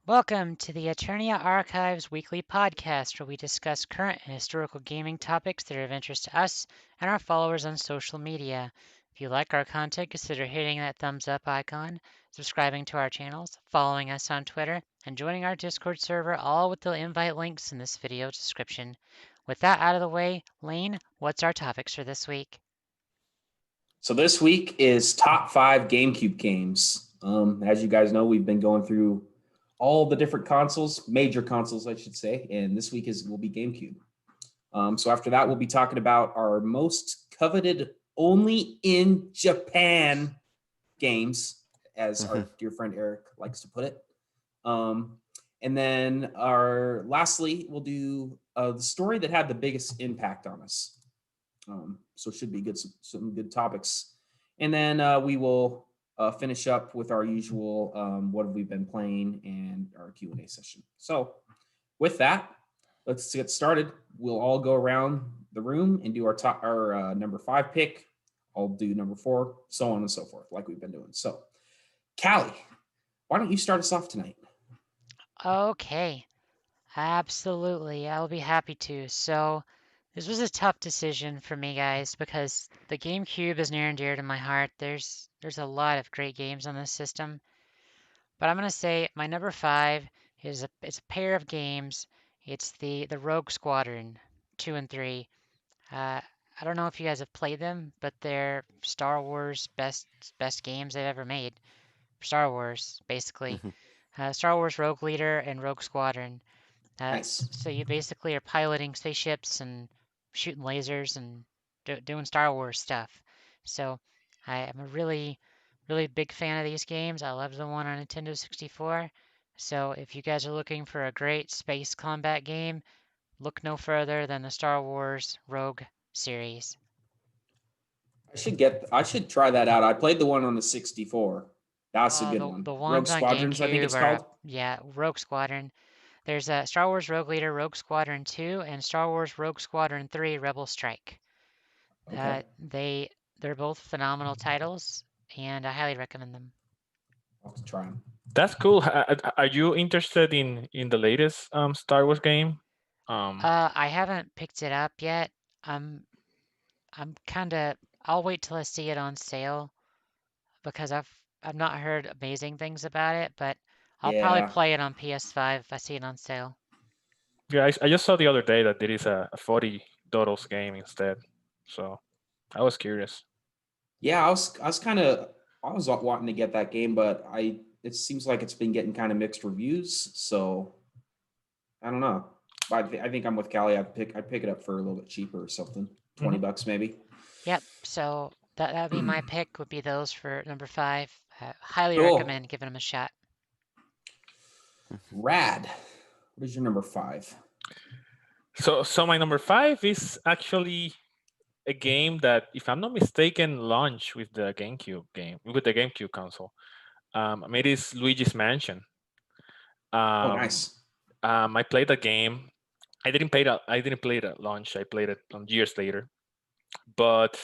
Welcome to the Eternia Archives weekly podcast where we discuss current and historical gaming topics that are of interest to us and our followers on social media. If you like our content, consider hitting that thumbs up icon, subscribing to our channels, following us on Twitter, and joining our Discord server, all with the invite links in this video description. With that out of the way, Lane, what's our topics for this week? So this week is top 5 GameCube games. As you guys know, we've been going through all the different consoles, major consoles, I should say, and this week will be GameCube. So after that, we'll be talking about our most coveted only in Japan games, as our dear friend Eric likes to put it. And then lastly, we'll do the story that had the biggest impact on us. So it should be good, some good topics. And then we will finish up with our usual what have we been playing and our Q&A session. So with that, let's get started. We'll all go around the room and do our number 5 pick. I'll do number 4, so on and so forth, like we've been doing. So, Callie, why don't you start us off tonight? Okay, absolutely. I'll be happy to. So, this was a tough decision for me, guys, because the GameCube is near and dear to my heart. There's a lot of great games on this system, but I'm gonna say my number 5 it's a pair of games. It's the Rogue Squadron 2 and 3. I don't know if you guys have played them, but they're Star Wars best games they've ever made. Star Wars, basically. Star Wars Rogue Leader and Rogue Squadron. Nice. So you basically are piloting spaceships and shooting lasers and doing Star Wars stuff. So I am a really big fan of these games. I love the one on Nintendo 64. So if you guys are looking for a great space combat game, look no further than the Star Wars Rogue series. I should try that out. I played the one on the 64. That's a Oh, good one. the Rogue ones on Squadrons, I think GameCube it's are called. yeah, Rogue Squadron. There's a Star Wars Rogue Leader, Rogue Squadron 2, and Star Wars Rogue Squadron 3, Rebel Strike. Okay. Uh, they they're both phenomenal titles, and I highly recommend them. I'll have to try them. That's cool. Are you interested in the latest Star Wars game? I haven't picked it up yet. I'm I'm kind of I'll wait till I see it on sale because I've not heard amazing things about it, but I'll probably Yeah. play it on PS5 if I see it on sale. Yeah, I just saw the other day that there is a $40 game instead. So I was curious. Yeah, I was wanting to get that game, but it seems like it's been getting kind of mixed reviews, so I don't know. But I think I'm with Callie. I'd pick it up for a little bit cheaper or something. 20 bucks maybe. Yep. So that'd be my pick. Would be those for number 5. Highly Cool. recommend giving them a shot. Rad. What is your number 5? So my number 5 is actually a game that, if I'm not mistaken, launched with the GameCube console. It is Luigi's Mansion. Oh, nice. I played the game. I didn't play it at launch. I played it years later, but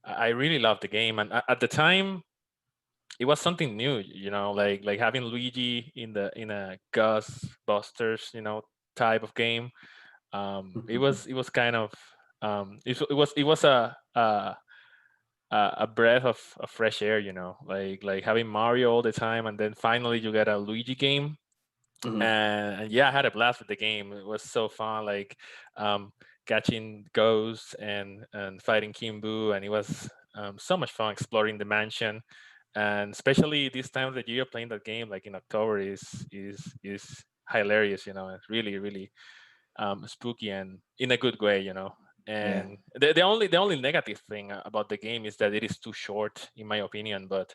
I really loved the game. And at the time, it was something new, like having Luigi in a Ghostbusters, type of game. It was kind of it was a breath of fresh air, like having Mario all the time, and then finally you get a Luigi game. And yeah, I had a blast with the game. It was so fun, like catching ghosts and fighting Kimbu, and it was so much fun exploring the mansion. And especially this time of the year, playing that game like in October is hilarious. It's really spooky and in a good way. Yeah. And the only negative thing about the game is that it is too short, in my opinion. But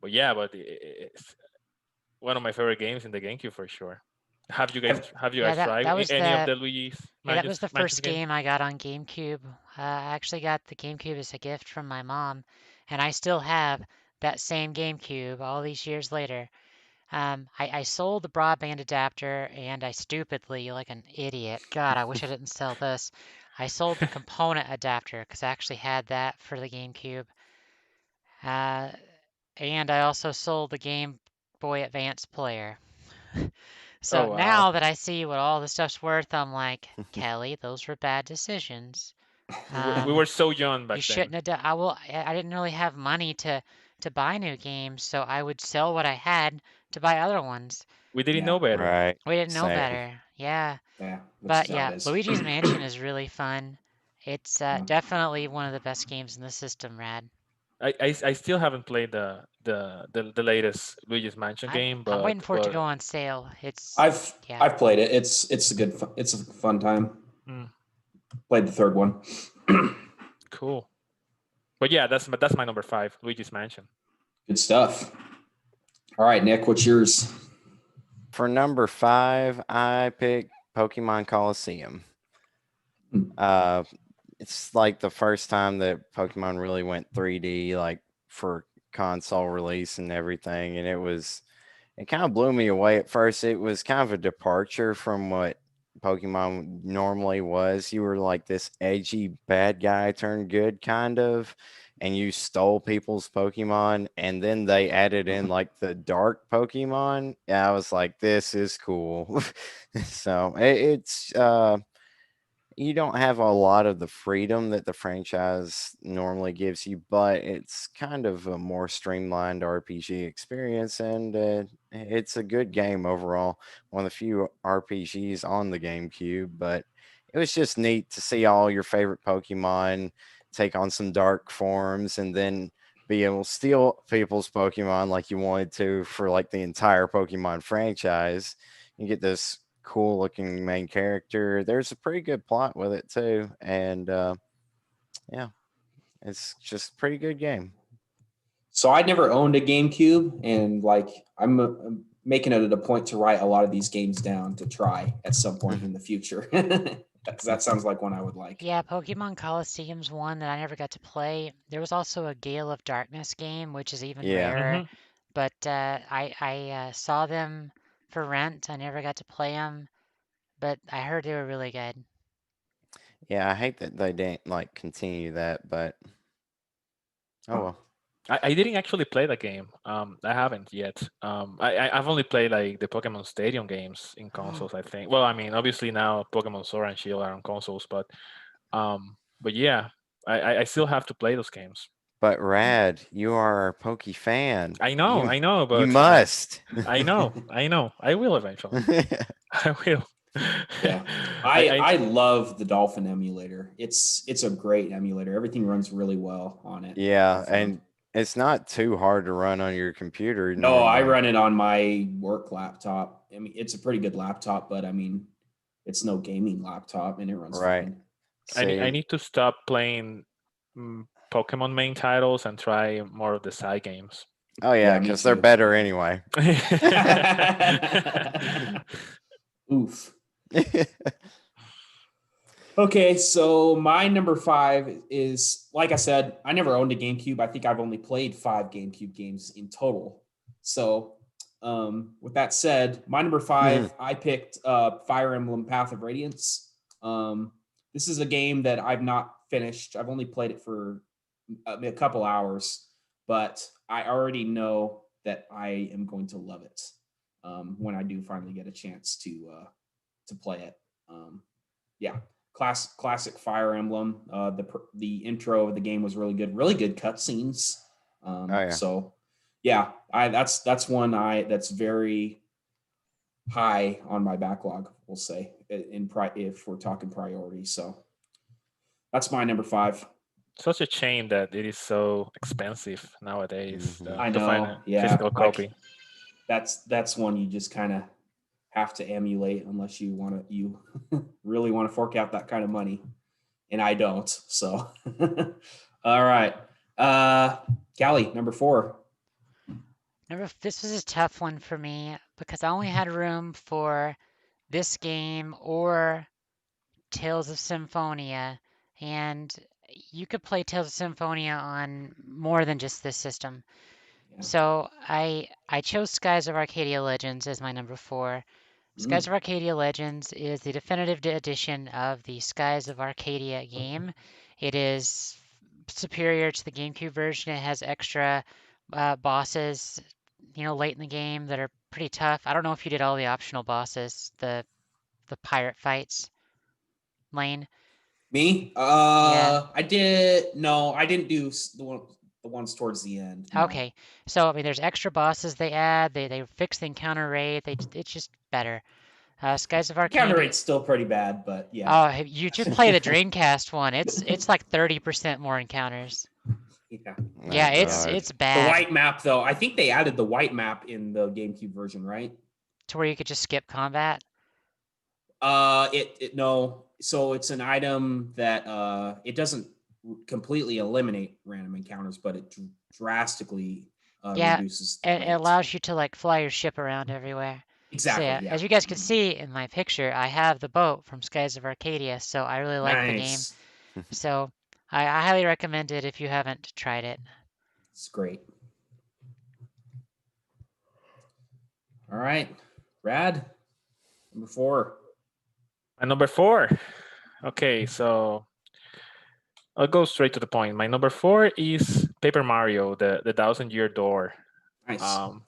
yeah, it's one of my favorite games in the GameCube for sure. Have you guys Yeah, tried that was any of the the Luigi's yeah, that was the Mansions first games? game I got on GameCube. I actually got the GameCube as a gift from my mom, and I still have that same GameCube all these years later. I sold the broadband adapter, and I stupidly, like an idiot, God, I wish I didn't sell this. I sold the component adapter because I actually had that for the GameCube. Uh, and I also sold the Game Boy Advance player. Oh So wow. now that I see what all the stuff's worth, I'm like, Kelly, those were bad decisions. We were so young You back then. shouldn't have done. I didn't really have money to buy new games, so I would sell what I had to buy other ones. We didn't Yeah, know better. Right. We didn't know Same. better. Yeah. yeah, which But is how it yeah, is. Luigi's Mansion is really fun. It's Yeah. definitely one of the best games in the system, Rad. I still haven't played the latest Luigi's Mansion game, I'm but waiting for it to go on sale. It's I've yeah. I've played it. It's a good it's a fun time. Mm, Played the third one. cool. But yeah, that's my number 5, Luigi's Mansion. Good stuff. All right, Nick, what's yours? For number 5, I picked Pokemon Coliseum. Hmm. It's like the first time that Pokemon really went 3D, like for console release and everything, and it kind of blew me away at first. It was kind of a departure from what Pokemon normally was. You were like this edgy bad guy turned good kind of, and you stole people's Pokemon, and then they added in like the dark Pokemon. Yeah, I was like, this is cool. So it's you don't have a lot of the freedom that the franchise normally gives you, but it's kind of a more streamlined RPG experience, and it's a good game overall. One of the few RPGs on the GameCube, but it was just neat to see all your favorite Pokemon take on some dark forms, and then be able to steal people's Pokemon like you wanted to for like the entire Pokemon franchise. You get this cool looking main character. There's a pretty good plot with it too, and yeah, it's just a pretty good game. So I never owned a GameCube, and like I'm making it a point to write a lot of these games down to try at some point in the future, because that sounds like one I would like. Yeah, Pokemon Coliseum's one that I never got to play. There was also a Gale of Darkness game, which is even Yeah, rarer. Hmm. But I saw them for rent. I never got to play them, but I heard they were really good. yeah. I hate that they didn't like continue that, but oh Huh. well. I didn't actually play the game. I haven't yet. I've only played like the Pokemon Stadium games in consoles, I think. Well, I mean, obviously now Pokemon Sword and Shield are on consoles, but yeah, I still have to play those games. But Rad, you are a Poke fan. I know, You but must. I know. I will eventually. I will. Yeah, I I love the Dolphin emulator. It's a great emulator. Everything runs really well on it. I Yeah, found. and it's not too hard to run on your computer No, I normally. run it on my work laptop. I mean, it's a pretty good laptop, but I mean, it's no gaming laptop, and it runs Right. fine. I See, need to stop playing Pokemon main titles and try more of the side games. oh yeah, Yeah, me because they're too. better anyway. Oof. Okay, so my number 5 is, like I said, I never owned a GameCube. I think I've only played 5 GameCube games in total. So, with that said, my number 5, I picked Fire Emblem Path of Radiance. This is a game that I've not finished. I've only played it for a couple hours, but I already know that I am going to love it when I do finally get a chance to play it. Yeah, classic Fire Emblem. The intro of the game was really good cutscenes. Oh yeah. So yeah, that's one that's very high on my backlog. We'll say if we're talking priority. So that's my number 5. Such a shame that it is so expensive nowadays Mhm. I to find know. a Yeah, physical like copy. that's one you just kind of have to emulate unless you really want to fork out that kind of money, and I don't. So, all right, Callie, number 4. This was a tough one for me because I only had room for this game or Tales of Symphonia, and you could play Tales of Symphonia on more than just this system. Yeah. So I chose Skies of Arcadia Legends as my number 4. Skies of Arcadia Legends is the definitive edition of the Skies of Arcadia game. It is superior to the GameCube version. It has extra bosses, late in the game that are pretty tough. I don't know if you did all the optional bosses, the pirate fights, Lane. Me? Yeah. I did. No, I didn't do the ones towards the end. No. Okay. So I mean, there's extra bosses they add. They fix the encounter rate. It's just better. Skies of Counter Arcadia. rate's still pretty bad, but yeah. Oh, you should play the Dreamcast one. It's like 30% more encounters. Yeah. Yeah, Oh God. it's The bad white map, though, I think they added the white map in the GameCube version, right? to where you could just skip combat. It no. So it's an item that it doesn't completely eliminate random encounters, but it drastically Yeah, reduces the it rate. allows you to like fly your ship around everywhere. So Exactly. yeah, Yeah. as you guys can see in my picture, I have the boat from Skies of Arcadia, so I really like the game. Nice. So I highly recommend it if you haven't tried it. It's great. All right, Rad, number 4. And number 4. Okay, so I'll go straight to the point. My number 4 is Paper Mario, the Thousand Year Door. Nice. Um,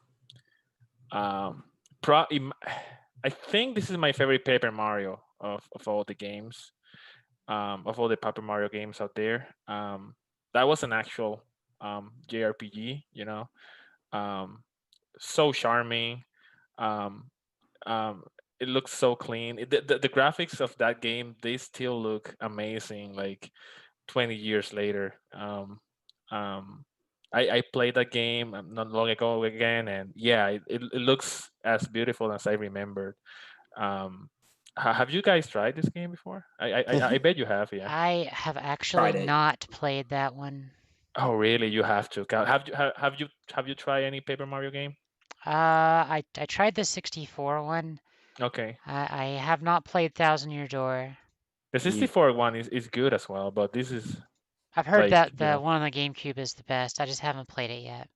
um, pro, I think this is my favorite Paper Mario of all the games, of all the Paper Mario games out there. That was an actual JRPG, um, so charming. Um, it looks so clean. The graphics of that game, they still look amazing. Like 20 years later. Um, I played that game not long ago again, and yeah, it looks as beautiful as I remembered. Um, have you guys tried this game before? I bet you have, yeah. I have actually Tried it. not played that one. Oh, really? You have to. Have you tried any Paper Mario game? I tried the 64 one. Okay. I have not played Thousand Year Door. The 64 one is good as well, but this is I've heard like, that the one on the GameCube is the best. I just haven't played it yet.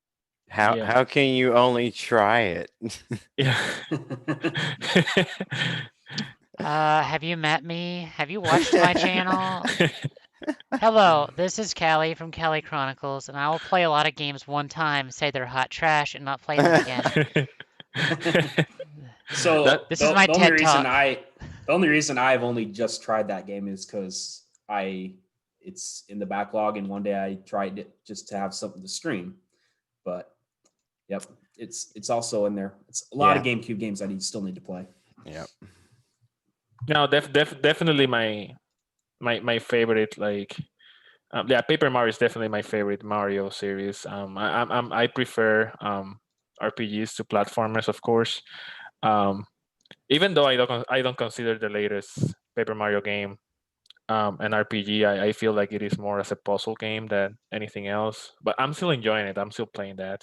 How yeah. how can you only try it? Yeah. Have you met me? Have you watched my channel? Hello, this is Callie from Callie Chronicles, and I will play a lot of games one time, say they're hot trash, and not play them again. So This is the, my the only TED reason Talk. I've only just tried that game is because it's in the backlog, and one day I tried it just to have something to stream. But yep, it's also in there. It's a lot of Yeah. GameCube games I still need to play. Yep. No, definitely my favorite. Like, yeah, Paper Mario is definitely my favorite Mario series. I prefer RPGs to platformers, of course. Um, Even though I don't consider the latest Paper Mario game an RPG, I feel like it is more as a puzzle game than anything else. But I'm still enjoying it. I'm still playing that.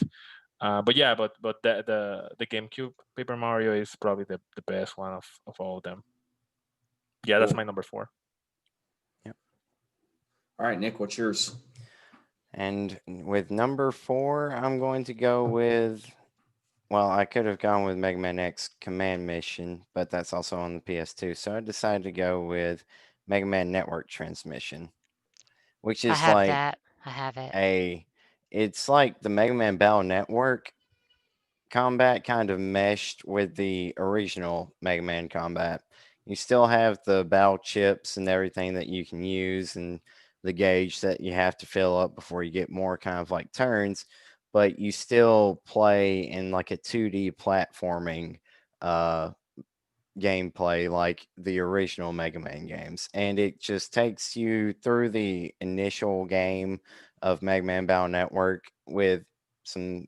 But yeah, but the GameCube Paper Mario is probably the best one of all of them. Yeah, that's Cool. my number 4. All right, Nick, what's yours? And with number 4, I'm going to go with. Well, I could have gone with Mega Man X Command Mission, but that's also on the PS2. So I decided to go with Mega Man Network Transmission, which I is have like that. I have it. it's like the Mega Man Battle Network combat kind of meshed with the original Mega Man combat. You still have the battle chips and everything that you can use and the gauge that you have to fill up before you get more kind of like turns, but you still play in like a 2D platforming uh gameplay like the original Mega Man games. And it just takes you through the initial game of Mega Man Battle Network with some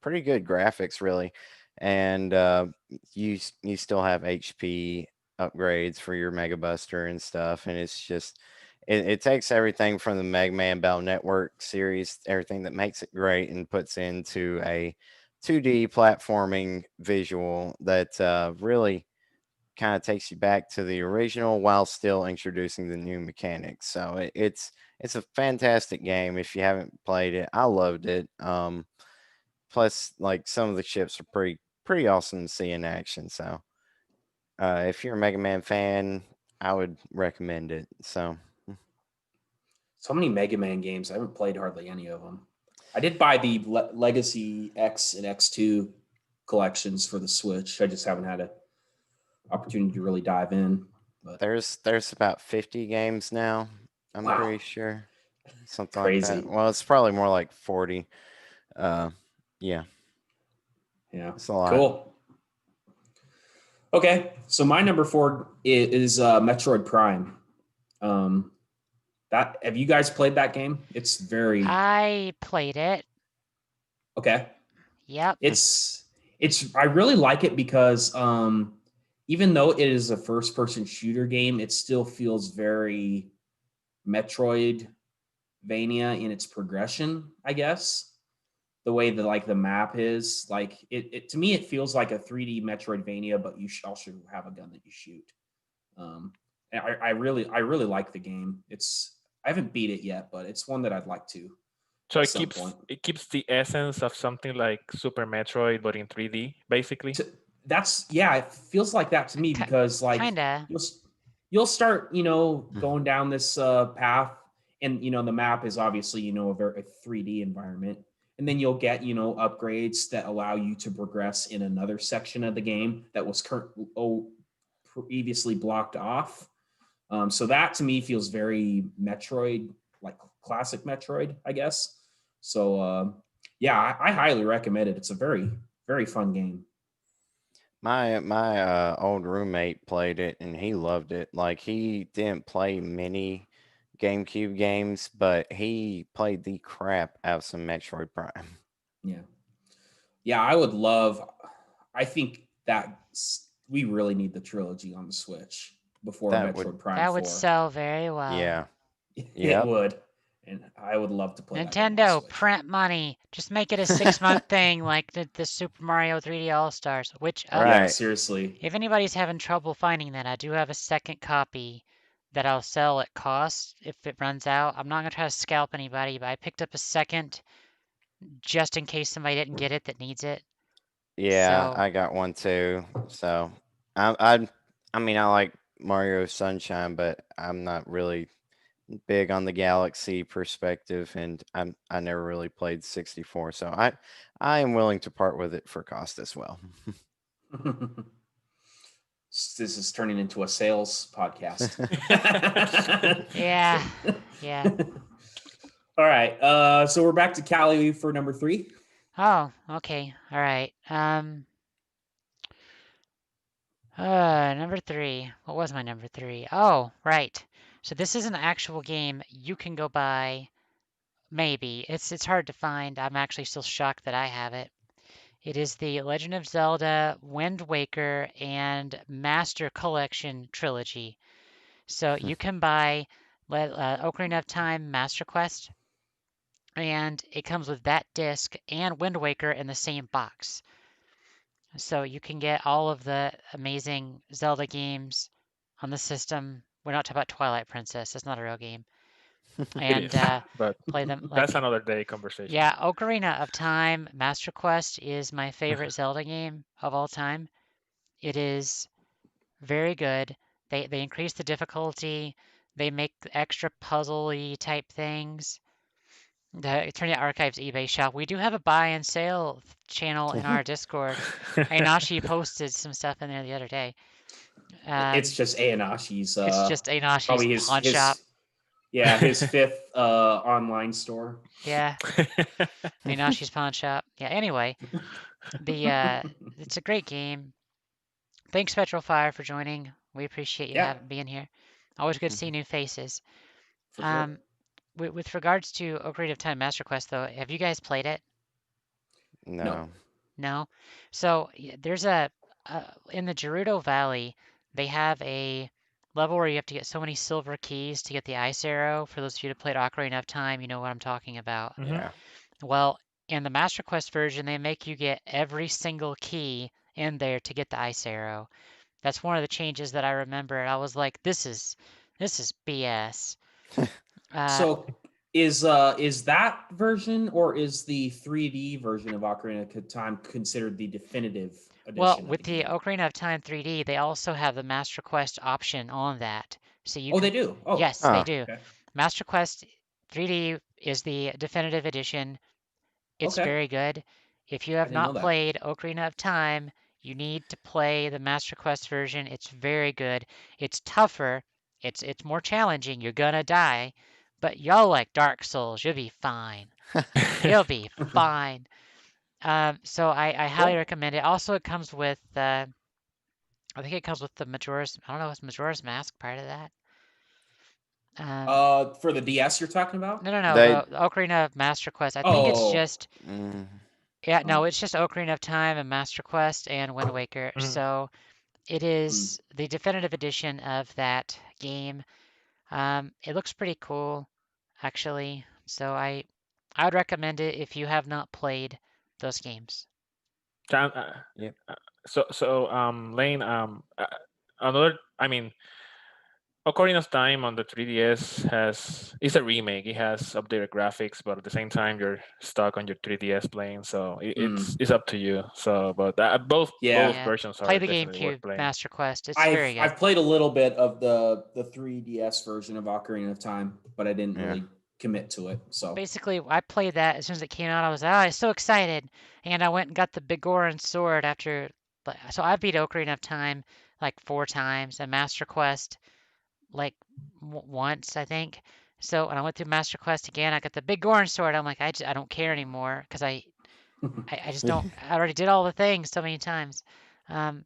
pretty good graphics, really. And you still have HP upgrades for your Mega Buster and stuff. And it's just it takes everything from the Mega Man Battle Network series, everything that makes it great, and puts into a 2D platforming visual that really kind of takes you back to the original while still introducing the new mechanics. So it's a fantastic game. If you haven't played it, I loved it. Plus, like some of the chips are pretty awesome to see in action. So if you're a Mega Man fan, I would recommend it. So So many Mega Man games. I haven't played hardly any of them. I did buy the Legacy X and X2 collections for the Switch. I just haven't had an opportunity to really dive in. But There's about 50 games now. I'm wow, pretty sure. Something like crazy. that. Well, it's probably more like 40. Yeah, Yeah, it's a lot. cool. Okay, so my number 4 is Metroid Prime. That have you guys played that game? It's very I played it. okay. Yep. It's I really like it because even though it is a first person shooter game, it still feels very Metroidvania in its progression, I guess. The way that like the map is, like it to me it feels like a 3D Metroidvania, but you also have a gun that you shoot. And I really like the game. I haven't beat it yet, but it's one that I'd like to So at some point. it keeps the essence of something like Super Metroid, but in 3D, basically. It feels like that to me because like Kinda. you'll start going down this path, and the map is obviously a very 3D environment, and then you'll get upgrades that allow you to progress in another section of the game that was previously blocked off. So that to me feels very Metroid, like classic Metroid, I guess. So yeah, I highly recommend it. It's a very, very fun game. My old roommate played it and he loved it. Like he didn't play many GameCube games, but he played the crap out of some Metroid Prime. Yeah. Yeah, I think that we really need the trilogy on the Switch before That Metroid Prime That 4. would sell very well. Yeah. It Yep. would. And I would love to play that game on the Nintendo, Switch. print money. Just make it a 6-month thing like the Super Mario 3D All-Stars, which Yeah, Right. seriously. if anybody's having trouble finding that, I do have a second copy that I'll sell at cost if it runs out. I'm not gonna try to scalp anybody, but I picked up a second just in case somebody didn't get it that needs it. Yeah, So I got one too. So I mean I like Mario Sunshine, but I'm not really big on the Galaxy perspective, and I never really played 64, so I am willing to part with it for cost as well. This is turning into a sales podcast. yeah, yeah. All right. So we're back to Cali for number 3. Oh, okay. All right. Number 3. What was my number 3? Oh, right. So this is an actual game you can go buy. Maybe. It's hard to find. I'm actually still shocked that I have it. It is the Legend of Zelda Wind Waker and Master Collection trilogy. So you can buy Ocarina of Time Master Quest, and it comes with that disc and Wind Waker in the same box. So you can get all of the amazing Zelda games on the system. We're not talking about Twilight Princess. That's not a real game. It And is, but play them that's like, another day conversation. yeah, Ocarina of Time Master Quest is my favorite Zelda game of all time. It is very good. They increase the difficulty. They make extra puzzly type things. The Eternia Archives eBay shop. We do have a buy and sale channel in our Discord. Einashi posted some stuff in there the other day. It's just Ayanashi's It's just Einashi's probably pawn shop. his 5th online store. Yeah, Einashi's pawn shop. Yeah. Anyway, it's a great game. Thanks, Petrofire, for joining. We appreciate you Yeah. being here. Always good to see new faces. For sure. With regards to Ocarina of Time Master Quest, though, have you guys played it? No. No. So there's in the Gerudo Valley, they have a level where you have to get so many silver keys to get the ice arrow. For those of you who played Ocarina of Time, you know what I'm talking about. Yeah. Well, in the Master Quest version, they make you get every single key in there to get the ice arrow. That's one of the changes that I remember. I was like, this is BS. So is that version, or is the 3D version of Ocarina of Time considered the definitive edition? Well, of with the the game? Ocarina of Time 3D, they also have the Master Quest option on that. So you Oh, can, they do. Oh, yes, they Huh. do. okay. Master Quest 3D is the definitive edition. It's Okay. very good. If you I have didn't know not that. played Ocarina of Time, you need to play the Master Quest version. It's very good. It's tougher. It's more challenging. You're gonna die, but y'all like Dark Souls. You'll be fine. You'll be fine. So I highly Cool. recommend it. Also, it comes with I think it comes with the Majora's. I don't know, is Majora's Mask part of that? For the DS you're talking about? No. They The Ocarina of Master Quest. I think it's Oh. just mm, yeah. No, Oh. it's just Ocarina of Time and Master Quest and Wind Waker. Mhm. So it Mm. is the definitive edition of that game. It looks pretty cool, actually. So I would recommend it if you have not played those games. Can, yep. Lane, another, I mean, Ocarina of Time on the 3DS has is a remake. It has updated graphics, but at the same time, you're stuck on your 3DS playing, so Mm. it's up to you. So, but both Yeah. Yeah, versions play are the definitely worth GameCube playing. Master Quest. It's I've very good. I've played a little bit of the 3DS version of Ocarina of Time, but I didn't Yeah. really commit to it. So Basically, I played that as soon as it came out. I was I was so excited, and I went and got the Bigoran sword after. So I beat Ocarina of Time like 4 times, and Master Quest like once, I think. So when I went through Master Quest again, I got the Bigoran sword. I'm like, I don't care anymore because I just don't. I already did all the things so many times. Um,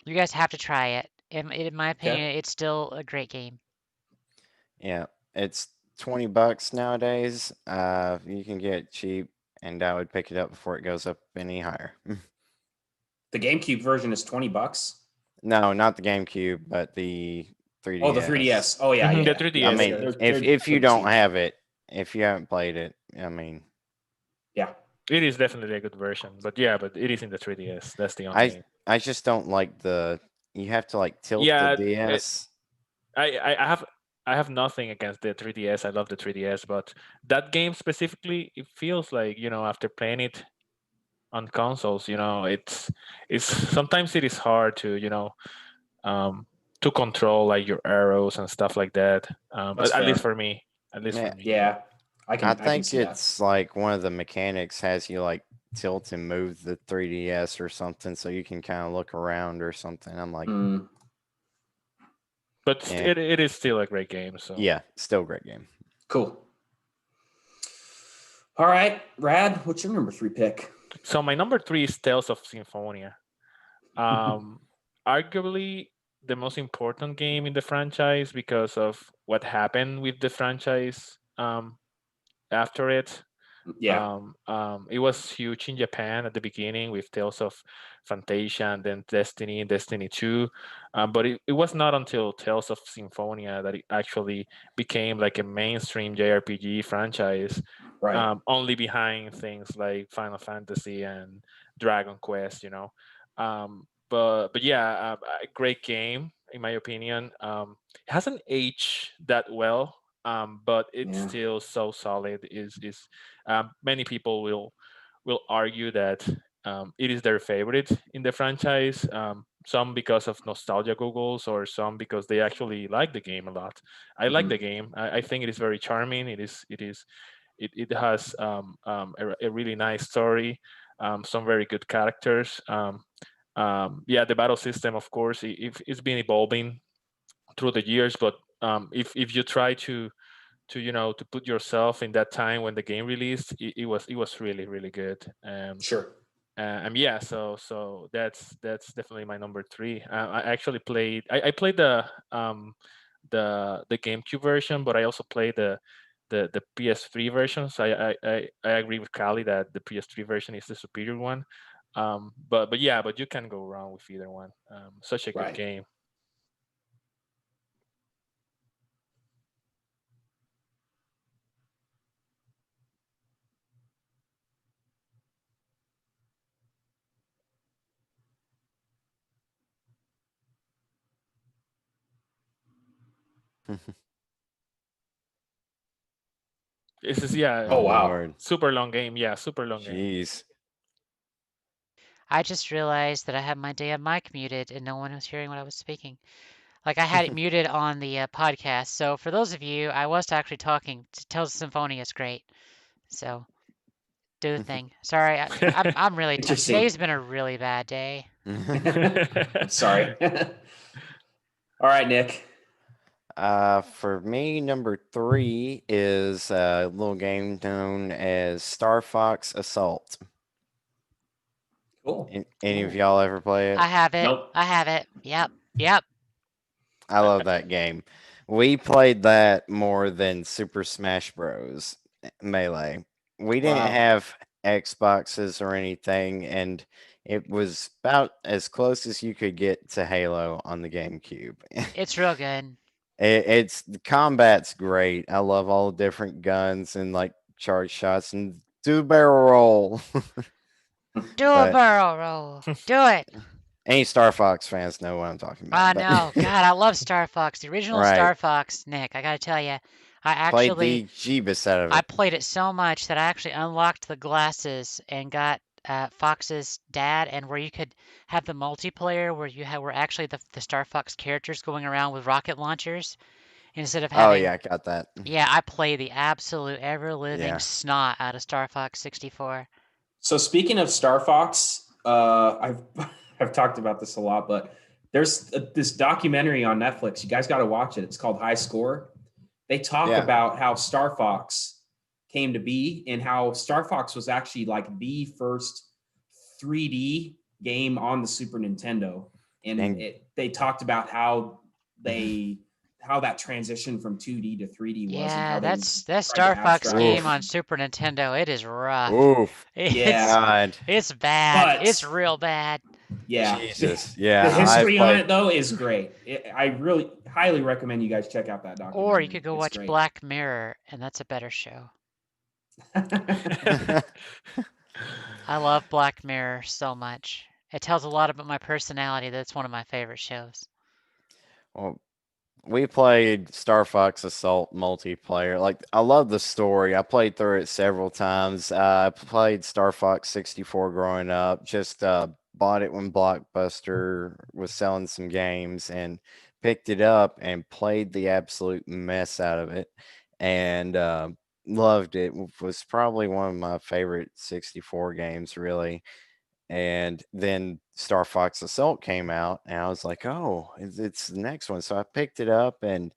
you guys have to try it. In my okay. opinion, it's still a great game. Yeah. It's $20 nowadays. You can get it cheap, and I would pick it up before it goes up any higher. The GameCube version is $20. No, not the GameCube, but the Oh, the 3DS. 3DS. Oh yeah, The yeah, I yeah. 3DS, mean, yeah, if you They're don't cheap. have it, if you haven't played it, I mean, Yeah. it is definitely a good version. But yeah, but it is in the 3DS. That's the only. I just don't like the you have to like tilt the Yeah, DS. I I have nothing against the 3DS. I love the 3DS, but that game specifically, it feels like, after playing it on consoles, it's sometimes it is hard to, um to control like your arrows and stuff like that. That's At least fair. for me. At least for Yeah, me. Yeah. I I can think see that. it's like one of the mechanics has you like tilt and move the 3DS or something so you can kind of look around or something. I'm like, Mm. But yeah, it is still a great game. So yeah, still a great game. Cool. All right, Rad, what's your number 3 pick? so my number 3 is Tales of Symphonia. Um, Arguably the most important game in the franchise because of what happened with the franchise after it. Yeah. It was huge in Japan at the beginning with Tales of Fantasia and then Destiny and Destiny 2. But it was not until Tales of Symphonia that it actually became like a mainstream JRPG franchise, Right. only behind things like Final Fantasy and Dragon Quest, but yeah, a great game in my opinion. It hasn't aged that well, but it's Yeah. still so solid. Is Many people will argue that it is their favorite in the franchise. Some because of nostalgia googles, or some because they actually like the game a lot. I like the Mhm. game. I think it is very charming. It has a really nice story, some very good characters. Yeah, the battle system, of course, it's been evolving through the years, but if you try to to put yourself in that time when the game released, it was really really good. Sure. And yeah, so that's definitely my number 3. I actually played I played the GameCube version, but I also played the PS3 version. So I agree with Kali that the PS3 version is the superior one. But yeah, but you can go wrong with either one. Such a good Right. game. This is yeah, Oh Oh wow. Lord, super long game. Yeah, super long game. jeez. I just realized that I had my damn mic muted and no one was hearing what I was speaking. Like I had it muted on the podcast. So for those of you, I was actually talking. Tales of Symphonia is great. So do the thing. Sorry, I'm really Interesting. today's been a really bad day. I'm sorry. All right, Nick. For me, number 3 is a little game known as Star Fox Assault. Cool. Any of Cool. y'all ever play it? I have it. Nope. I have it. Yep. I love that game. We played that more than Super Smash Bros. Melee. We didn't Wow. have Xboxes or anything, and it was about as close as you could get to Halo on the GameCube. It's real good. It's the combat's great. I love all the different guns and like charge shots and do the barrel roll. Do a But barrel roll. Do it. any Star Fox fans know what I'm talking about. I but- know. God, I love Star Fox. The original Right. Star Fox, Nick. I gotta tell you, I Played actually the Jeebus out of I it. played it so much that I actually unlocked the glasses and got Fox's dad, and where you could have the multiplayer where you were actually the Star Fox characters going around with rocket launchers instead of Oh having. yeah, I got that. Yeah, I play the absolute ever living Yeah. snot out of Star Fox 64. So speaking of Star Fox, I've I've talked about this a lot, but there's this documentary on Netflix. You guys got to watch it. It's called High Score. They talk Yeah. about how Star Fox came to be and how Star Fox was actually like the first 3D game on the Super Nintendo. And they talked about how that transition from 2D to 3D was. Yeah, and how that tried Star to Fox abstract game it. on Super Nintendo, it is rough. Oof. Yeah. God. It's bad. But- It's real bad. Yeah. Jesus. Yeah. The history I've on played- it though is great. I really highly recommend you guys check out that documentary. Or you could go It's watch great. Black Mirror, and that's a better show. I love Black Mirror so much. It tells a lot about my personality. That's one of my favorite shows. Well, we played Star Fox Assault multiplayer. Like, I love the story. I played through it several times. I played Star Fox 64 growing up. Just bought it when Blockbuster was selling some games and picked it up and played the absolute mess out of it. And loved it. Was probably one of my favorite 64 games, really. And then Star Fox Assault came out, and I was like, "Oh, it's the next one." So I picked it up and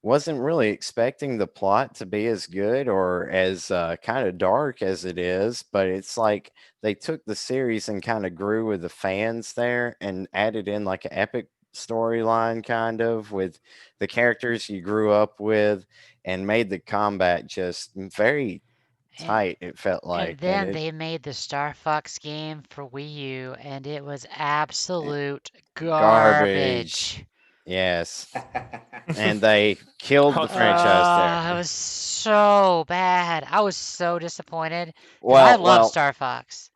wasn't really expecting the plot to be as good or as kind of dark as it is, but it's like they took the series and kind of grew with the fans there and added in like an epic storyline kind of with the characters you grew up with and made the combat just very tight, it felt like. And then it- they made the Star Fox game for Wii U, and it was absolute garbage. Yes. And they killed the Hot franchise It there. was so bad. I was so disappointed. 'Cause Well, I love well, Star Fox.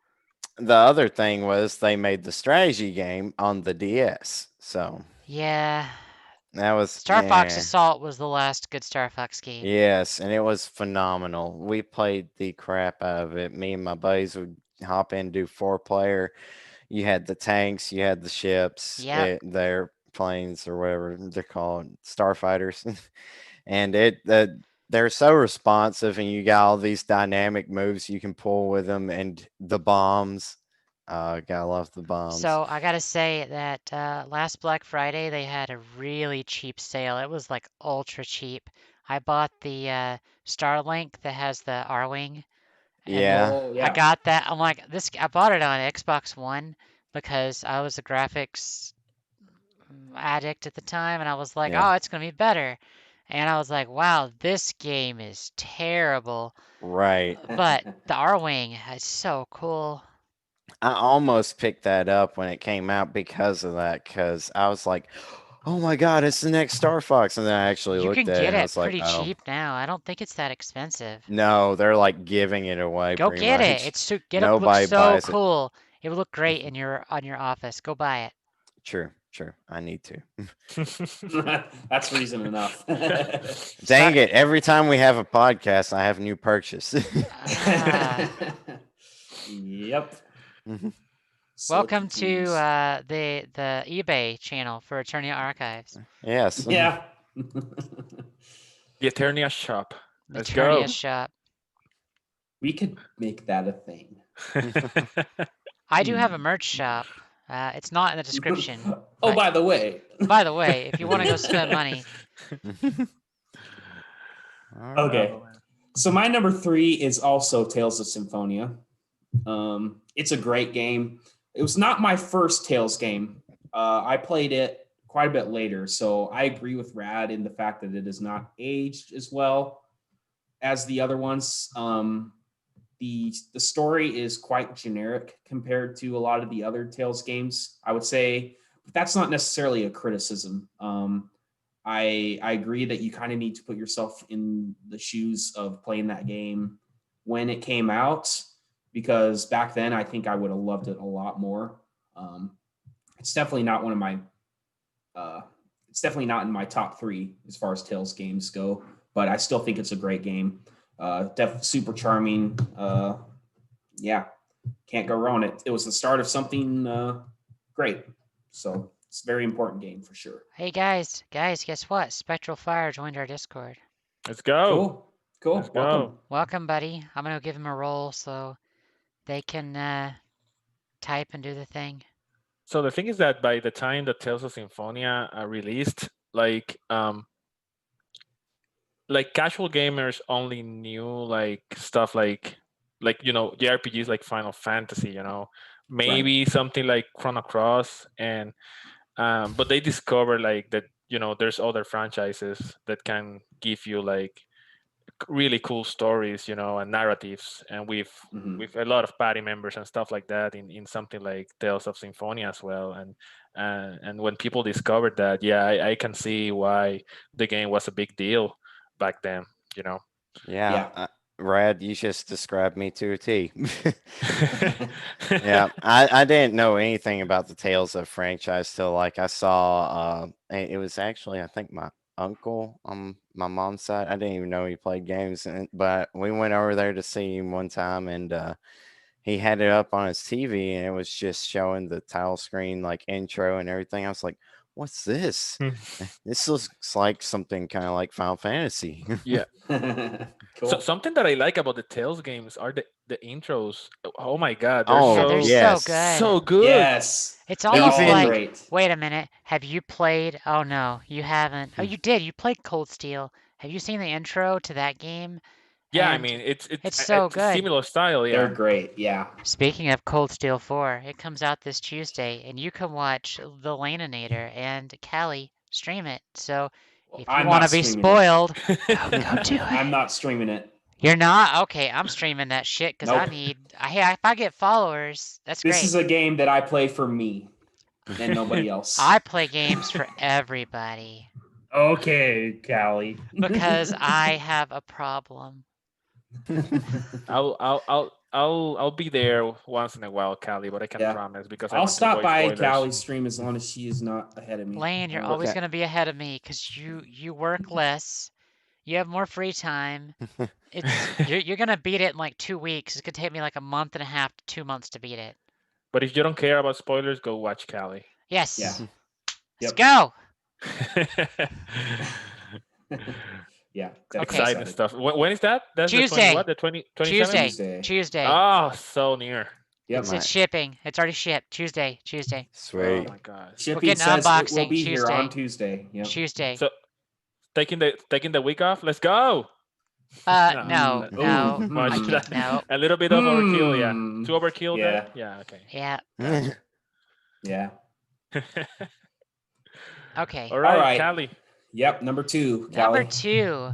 the other thing was they made the strategy game on the DS. So Yeah, that was Star Fox yeah. Assault was the last good Star Fox game. Yes, and it was phenomenal. We played the crap out of it. Me and my buddies would hop in, do 4-player. You had the tanks, you had the ships, Yep. their planes or whatever they're called, starfighters, and they're so responsive, and you got all these dynamic moves you can pull with them, and the bombs. Gotta love the bombs. So I gotta say that last Black Friday they had a really cheap sale. It was like ultra cheap. I bought the Starlink that has the R-Wing. And Yeah. Oh, yeah. I got that. I'm like, I bought it on Xbox One because I was a graphics addict at the time, and I was like, Yeah. oh, it's gonna be better. And I was like, wow, this game is terrible. Right. But the R-Wing is so cool. I almost picked that up when it came out because of that, because I was like, oh my God, it's the next Star Fox. And then I actually You looked can at it get and I it was like, pretty oh, cheap now. I don't think it's that expensive. no, they're like giving it away. Go pretty get much. it. It's get it. Look Nobody so buys it. cool. It would look great in your office. Go buy it. True. I need to. That's reason enough. Dang it. Every time we have a podcast, I have a new purchase. Ah. Yep. Mhm. So Welcome confused. to the eBay channel for Eternia Archives. Yes. Yeah. The Eternia shop. The Let's Eternia go. shop. We could make that a thing. I do have a merch shop. It's not in the description. Oh, but by the way. by the way, if you want to go spend money, All right. Okay. Oh, man. So my number 3 is also Tales of Symphonia. It's a great game. It was not my first Tales game. I played it quite a bit later, so I agree with Rad in the fact that it is not aged as well as the other ones. The story is quite generic compared to a lot of the other Tales games, I would say, but that's not necessarily a criticism. I agree that you kind of need to put yourself in the shoes of playing that game when it came out, because back then I think I would have loved it a lot more. It's definitely not one of my it's definitely not in my top 3 as far as Tales games go, but I still think it's a great game. Super charming. Yeah, can't go wrong. It was the start of something great. So it's a very important game for sure. hey guys, guess what? Spectral Fire joined our Discord. Let's go. Cool. Let's Welcome. go. Welcome, buddy. I'm gonna give him a role so they can type and do the thing. So the thing is that by the time that Tales of Symphonia released, like casual gamers only knew like stuff like JRPGs like Final Fantasy, maybe something like Chrono Cross, and but they discovered like that there's other franchises that can give you like really cool stories, and narratives, and with a lot of party members and stuff like that in something like Tales of Symphonia as well. And when people discovered that, yeah, I can see why the game was a big deal back then. Yeah. Rad, you just described me to a T. Yeah, I didn't know anything about the Tales of franchise till like I saw it was actually I think my uncle on my mom's side. I didn't even know he played games, but we went over there to see him one time, and he had it up on his TV, and it was just showing the title screen like intro and everything. I was like, "What's this? This looks like something kind of like Final Fantasy." Yeah. Cool. So something that I like about the Tales games are the intros. Oh my god, Oh, they're yes. so good. so good. Yes. It's They're almost all like, great. wait a minute, have you played? Oh no, you haven't. Oh, you did. You played Cold Steel. Have you seen the intro to that game? Yeah, I And mean it's so it's a good. similar style. They're Yeah. great. Yeah. Speaking of Cold Steel 4, it comes out this Tuesday, and you can watch the Laninator and Callie stream it. So if you I'm want not to be streaming spoiled, go do it. I'm not streaming it. You're not? Okay, I'm streaming that shit because I Nope. need. If I get followers, that's This great. is a game that I play for me and nobody else. I play games for everybody Okay, Callie. because I have a problem. I'll be there once in a while, Callie, but I can't Yeah. promise because I I'll want to stop avoid by spoilers. Callie's stream as long as she is not ahead of me. Lane, you're always going to be ahead of me because you work less. You have more free time. You're going to beat it in like 2 weeks. It's going to take me like a month and a half to 2 months to beat it. But if you don't care about spoilers, go watch Callie. Yes. Yeah. Let's go. Yeah. Exciting stuff. When is that? That's Tuesday. The 27th? Tuesday. Oh, so near. Yep. It's shipping. It's already shipped. Tuesday. Sweet. Oh my gosh. Shipping getting says it will unboxing be here on Tuesday. Tuesday. Yep. Tuesday. So taking the week off. Let's go. No. No. A little bit of overkill, yeah. Too overkill. Yeah. There? Yeah. Okay. Yeah. Yeah. Okay. All right, right. Callie. Yep. Number 2. Number Callie. 2.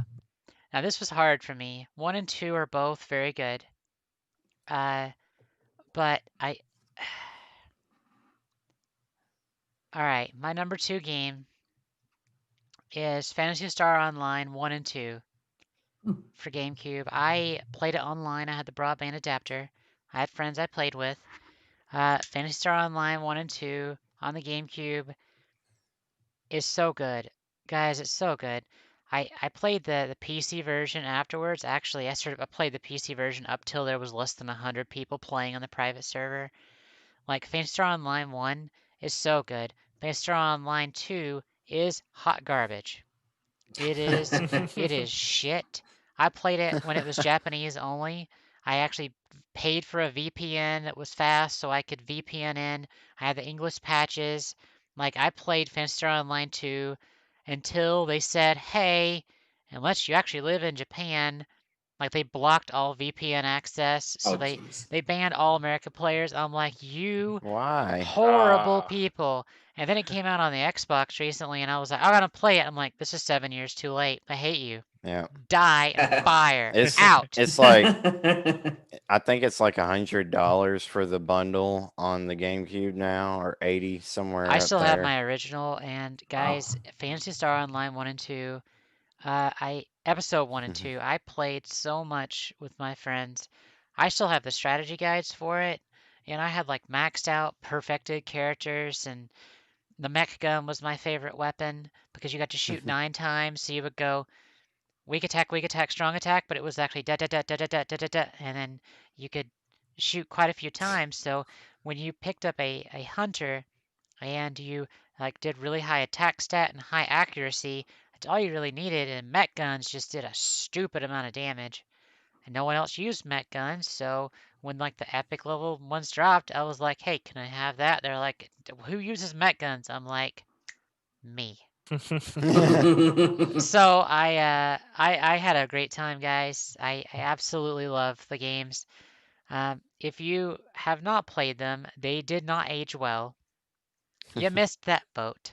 Now this was hard for me. 1 and 2 are both very good. But I. All right, my number 2 game is Phantasy Star Online 1 and 2 for GameCube. I played it online. I had the broadband adapter. I had friends I played with. Phantasy Star Online 1 and 2 on the GameCube is so good. Guys, it's so good. I played the PC version afterwards. Actually, I played the PC version up till there was less than 100 people playing on the private server. Like, Phantasy Star Online 1 is so good. Phantasy Star Online 2 is hot garbage. It is shit. I played it when it was Japanese only. I actually paid for a VPN that was fast so I could VPN in. I had the English patches. Like I played Phantasy Star Online 2 until they said, "Hey, unless you actually live in Japan," like they blocked all VPN access, so Oh, they jeez. they banned all American players. I'm like, "You Why? horrible people." And then it came out on the Xbox recently and I was like, "I gotta play it." I'm like, "This is 7 years too late. I hate you. Yeah. Die in a fire. It's Out." it's like I think it's like $100 for the bundle on the GameCube now, or 80 I somewhere up still have there. my original, and Wow. guys, Phantasy Star Online 1 and 2, I episode 1 and Mhm. 2, I played so much with my friends. I still have the strategy guides for it, and I had like maxed out, perfected characters, and the mech gun was my favorite weapon because you got to shoot 9 times, so you would go weak attack, strong attack, but it was actually da da da da da da da da da, and then you could shoot quite a few times. So when you picked up a hunter and you like did really high attack stat and high accuracy, that's all you really needed. And mech guns just did a stupid amount of damage, and no one else used mech guns. So when like the epic level ones dropped, I was like, "Hey, can I have that?" They're like, "Who uses mech guns?" I'm like, "Me." So I had a great time, guys. I absolutely love the games. If you have not played them, they did not age well. You missed that boat.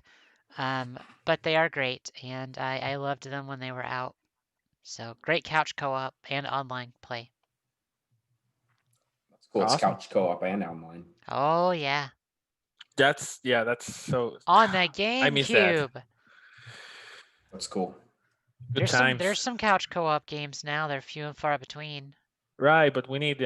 But they are great, and I loved them when they were out. So great couch co-op and online play. That's cool. It's Awesome. couch co-op and online. Oh yeah, That's so. on the I miss that. GameCube. That's cool. Good There's times. some couch co-op games now. They're few and far between. Right, but we need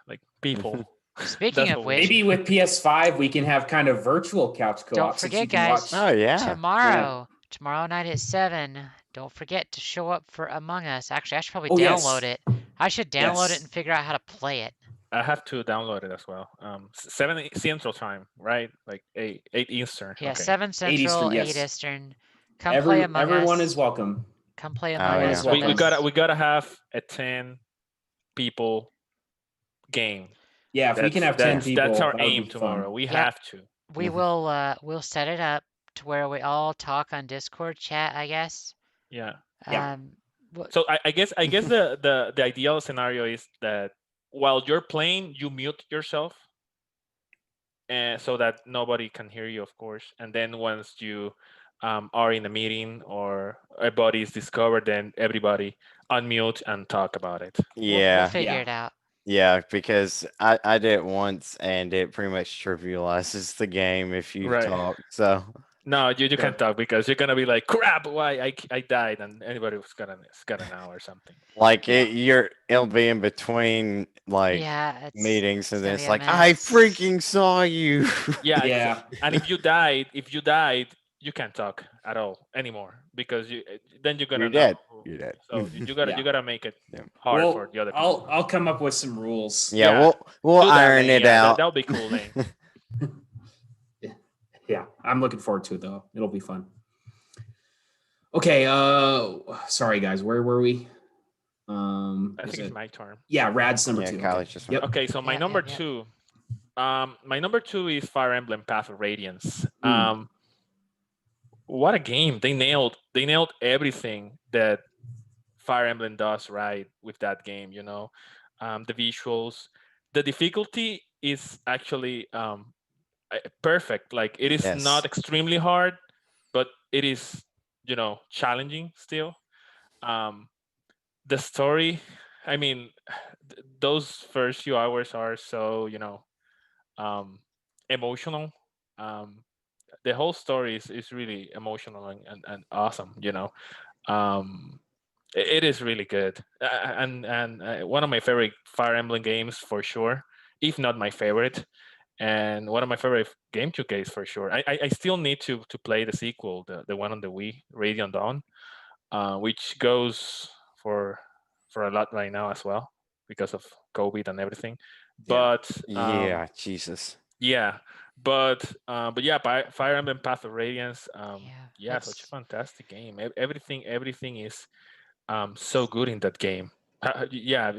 like people. Speaking That's of what we which, need. Maybe with PS5 we can have kind of virtual couch don't co-op since you forget, can guys, watch. Oh yeah. Yeah. tomorrow night at 7, don't forget to show up for Among Us. Actually, I should probably Oh download yes. it. I should download it Yes. and figure out how to play it. I have to download it as well. 7 Central Time, right? Like 8 Eastern. Yeah, Okay. 7 8 Central, Eastern, 8 yes. Eastern. Come play Among Everyone Us. is welcome. Come play Oh Among Everyone Us is yeah. with We welcome. gotta us. we gotta have a 10 people game. Yeah, if we can have 10 That's people, our that would be aim fun. tomorrow. We Yep, have to. we'll set it up to where we all talk on Discord chat, I guess. Yeah. Yeah. Um, wh- So I guess the ideal scenario is that while you're playing, you mute yourself, and so that nobody can hear you, of course. And then once you are in a meeting or a body is discovered, then everybody unmute and talk about it. we'll Yeah. figure Yeah. it out. Yeah, because I did it once and it pretty much trivializes the game if you Right. talk. So No, you Sure. can't talk because you're gonna be like, crap, why I died, and anybody was gonna know or something. like Yeah. it'll be in between like Yeah, meetings, and it's then gonna be it's a like I mess. freaking saw you. Yeah, Yeah. and if you died, you can't talk at all anymore because then you're gonna You're know. dead. You're dead. So you gotta Yeah. you gotta make it Yeah. hard for Well, the other people. I'll come up with some rules. Yeah, Yeah, we'll do that, iron Lane. it Yeah, out. that'll be cool, Lane. Yeah, I'm looking forward to it though. It'll be fun. Okay, sorry guys, where were we? I Was think it's it my turn. Yeah, Rad's number Yeah, 2. college Okay. just Yep. Okay, so Yep, yep, yep. my number two is Fire Emblem Path of Radiance. Mm. What a game! They nailed everything that Fire Emblem does right with that game. The visuals, the difficulty is actually perfect. Like it is not Yes. extremely hard, but it is challenging still. Um, the story, I mean, those first few hours are so um, emotional. Um, the whole story is really emotional and awesome. Um, it is really good, and one of my favorite Fire Emblem games for sure, if not my favorite, and one of my favorite GameCube games for sure. I still need to play the sequel, the one on the Wii, Radiant Dawn, which goes for a lot right now as well because of COVID and everything. Yeah. But Yeah, Jesus. yeah, but yeah, Fire Emblem Path of Radiance. Yeah, Yeah, such a it's fantastic game. Everything is so good in that game. Yeah,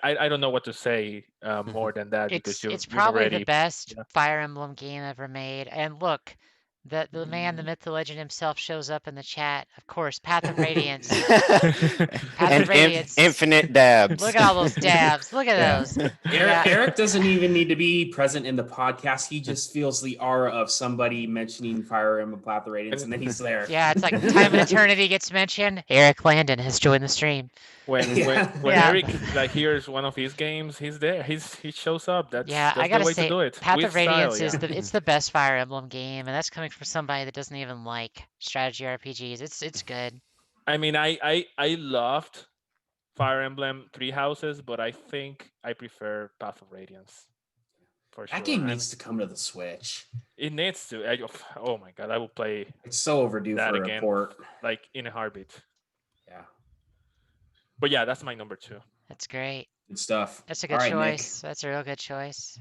I don't know what to say more than that because It's you've probably the already best yeah. Fire Emblem game ever made. And look, the man, the myth, the legend himself shows up in the chat. Of course, Path of Radiance. Path of And Radiance. infinite dabs. Look at all those dabs. Look at Yeah. those. Eric, Yeah. Eric doesn't even need to be present in the podcast. He just feels the aura of somebody mentioning Fire Emblem Path of Radiance, and then he's there. Yeah, it's like Time and Eternity gets mentioned. Eric Landon has joined the stream. When Yeah. Eric like hears one of his games, he's there. He shows up. Yeah, I That's the gotta way to say, do it Path with of style. Radiance Yeah. is the best Fire Emblem game, and that's coming from somebody that doesn't even like strategy RPGs. It's good. I mean, I loved Fire Emblem Three Houses, but I think I prefer Path of Radiance for That sure. game And needs to come to the Switch. it needs to. Oh my god, I will play It's so overdue that for a again, port. like in a heartbeat. Yeah, But yeah, that's my number two. That's great. good stuff. That's a All good right, Nick. choice. That's a real good choice.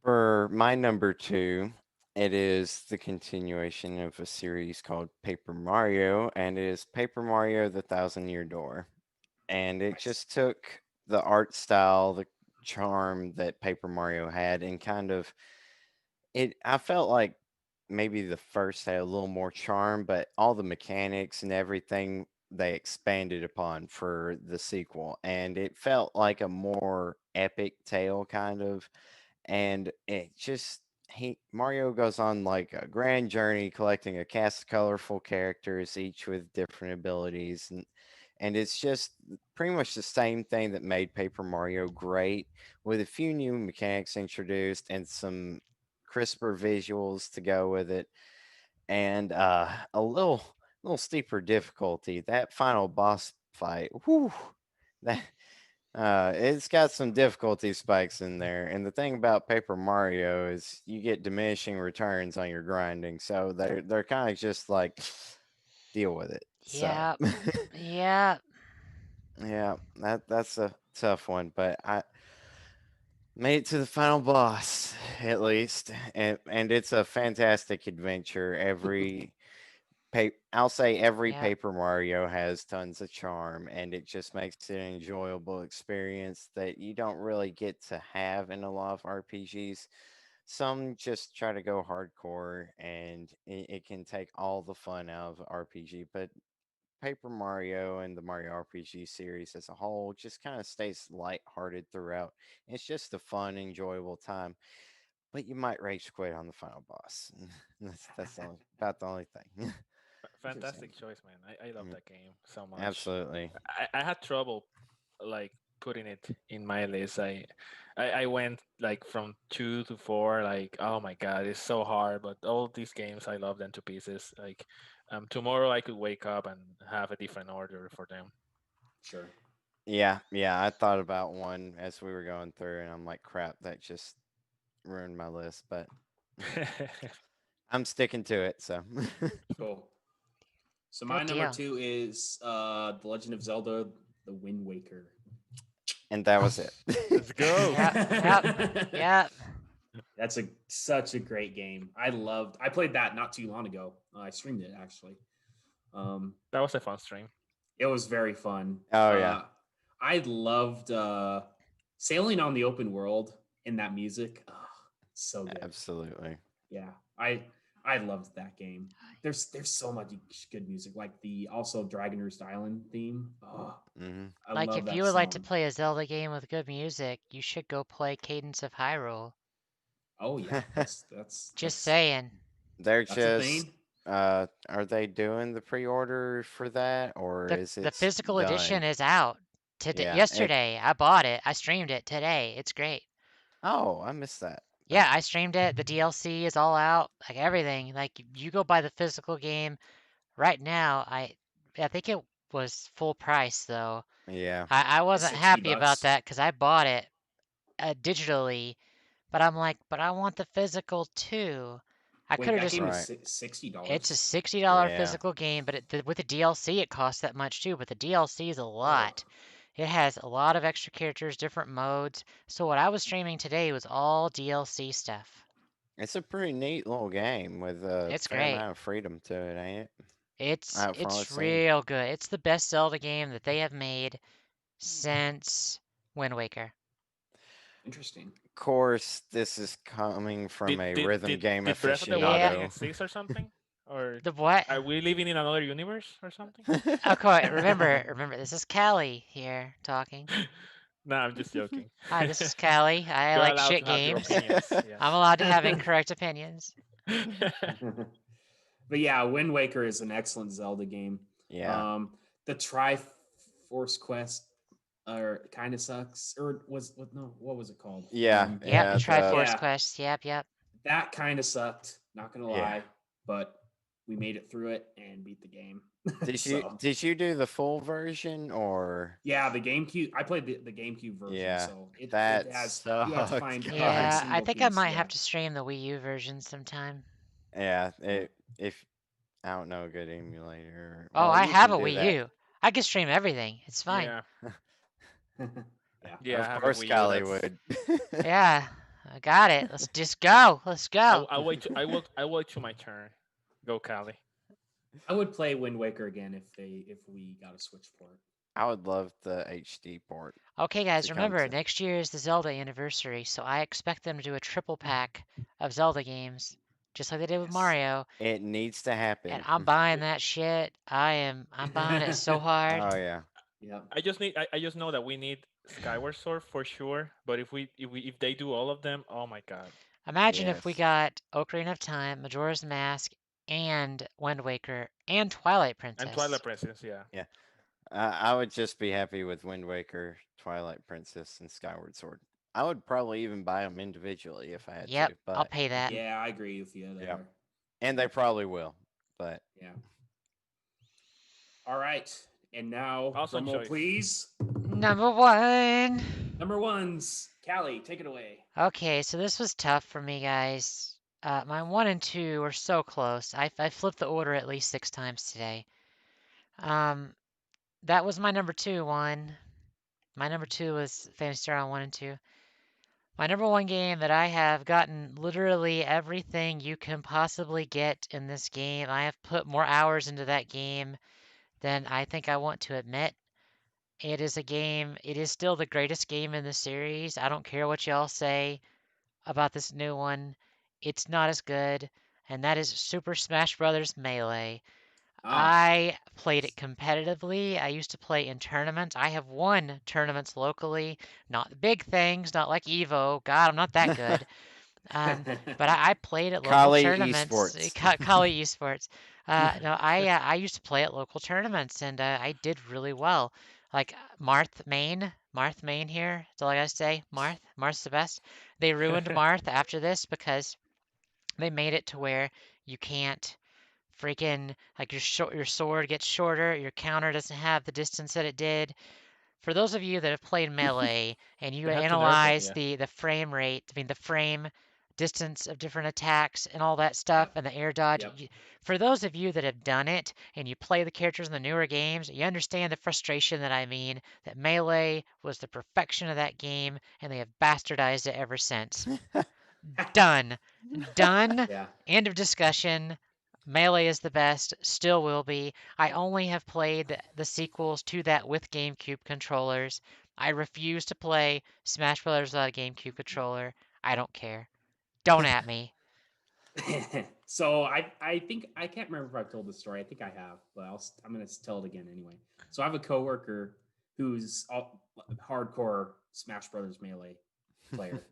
For my number two, it is the continuation of a series called Paper Mario, and it is Paper Mario: The Thousand Year Door. And it just took the art style, the charm that Paper Mario had, and kind of it. I felt like maybe the first had a little more charm, but all the mechanics and everything they expanded upon for the sequel, and it felt like a more epic tale kind of. And it just he Mario goes on like a grand journey collecting a cast of colorful characters, each with different abilities, and it's just pretty much the same thing that made Paper Mario great, with a few new mechanics introduced and some crisper visuals to go with it, and a little steeper difficulty. That final boss fight, whew, that it's got some difficulty spikes in there. And the thing about Paper Mario is you get diminishing returns on your grinding, so they're kind of just like deal with it. So Yeah. Yeah. yeah, that's a tough one, but I made it to the final boss at least, and it's a fantastic adventure. I'll say every Yeah. Paper Mario has tons of charm, and it just makes it an enjoyable experience that you don't really get to have in a lot of RPGs. Some just try to go hardcore, and it can take all the fun out of RPG. But Paper Mario and the Mario RPG series as a whole just kind of stays lighthearted throughout. It's just a fun, enjoyable time. But you might rage quit on the final boss. About the only thing. Fantastic choice, man. I love Mm, that game so much. Absolutely. I had trouble like putting it in my list. I went like from 2 to 4. Like, oh my god, it's so hard. But all these games, I love them to pieces. Like, tomorrow I could wake up and have a different order for them. Sure. Yeah, I thought about one as we were going through, and I'm like, crap, that just ruined my list. But I'm sticking to it. So, Cool. So Good my number deal. two is The Legend of Zelda: The Wind Waker. and that was it. Let's go. Yeah. That's such a great game. I played that not too long ago. I streamed it actually. That was a fun stream. It was very fun. Oh, yeah. I loved sailing on the open world in that music. Oh, so good. Absolutely. Yeah, I loved that game. There's so much good music, like the also Dragon Roost Island theme. Oh, Hmm. I Like love if that you would like to song. play a Zelda game with good music, you should go play Cadence of Hyrule. Oh yeah, Just saying. They're that's a just thing. are they doing the pre-order for that, or The is the it physical edition done? is out today. Yeah. Yesterday, I bought it. I streamed it today. It's great. Oh, I missed that. Yeah, I streamed it. The DLC is all out. Like everything. Like you go buy the physical game right now. I think it was full price though. Yeah. I wasn't 60 happy about bucks. that because I bought it digitally, but I'm like, but I want the physical too. I could Wait, have that just. game is Right. It's a $60. $60 Yeah. physical game, but with the DLC, it costs that much too. But the DLC is a lot. It has a lot of extra characters, different modes. So what I was streaming today was all DLC stuff. It's a pretty neat little game with a It's fair great. amount of freedom to it, ain't it? It's From what I've it's seen. real good. It's the best Zelda game that they have made. since Wind Waker. Interesting. Of course, this is coming from a rhythm game did Breath of the Wild Yeah. didn't aficionado. exist or something? Or The what? are we living in another universe or something? Okay, remember, this is Callie here talking. No, I'm just joking. Hi, this is Callie. I You're like allowed shit to have your games. opinions. Yes. I'm allowed to have incorrect opinions. But yeah, Wind Waker is an excellent Zelda game. Yeah. The Triforce Quest or kind of sucks. Or what was it called? Yeah. Yep, the Yeah. Triforce Yeah. Quest. Yep. That kind of sucked, not gonna Yeah. lie, but we made it through it and beat the game. Did you do the full version or? Yeah, the GameCube. I played the GameCube version, Yeah, so it that has you have to sucked, find every Yeah, I single think I piece. might Yeah. have to stream the Wii U version sometime. Yeah. If I don't know a good emulator. Oh, Well, I you have can a do Wii that. U. I can stream everything. It's fine. Yeah. Yeah. Yeah, I Of have a course, Wii U. Golly That's. would. Yeah, I got it. Let's just go. Let's go. I wait. I wait to my turn. Go, Callie. I would play Wind Waker again if we got a Switch port. I would love the HD port. Okay, guys, to come remember, to- next year is the Zelda anniversary, so I expect them to do a triple pack of Zelda games, just like they did with Yes. Mario. It needs to happen. And I'm buying that shit. I'm buying it so hard. Oh yeah. Yeah. I just know that we need Skyward Sword for sure. But if they do all of them, oh my god. Imagine if we Yes. got Ocarina of Time, Majora's Mask, and Wind Waker, and Twilight And Princess. Twilight Princess, yeah. Yeah. I would just be happy with Wind Waker, Twilight Princess, and Skyward Sword. I would probably even buy them individually if I had Yep, to. But I'll pay that. Yeah, I agree with you there. Yeah. And they probably will. But Yeah. All right. And now, Awesome drum roll, choice. please. Number one. Number ones. Callie, take it away. Okay, so this was tough for me, guys. My 1 and 2 were so close. I flipped the order at least 6 times today. That was my number 2 one. My number 2 was Phantasy Star on 1 and 2. My number 1 game that I have gotten literally everything you can possibly get in this game. I have put more hours into that game than I think I want to admit. It is still the greatest game in the series. I don't care what y'all say about this new one. It's not as good, and that is Super Smash Bros. Melee. I played it competitively. I used to play in tournaments. I have won tournaments locally, not the big things, not like Evo. God, I'm not that good. But I played at local Kali tournaments. Esports. Kali Esports. No, I used to play at local tournaments, and I did really well. Like Marth Main here. That's all I gotta say. Marth's the best. They ruined Marth after this because they made it to where you can't freaking like your sword gets shorter, your counter doesn't have the distance that it did. For those of you that have played Melee and you They had to nerf it, analyze yeah. the frame rate, I mean the frame distance of different attacks and all that stuff and the air dodge, Yep. for those of you that have done it and you play the characters in the newer games, you understand the frustration that I mean, that Melee was the perfection of that game and they have bastardized it ever since. Done. Done. Yeah. End of discussion. Melee is the best, still will be. I only have played the sequels to that with GameCube controllers. I refuse to play Smash Bros. Without a GameCube controller. I don't care. Don't at me. So I think I can't remember if I've told this story. I think I have, but I'm gonna tell it again anyway. So I have a coworker who's a hardcore Smash Brothers Melee player,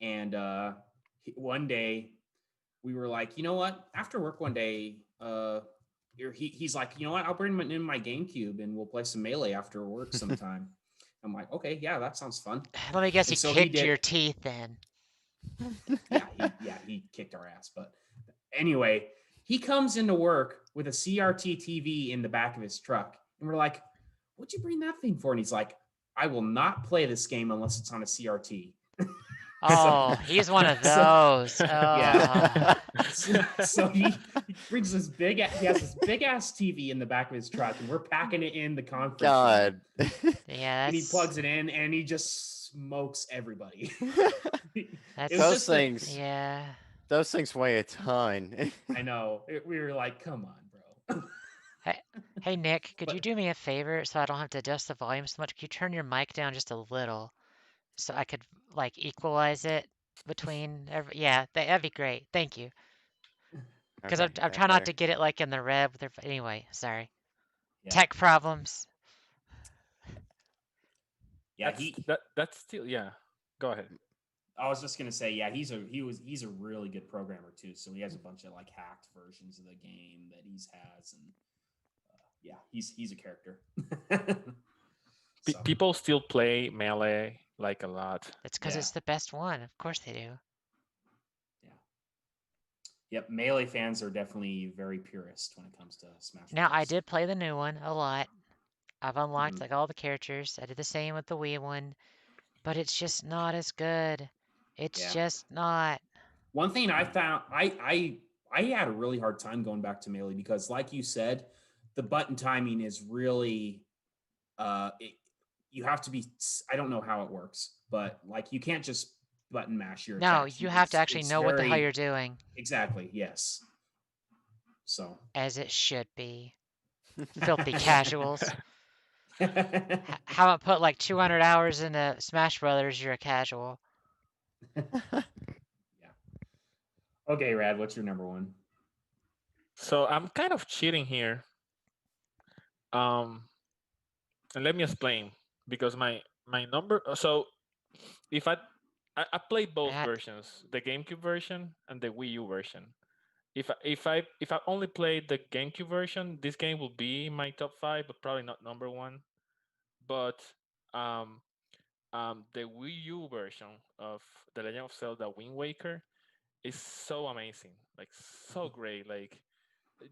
and one day we were like, you know what? After work one day, he's like, you know what? I'll bring in my GameCube and we'll play some Melee after work sometime. I'm like, okay, yeah, that sounds fun. Let me guess, And he so kicked did. your teeth then. He kicked our ass. But anyway, he comes into work with a CRT TV in the back of his truck, and we're like, "What'd you bring that thing for?" And he's like, "I will not play this game unless it's on a CRT." Oh, he's one of those. Yeah. Oh. So he brings this he has this big ass TV in the back of his truck, and we're packing it in the conference room. God. Yeah, And he that's plugs it in, and he just smokes everybody. that's It was Those just things. yeah. Those things weigh a ton. I know. We were like, come on, bro. Hey Nick, could you do me a favor so I don't have to adjust the volume so much? Could you turn your mic down just a little so I could like equalize it between every, yeah, that'd be great. Thank you. Because Okay, I'm that trying not better. to get it like in the red with anyway, sorry. Yeah, Tech problems. yeah. He. That's still, yeah. Go ahead. I was just gonna say, yeah, he's a really good programmer too. So he has a bunch of like hacked versions of the game that he's has, and yeah, he's a character. So People still play Melee like a lot. It's because yeah, it's the best one. Of course they do. yeah, yep. Melee fans are definitely very purist when it comes to Smash Now I Brothers. did play the new one a lot. I've unlocked Mhm. like all the characters. I did the same with the Wii one, but it's just not as good. It's Yeah. just not. One thing I found, I had a really hard time going back to Melee because, like you said, the button timing is really, it, you have to be. I don't know how it works, but like you can't just button mash your No, attacks. you have to actually It's know what the hell very you're doing, exactly yes. So. as it should be. Filthy casuals. Yeah. Haven't put like 200 hours into Smash Brothers, you're a casual. Okay, Rad, what's your number one? So I'm kind of cheating here. Um, and let me explain because my number. So if I played both That versions, the GameCube version and the Wii U version. If I only played the GameCube version, this game will be in my top five, but probably not number one. But um, the Wii U version of The Legend of Zelda Wind Waker is so amazing, like so great. Like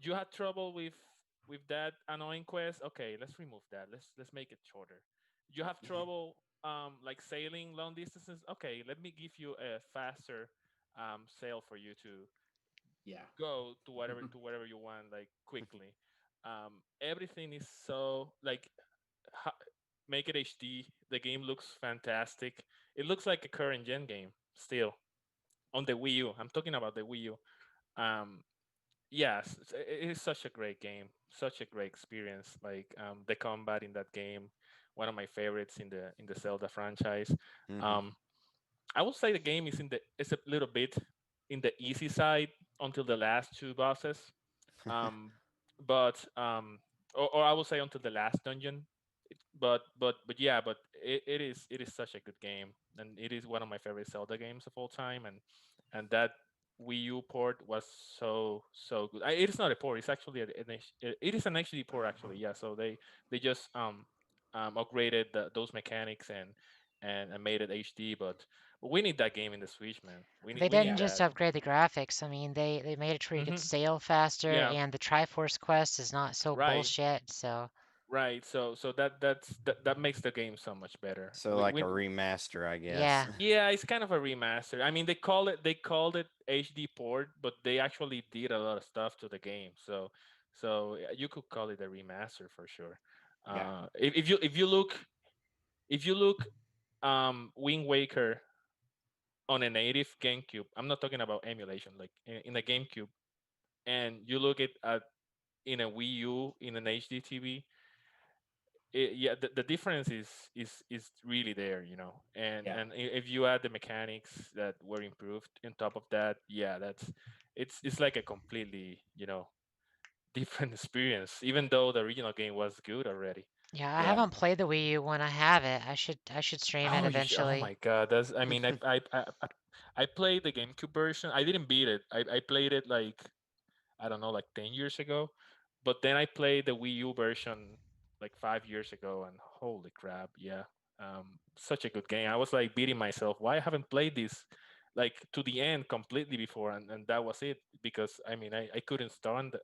you had trouble with that annoying quest. Okay, let's remove that. Let's make it shorter. You have trouble like sailing long distances. Okay, let me give you a faster sail for you to Yeah. go to wherever you want like quickly. Everything is so like ha- make it HD. The game looks fantastic. It looks like a current gen game still on the Wii U. I'm talking about the Wii U. Um, yes, it is such a great game, such a great experience. Like the combat in that game, one of my favorites in the Zelda franchise. Mhm. Um, I would say the game is a little bit in the easy side until the last two bosses. Um, or I would say until the last dungeon. But yeah, but it is such a good game, and it is one of my favorite Zelda games of all time, and that Wii U port was so good. It is not a port; it's actually it is an HD port actually. Yeah, so they just upgraded those mechanics and made it HD, but we need that game in the Switch, man. they We need didn't Yeah. just that. upgrade the graphics. I mean, they made it to where you could Hmm. sail faster, Yeah, and the Triforce quest is not so right. bullshit. So Right. So that makes the game so much better. So like a remaster, I guess. yeah, Yeah, it's kind of a remaster. I mean, they called it HD port, but they actually did a lot of stuff to the game. So yeah, you could call it a remaster for sure. Yeah. If you look Wind Waker on a native GameCube, I'm not talking about emulation, like in a GameCube, and you look at in a Wii U in an HD TV, yeah, the difference is really there, and Yeah. if you add the mechanics that were improved on top of that, yeah, it's like a completely different experience, even though the original game was good already. yeah. I Yeah. haven't played the Wii U when I have it. I should stream it Oh eventually. my god, that's I mean I played the GameCube version. I didn't beat it. I played it like I don't know, like 10 years ago. But then I played the Wii U version like 5 years ago, and holy crap, yeah, such a good game. I was like beating myself. Why I haven't played this like to the end completely before? And that was it because I mean I couldn't stand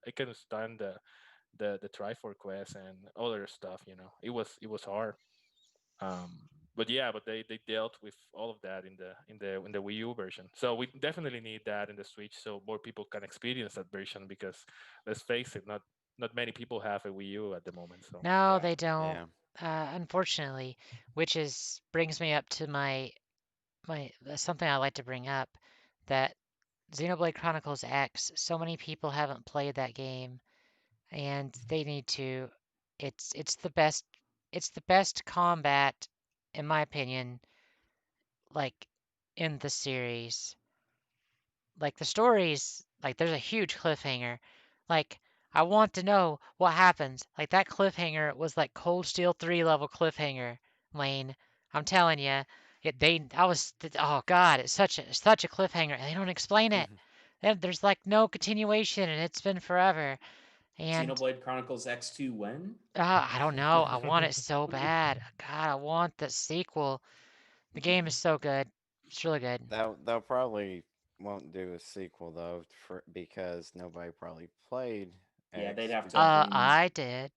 the Triforce quest and other stuff. It was hard. But yeah, but they dealt with all of that in the Wii U version. So we definitely need that in the Switch, so more people can experience that version. Because let's face it, not many people have a Wii U at the moment. So No, Yeah. they don't. Yeah. Unfortunately, which is brings me up to my something I like to bring up, that Xenoblade Chronicles X. So many people haven't played that game, and they need to. It's the best. It's the best combat, in my opinion, like in the series. Like the stories, like there's a huge cliffhanger. Like I want to know what happens. Like that cliffhanger was like Cold Steel 3 level cliffhanger, Lane. I'm telling you, oh god, it's such a cliffhanger and they don't explain it. There's like no continuation and it's been forever. And Xenoblade Chronicles X2 when? I don't know. I want it so bad. God, I want the sequel. The game is so good. It's really good. They'll probably won't do a sequel though, because nobody probably played Yeah, they'd X have to before. bring. I did.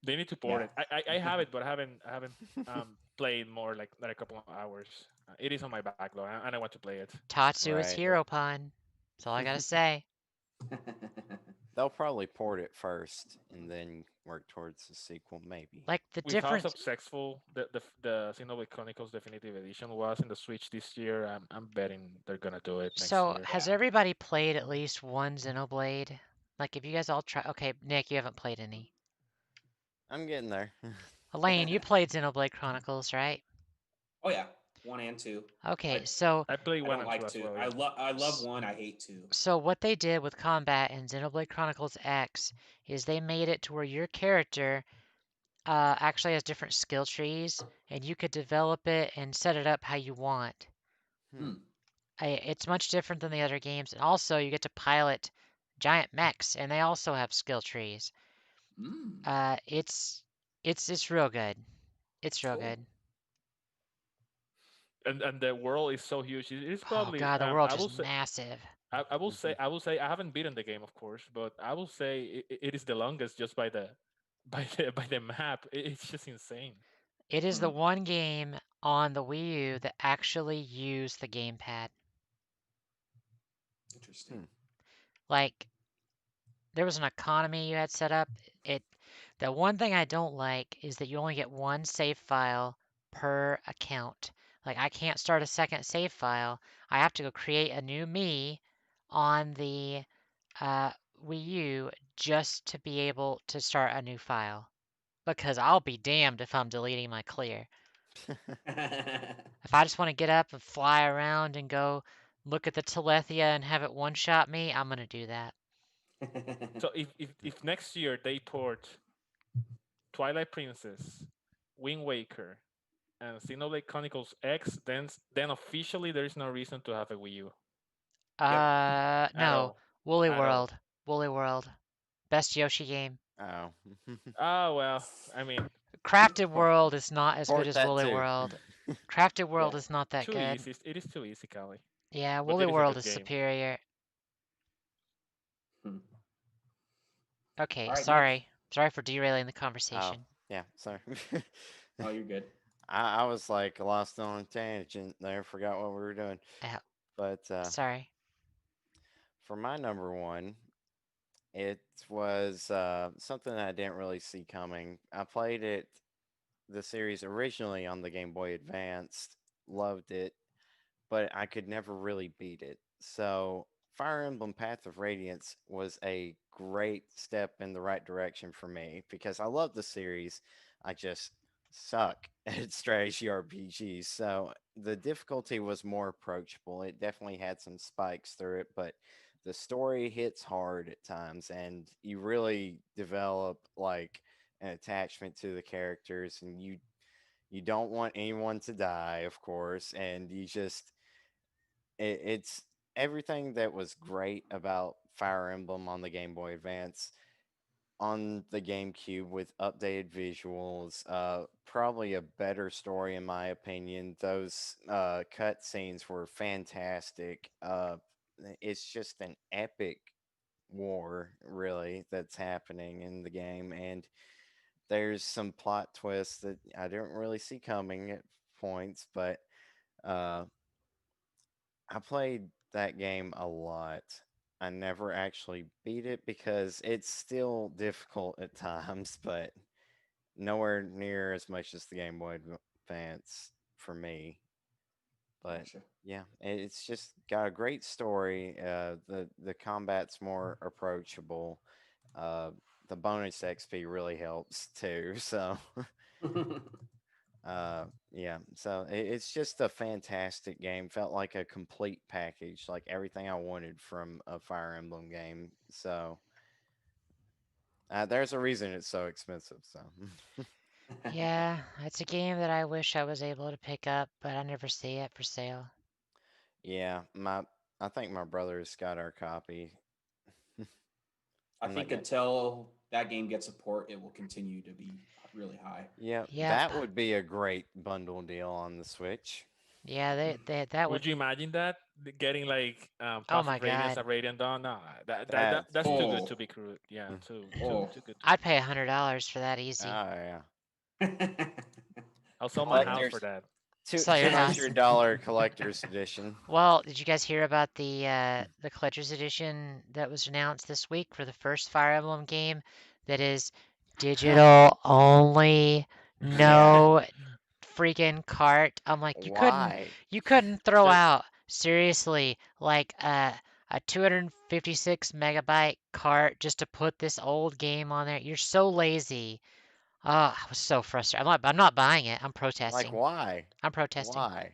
They need to port Yeah. it. I have it, but I haven't played more like a couple of hours. It is on my backlog, and I want to play it. Tatsu is Right. hero pun. That's all I gotta say. They'll probably port it first and then work towards the sequel, maybe. Like the With how difference. successful the Xenoblade Chronicles Definitive Edition was in the Switch this year, I'm betting they're gonna do it next So, year. has Yeah. everybody played at least one Xenoblade? Like, if you guys all try. Okay, Nick, you haven't played any. I'm getting there. Elaine, you played Xenoblade Chronicles, right? Oh yeah, 1 and 2. Okay, I so I played I one don't and two like as two. well. Yeah. I love s- one. I hate two. so what they did with combat in Xenoblade Chronicles X is they made it to where your character actually has different skill trees, and you could develop it and set it up how you want. Hmm. Hmm. It's much different than the other games, and also you get to pilot giant mechs, and they also have skill trees. Hmm. Uh, it's it's real good. It's real Cool. good. And the world is so huge. It is Oh probably god, the world's just massive. I haven't beaten the game, of course, but I will say it is the longest just by the by the map. It's just insane. It is the Hmm. one game on the Wii U that actually used the gamepad. Interesting. Hmm. Like there was an economy you had set up. It the one thing I don't like is that you only get one save file per account. Like I can't start a second save file. I have to go create a new me on the uh, Wii U just to be able to start a new file. Because I'll be damned if I'm deleting my clear. If I just want to get up and fly around and go look at the Telethia and have it one shot me, I'm gonna do that. So if next year they port Twilight Princess, Wind Waker, and Xenoblade Chronicles X, then officially there is no reason to have a Wii U Yep. at No, all, Woolly at all. World, Woolly World, best Yoshi game. Oh. Oh well, I mean, Crafted port, World is not as good port as that Woolly too. World. Crafted Yeah. World is not that too good. easy. It is too easy, Callie. Yeah, But Woolly it is a World good is game. superior. Hmm. Okay, All right, Nick. sorry. Sorry for derailing the Oh, conversation. yeah, sorry. Oh, you're good. I was like lost on a tangent there, forgot what we were doing. Uh, But sorry. for my number one, it was something that I didn't really see coming. I played the series originally on the Game Boy Advance, loved it, but I could never really beat it. So, Fire Emblem Path of Radiance was a great step in the right direction for me because I love the series. I just suck at strategy RPGs. So, the difficulty was more approachable. It definitely had some spikes through it, but the story hits hard at times and you really develop like an attachment to the characters, and you don't want anyone to die, of course, and you just it's everything that was great about Fire Emblem on the Game Boy Advance on the GameCube with updated visuals, probably a better story in my opinion. Those cut scenes were fantastic. It's just an epic war, really, that's happening in the game, and there's some plot twists that I didn't really see coming at points, but uh, I played that game a lot. I never actually beat it because it's still difficult at times, but nowhere near as much as the Game Boy Advance for me. But Gotcha. yeah, it's just got a great story. The combat's more approachable. Uh, the bonus XP really helps too. So yeah, so it's just a fantastic game. Felt like a complete package, like everything I wanted from a Fire Emblem game. So there's a reason it's so expensive. So Yeah, it's a game that I wish I was able to pick up, but I never see it for sale. yeah, I think my brother's got our copy. I I'm not think gonna. until that game gets a port, it will continue to be really high. Yeah, Yep. that would be a great bundle deal on the Switch. Yeah, they that Would would. you imagine that getting like Oh my passive radiance God. at Radiant Dawn? No, That's that's too good Oh, to be true. Yeah, oh. too good to be I'd true. pay $100 for that oh easy. yeah, I'll sell my Oh, house for collectors that. Sell your two house. hundred dollar collector's edition. Well, did you guys hear about the Collector's Edition that was announced this week for the first Fire Emblem game that is digital only, yeah. no freaking cart? I'm like, Why? you couldn't throw There, out seriously like a 256 megabyte cart just to put this old game on there. You're so lazy. Oh, I was so frustrated. I'm not buying it. I'm Like protesting. why? I'm protesting. Why?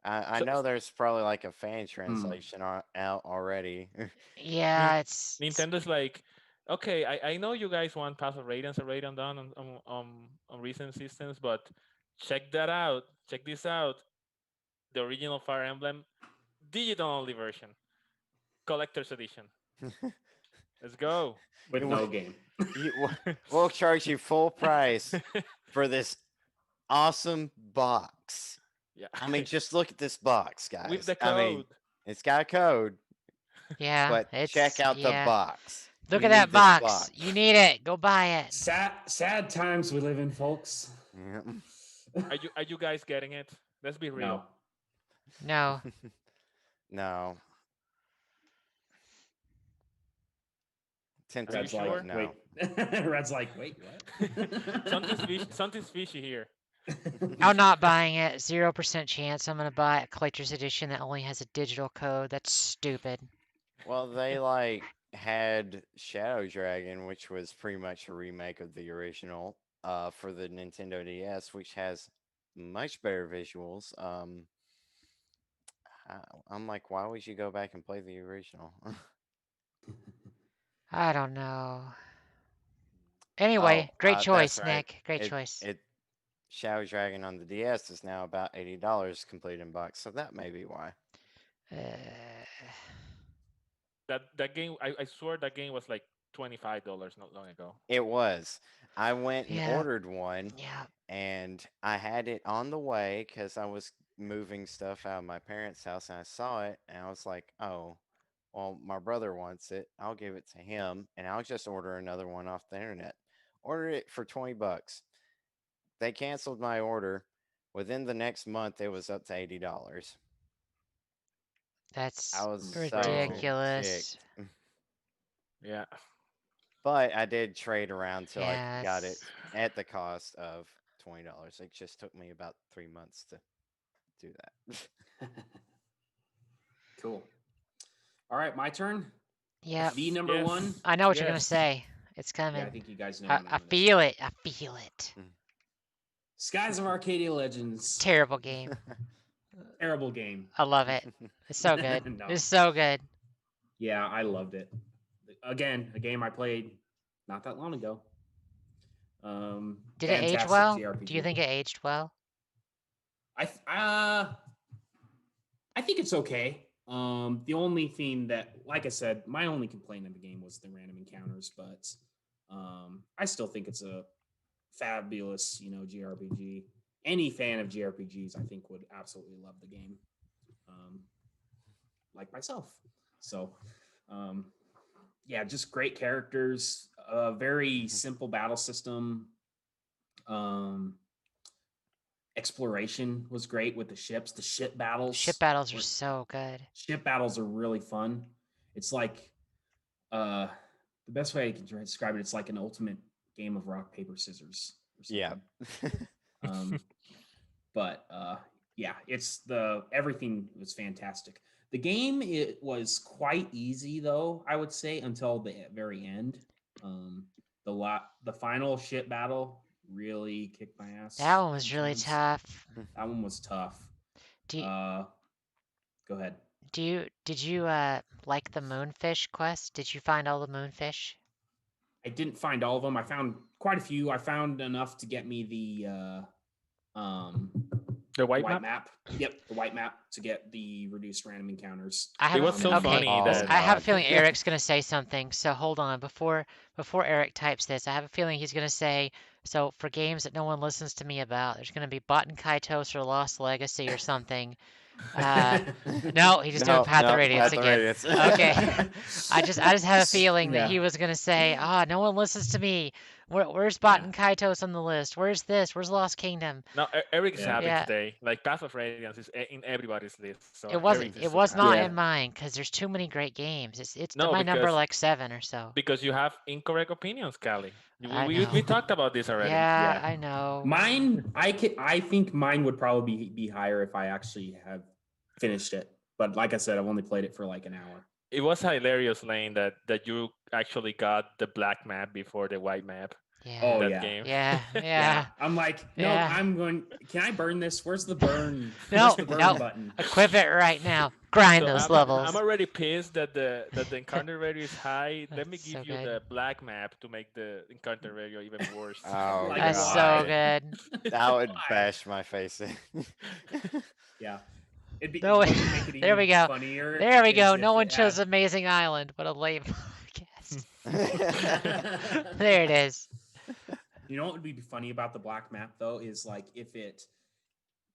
I so, know there's probably like a fan Hmm. translation out already. Nin- Yeah, it's Nintendo's like, okay, I know you guys want passive radiance at Radiant Dawn on recent systems, but check that out. Check this out. The original Fire Emblem digital only version, collector's edition. Let's go. With You- no game. we'll charge you full price for this awesome box. Yeah, I mean, just look at this box, with guys. the I mean, code. it's got a code, yeah, but check it's out the yeah. box. Look We at need that this box. box. You need it. Go buy it. Sad times we live in, folks. Yeah. Are you guys getting it? Let's be real. No. No. No. Are you Tempted, Red's but sure? like, no. wait. Red's like, wait, what? Something's fishy here. I'm not buying it. 0% chance I'm gonna buy a collector's edition that only has a digital code. That's stupid. Well, they like had Shadow Dragon, which was pretty much a remake of the original, for the Nintendo DS, which has much better visuals. I'm like, why would you go back and play the original? I don't know. Oh, Anyway, great that's choice, right. Nick. Great It choice. it Shadow Dragon on the DS is now about $80 complete in box, so that may be why. Uh, That game, I swear that game was like $25 not long ago. It was. I went and yeah, ordered one, yeah. and I had it on the way because I was moving stuff out of my parents' house, and I saw it, and I was like, oh, well, my brother wants it. I'll give it to him, and I'll just order another one off the internet. Ordered it for $20. They canceled my order. Within the next month, it was up to $80. I That's was It's so crazy. ridiculous. ticked. Yeah. But I did trade around till I Yeah, got it it's, at the cost of $20. It just took me about 3 months to do that. Cool. All right, my turn. yeah. The number Yes. one. I know what you're gonna Yes. say. It's Yeah, I coming. think you guys know I, what I'm I gonna feel say. it. I feel it. Skies of Arcadia Legends. Terrible game. Terrible game. I love it. It's so good. No. It's so good. Yeah, I loved it. Again, a game I played not that long ago. Did it age Fantastic well? JRPG. Do you think it aged well? I th- uh I think it's okay. The only thing that, like I said, my only complaint in the game was the random encounters, but I still think it's a fabulous, JRPG. Any fan of JRPGs, I think, would absolutely love the game, like myself. So, yeah, just great characters, a very simple battle system. Um, Exploration was great with the ships. The ship battles. Ship battles are so good. Ship battles are really fun. It's like the best way I can try to describe it. It's like an ultimate game of rock paper scissors. Or Yeah. something. But yeah, everything was fantastic. The game, it was quite easy though, I would say, until the very end. The final ship battle really kicked my ass. That one was a few really times. tough. That one was tough. Do you, Go ahead. did you like the moonfish quest? Did you find all the moonfish? I didn't find all of them. I found quite a few. I found enough to get me the white white map. Yep, the white map to get the reduced random encounters. I It have was so okay. funny Oh, that I have a God. feeling Eric's gonna say something. So hold on before Eric types this. I have a feeling he's gonna say so for games that no one listens to me about. There's gonna be Button Kaitos or Lost Legacy or something. No, he's just doing No, Path of no, Radiance Path of again. Radiance. Okay. I just have a feeling that Yeah. he was gonna say, no one listens to me. Where's Button Kaitos on the list? Where's this? Where's Lost Kingdom? no, Eric's Yeah. happy Yeah. today. Like Path of Radiance is in everybody's list, so It Eric is super was not happy. Yeah. in mine because there's too many great games. It's No, my number because like 7 or so. you have incorrect opinions, Callie. I We know. talked about this already. Yeah, I know. Mine, I think mine would probably be higher if I actually have finished it. But like I said, I've only played it for like an hour. It was hilarious, Lane, that you actually got the black map before the white map Yeah. Oh, in that yeah. game. Yeah. I'm like, no, Yeah. I'm going. Can I burn this? Where's the burn? No, Where's the burn no. button? Equip it right now. Grind So those levels. I'm already pissed that the encounter value is high. Let me That's give so you good. the black map to make the encounter value even worse. Oh, Like, That's God. so good. That would Why? bash my face in. Yeah. It'd be, No, what would make it there we even go. funnier There we is go. if No one it chose had- Amazing Island, but a lame podcast. There it is. You know what would be funny about the black map though is like if it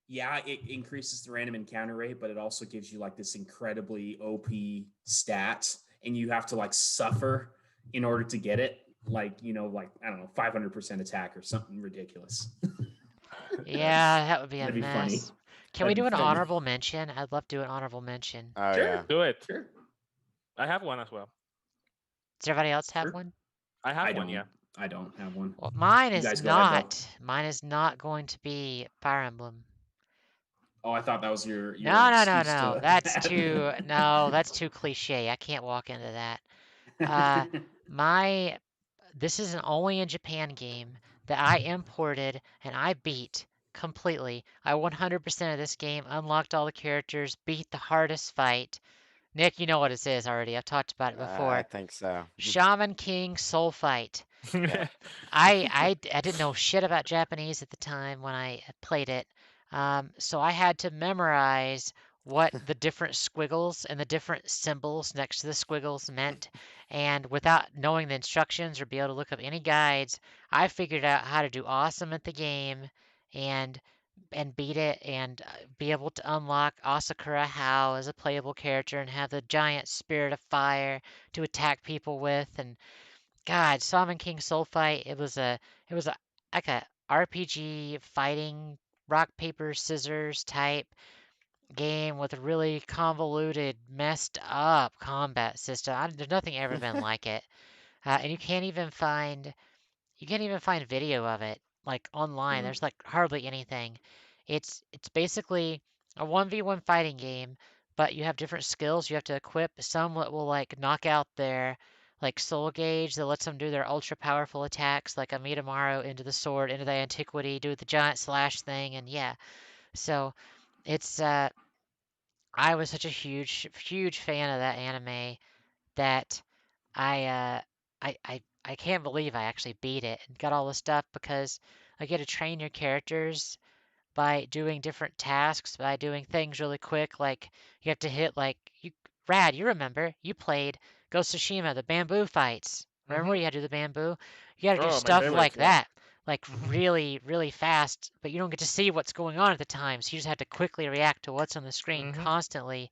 increases the random encounter rate, but it also gives you like this incredibly OP stat, and you have to like suffer in order to get it. Like, like I don't know, 500% attack or something ridiculous. Yeah, that would be a That'd be funny. mess. Can we That'd do be an funny. honorable mention? I'd love to do an honorable mention. Oh, Sure. yeah. Do it. Sure. I have one as well. Does everybody else have Sure. one? I have I one, don't. yeah. I don't have one. Well, mine You is guys go ahead, though. not. Mine is not going to be Fire Emblem. Oh, I thought that was your No. excuse to That's too that's too cliche. I can't walk into that. This is an only in Japan game that I imported and I beat completely. I 100% of this game, unlocked all the characters, beat the hardest fight. Nick, you know what it is already. I've talked about it I before. think so. Shaman King Soul Fight. Yeah. I didn't know shit about Japanese at the time when I played it. So I had to memorize what the different squiggles and the different symbols next to the squiggles meant. And without knowing the instructions or be able to look up any guides, I figured out how to do awesome at the game and beat it and be able to unlock Asakura Hao as a playable character and have the giant spirit of fire to attack people with. And God, Shaman King Soul Fight, it was like a RPG fighting rock paper scissors type game with a really convoluted, messed up combat system. There's nothing ever been like it, and you can't even find video of it like online. Mm. There's like hardly anything. It's basically a 1v1 fighting game, but you have different skills you have to equip. Some that will like knock out their like soul gauge that lets them do their ultra powerful attacks, like a Mitamaru into the sword, into the antiquity, do the giant slash thing, and yeah. So it's I was such a huge fan of that anime that I I can't believe I actually beat it and got all the stuff because I get to train your characters by doing different tasks, by doing things really quick. Like you have to hit like you remember you played Ghost of Tsushima, the bamboo fights. Remember where you had to do the bamboo? You got to do Oh, my stuff favorite. like Yeah. that, like really fast, but you don't get to see what's going on at the time. So you just have to quickly react to what's on the screen constantly.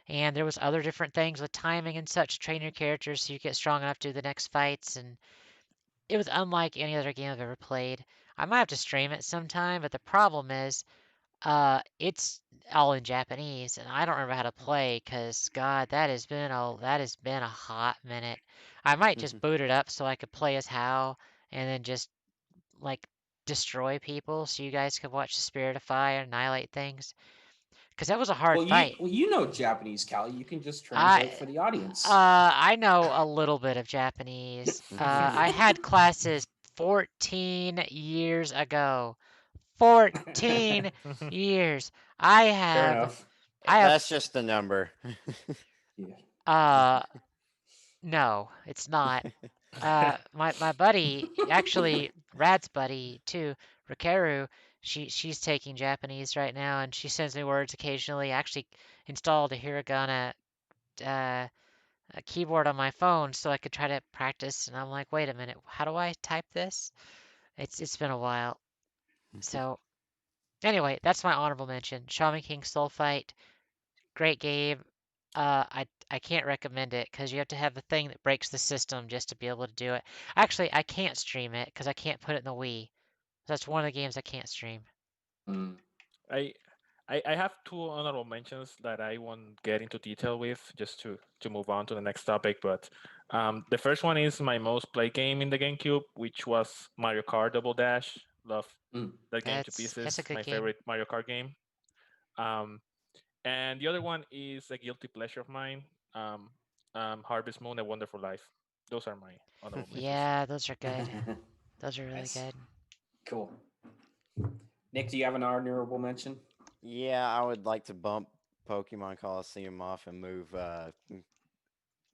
And there was other different things with timing and such, train your characters so you get strong enough to do the next fights. And it was unlike any other game I've ever played. I might have to stream it sometime, but the problem is, it's all in Japanese, and I don't remember how to play because God, that has been a hot minute. I might just boot it up so I could play as Hal and then just like destroy people so you guys could watch the Spirit of Fire annihilate things. because that was a hard fight. You know Japanese, Callie. You can just translate I for the audience. I know a little bit of Japanese. I had classes 14 years ago. 14 years. I Fair have enough. I have That's just the number. Yeah. uh no, it's not. My buddy, actually Rad's buddy too, Rikaru, she's taking Japanese right now and she sends me words occasionally. I actually installed a hiragana uh a keyboard on my phone so I could try to practice and I'm like, wait a minute, how do I type this? It's been a while. So anyway, that's my honorable mention. Shaman King Soul Fight, great game. I can't recommend it because you have to have the thing that breaks the system just to be able to do it. Actually, I can't stream it because I can't put it in the Wii. That's one of the games I can't stream. Mm. I, I have two honorable mentions that I won't get into detail with, just to move on to the next topic. But the first one is my most played game in the GameCube, which was Mario Kart Double Dash. Love Mm. that game to That's a pieces. good My game. favorite Mario Kart game. Um, and the other one is a guilty pleasure of mine. Harvest Moon: A Wonderful Life. Those are my honorable mentions. Yeah, those are good. Those are really Nice. good. Cool. Nick, do you have an honorable mention? Yeah, I would like to bump Pokemon Coliseum off and move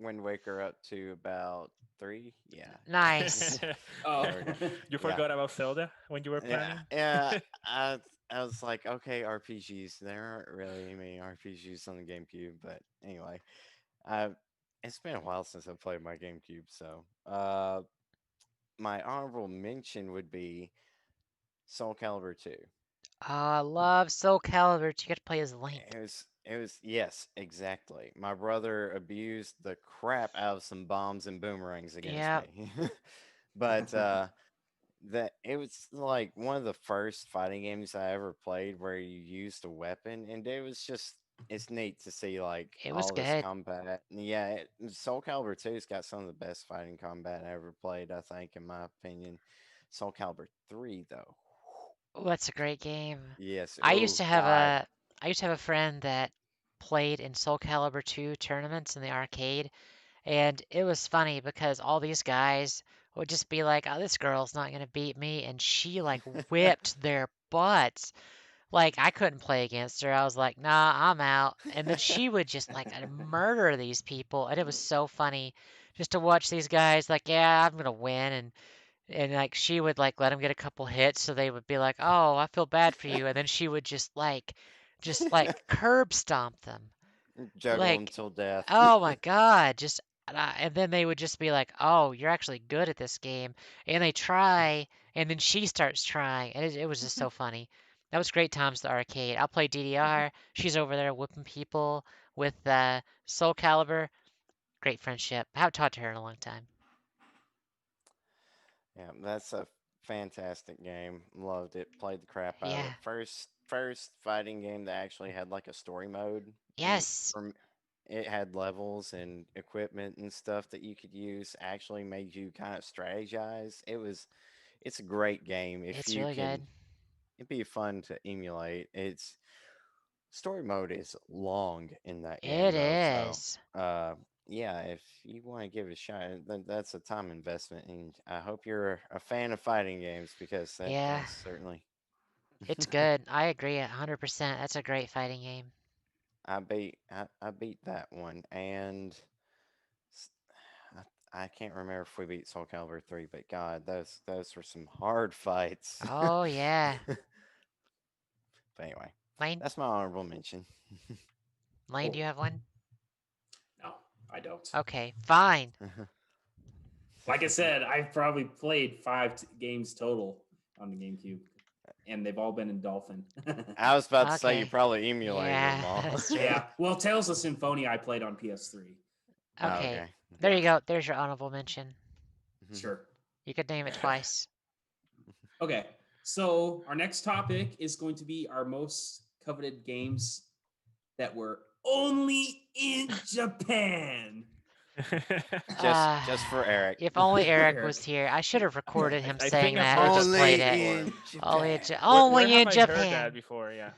Wind Waker up to about 3. Yeah. Nice. Oh, There we go. You Yeah. forgot about Zelda when you were Yeah, planning? yeah. I was like, okay, RPGs. There aren't really many RPGs on the GameCube, but anyway, I it's been a while since I played my GameCube, so my honorable mention would be Soul Calibur 2. Oh, I love Soul Calibur. You get to play as Link. It was yes, exactly. My brother abused the crap out of some bombs and boomerangs against Yep. me. But that it was like one of the first fighting games I ever played where you used a weapon, and it was just it's neat to see like It was all this good. combat. Yeah, Soul Calibur 2's got some of the best fighting combat I ever played, I think, in my opinion. Soul Calibur 3 though. Oh, that's a great game. Yes. I used Oh to have God. a I used to have a friend that played in Soul Calibur 2 tournaments in the arcade, and it was funny because all these guys would just be like, "Oh, this girl's not gonna beat me," and she like whipped their butts. Like I couldn't play against her. I was like, "Nah, I'm out." And then she would just like murder these people, and it was so funny just to watch these guys like, "Yeah, I'm gonna win," and like she would like let him get a couple hits so they would be like, "Oh, I feel bad for you." And then she would just like curb stomp them. Juggle them Like, till death. oh my God, just and then they would just be like, "Oh, you're actually good at this game." And they try and then she starts trying and it was just so funny. That was great times at the arcade. I'll play DDR. She's over there whipping people with Soul Calibur. Great friendship. I haven't talked to her in a long time. Yeah, that's a fantastic game. Loved it. Played the crap out of Yeah. it. First fighting game that actually had like a story mode. And Yes, it had levels and equipment and stuff that you could use. Actually made you kind of strategize. It's a great game if it's you really can. good. It'd be fun to emulate. It's story mode is long in that game It though, so is. uh yeah, if you want to give it a shot, that's a time investment, and I hope you're a fan of fighting games because Yeah, that's certainly it's good. I agree 100%. That's a great fighting game. I beat that one, and s- I can't remember if we beat Soul Calibur 3, but God, those were some hard fights. Oh, yeah. But anyway, Lane, that's my honorable mention. Lane, do cool. you have one? No, I don't. Okay, fine. Like I said, I've probably played games total on the GameCube, and they've all been in Dolphin. I was about to say you Okay. probably emulated Yeah, them all. that's true. Yeah, well, Tales of Symphonia I played on PS3. Oh, Okay, okay. there Yeah, you go. There's your honorable mention. sure. You could name it twice. Okay, so our next topic is going to be our most coveted games that were only in Japan. Just for Eric. If only For Eric Eric. was here. I should have recorded him I think saying I've that and heard just that played Only phrase it. before. in Only in, Japan. Where only have in I heard that Japan. before? Yeah.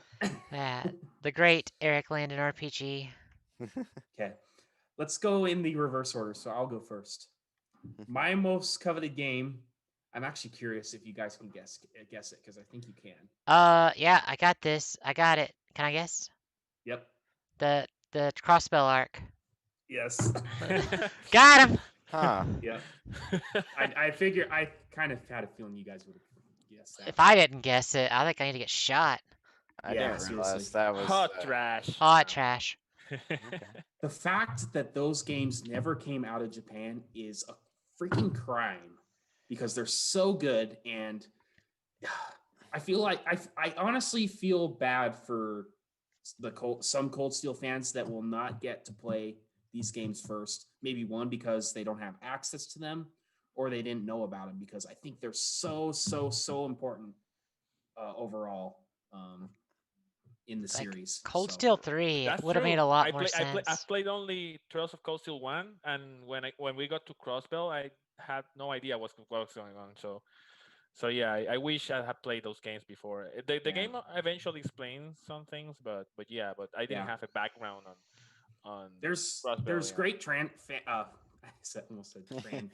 Yeah, the great Eric Landon RPG. Okay, let's go in the reverse order. So I'll go first. My most coveted game. I'm actually curious if you guys can guess it because I think you can. Yeah, I got this. I got it. Can I guess? Yep. The crossbell arc. Yes. Got him. Huh. Yep. I figure I kind of had a feeling you guys would have guessed that. If I didn't guess it, I think I need to get shot. I Yeah, didn't seriously. realize that was Hot trash. Hot trash. Okay. The fact that those games never came out of Japan is a freaking crime because they're so good, and I feel like I honestly feel bad for some Cold Steel fans that will not get to play these games first. Maybe one because they don't have access to them, or they didn't know about them because I think they're so important overall in the Like series. Cold So Steel 3 That's would have made true. a lot I more play. I play. I've sense. played only Trails of Cold Steel 1, and when we got to Crossbell, I had no idea what was going on. So yeah, I wish I had played those games before. The yeah, game eventually explains some things, but yeah, but I didn't yeah. have a background on Crossbell. There's great almost said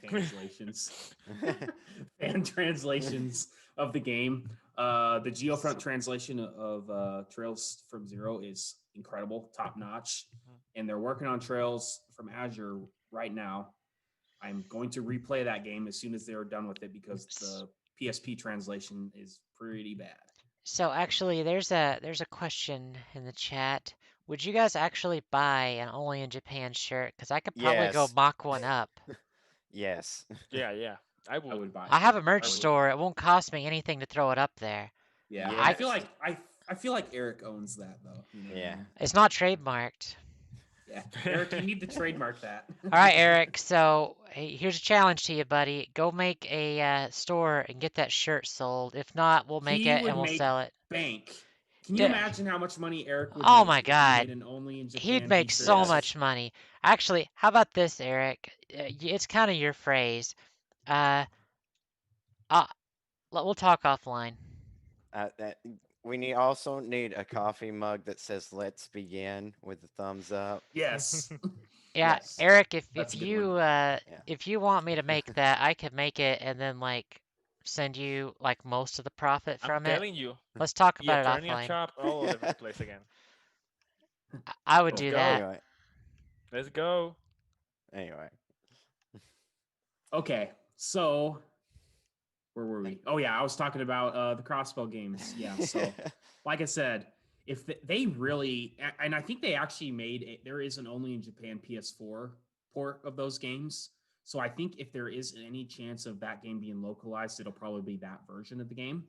translations. Fan translations of the game. The Geofront translation of Trails from Zero is incredible, top notch, and they're working on Trails from Azure right now. I'm going to replay that game as soon as they're done with it because the PSP translation is pretty bad. So actually, there's a question in the chat. Would you guys actually buy an Only in Japan shirt? Because I could probably go Yes. mock one up. Yes. Yeah, I I would. would buy I it. have a I merch would. store. It won't cost me anything to throw it up there. Yeah, I feel Yes. like I feel like Eric owns that though. You know what I Yeah. mean? It's not trademarked. Yeah, Eric, you need to trademark that. All right, Eric. So hey, here's a challenge to you, buddy. Go make a store and get that shirt sold. If not, we'll make He it and would we'll make sell it. bank. Can you D- imagine how much money Eric would oh my make if he God. made an only in He'd Japan make t-shirt? so Yes. much money. Actually, how about this, Eric? It's kind of your phrase. Uh, uh, we'll talk offline. That we also need a coffee mug that says "Let's begin" with a thumbs up. Yes. Yeah, Yes. Eric, if That's if a good one. you Yeah. if you want me to make that, I could make it and then like send you like most of the profit I'm from it. telling you, Let's talk the about it Eternia offline. shop all over the place again. I would Let's do go. that. Anyway. Let's go. Anyway. Okay. So where were we? Oh yeah, I was talking about the crossbow games. Yeah. So like I said, if they really, and I think they actually there is an only in Japan PS4 port of those games. So I think if there is any chance of that game being localized, it'll probably be that version of the game.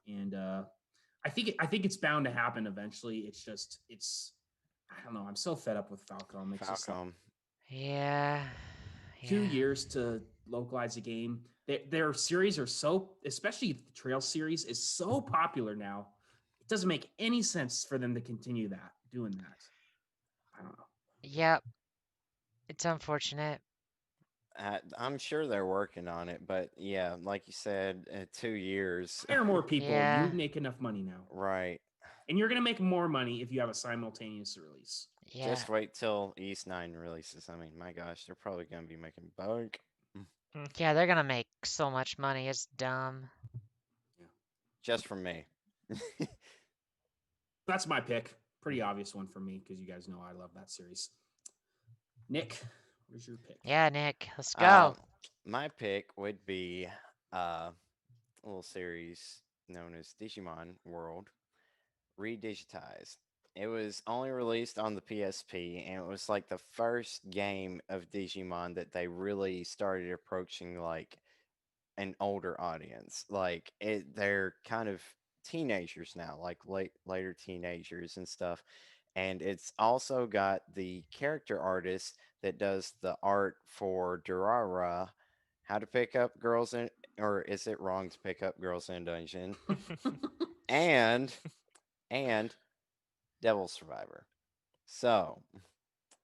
And I think it's bound to happen eventually. It's I don't know. I'm so fed up with Falcom. It's just like Falcom. Yeah. 2 years to localize a game. Their series are so, especially the Trail series, is so popular now. It doesn't make any sense for them to continue doing that. I don't know. Yep. It's unfortunate. I'm sure they're working on it, but yeah, like you said, 2 years. Hire more people. Yeah. You make enough money now, Right. and you're gonna make more money if you have a simultaneous release. Yeah. Just wait till East 9 releases. I mean, my gosh, they're probably going to be making bank. Yeah, they're gonna make so much money. It's dumb. Just from me. That's my pick. Pretty obvious one for me because you guys know I love that series. Nick, what is your pick? Yeah, Nick, let's go. My pick would be a little series known as Digimon World Redigitized. It was only released on the PSP, and it was like the first game of Digimon that they really started approaching like an older audience. Like they're kind of teenagers now, like later teenagers and stuff. And it's also got the character artist that does the art for Durara, How to Pick Up Girls in, or is it wrong to pick up girls in a dungeon? and and Devil Survivor. So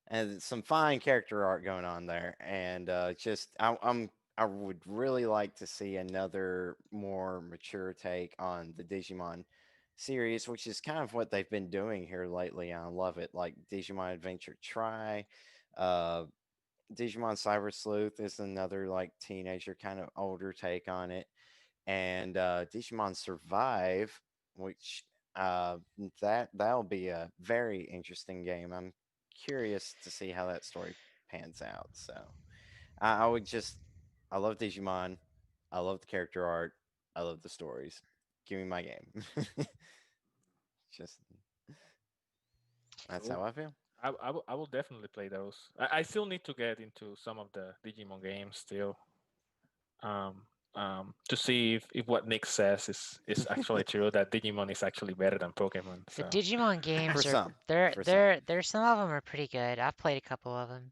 and some fine character art going on there. And just I would really like to see another more mature take on the Digimon series, which is kind of what they've been doing here lately. I love it. Like Digimon Adventure Try, uh, Digimon Cyber Sleuth is another like teenager kind of older take on it, and Digimon Survive, which uh, that'll be a very interesting game. I'm curious to see how that story pans out. So I would just, I love Digimon, I love the character art, I love the stories. Give me my game. Just that's how Cool. I feel. I will definitely play those. I still need to get into some of the Digimon games still. Um, to see if what Nick says is actually true, that Digimon is actually better than Pokemon. The So Digimon For games are some, they're for some, they're they're some of them are pretty good. I've played a couple of them.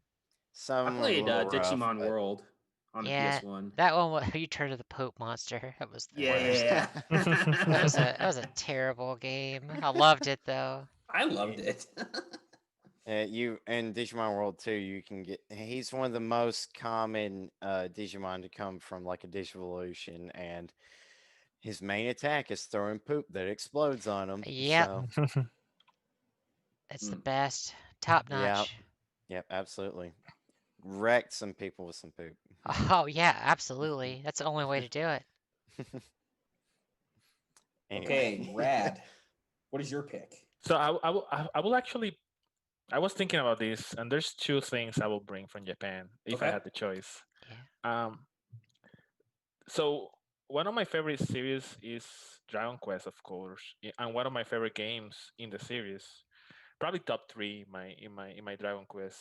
I some are a played little rough, Digimon but World on the Yeah, PS1. that one you turned to the Pope monster. That was the Yeah, worst. yeah, That was yeah. a terrible game. I loved it though. I loved it. You in Digimon World 2, you can get. He's one of the most common Digimon to come from like a Digivolution, and his main attack is throwing poop that explodes on him. Yep, So it's the Mm. best. Top yeah, notch. yep, absolutely. Wrecked some people with some poop. Oh yeah, absolutely. That's the only way to do it. Okay, Anyway, Rad. What is your pick? so I will actually, I was thinking about this, and there's two things I will bring from Japan if I Okay. had the choice. Yeah. Um, so one of my favorite series is Dragon Quest, of course, and one of my favorite games in the series, probably top three in my Dragon Quest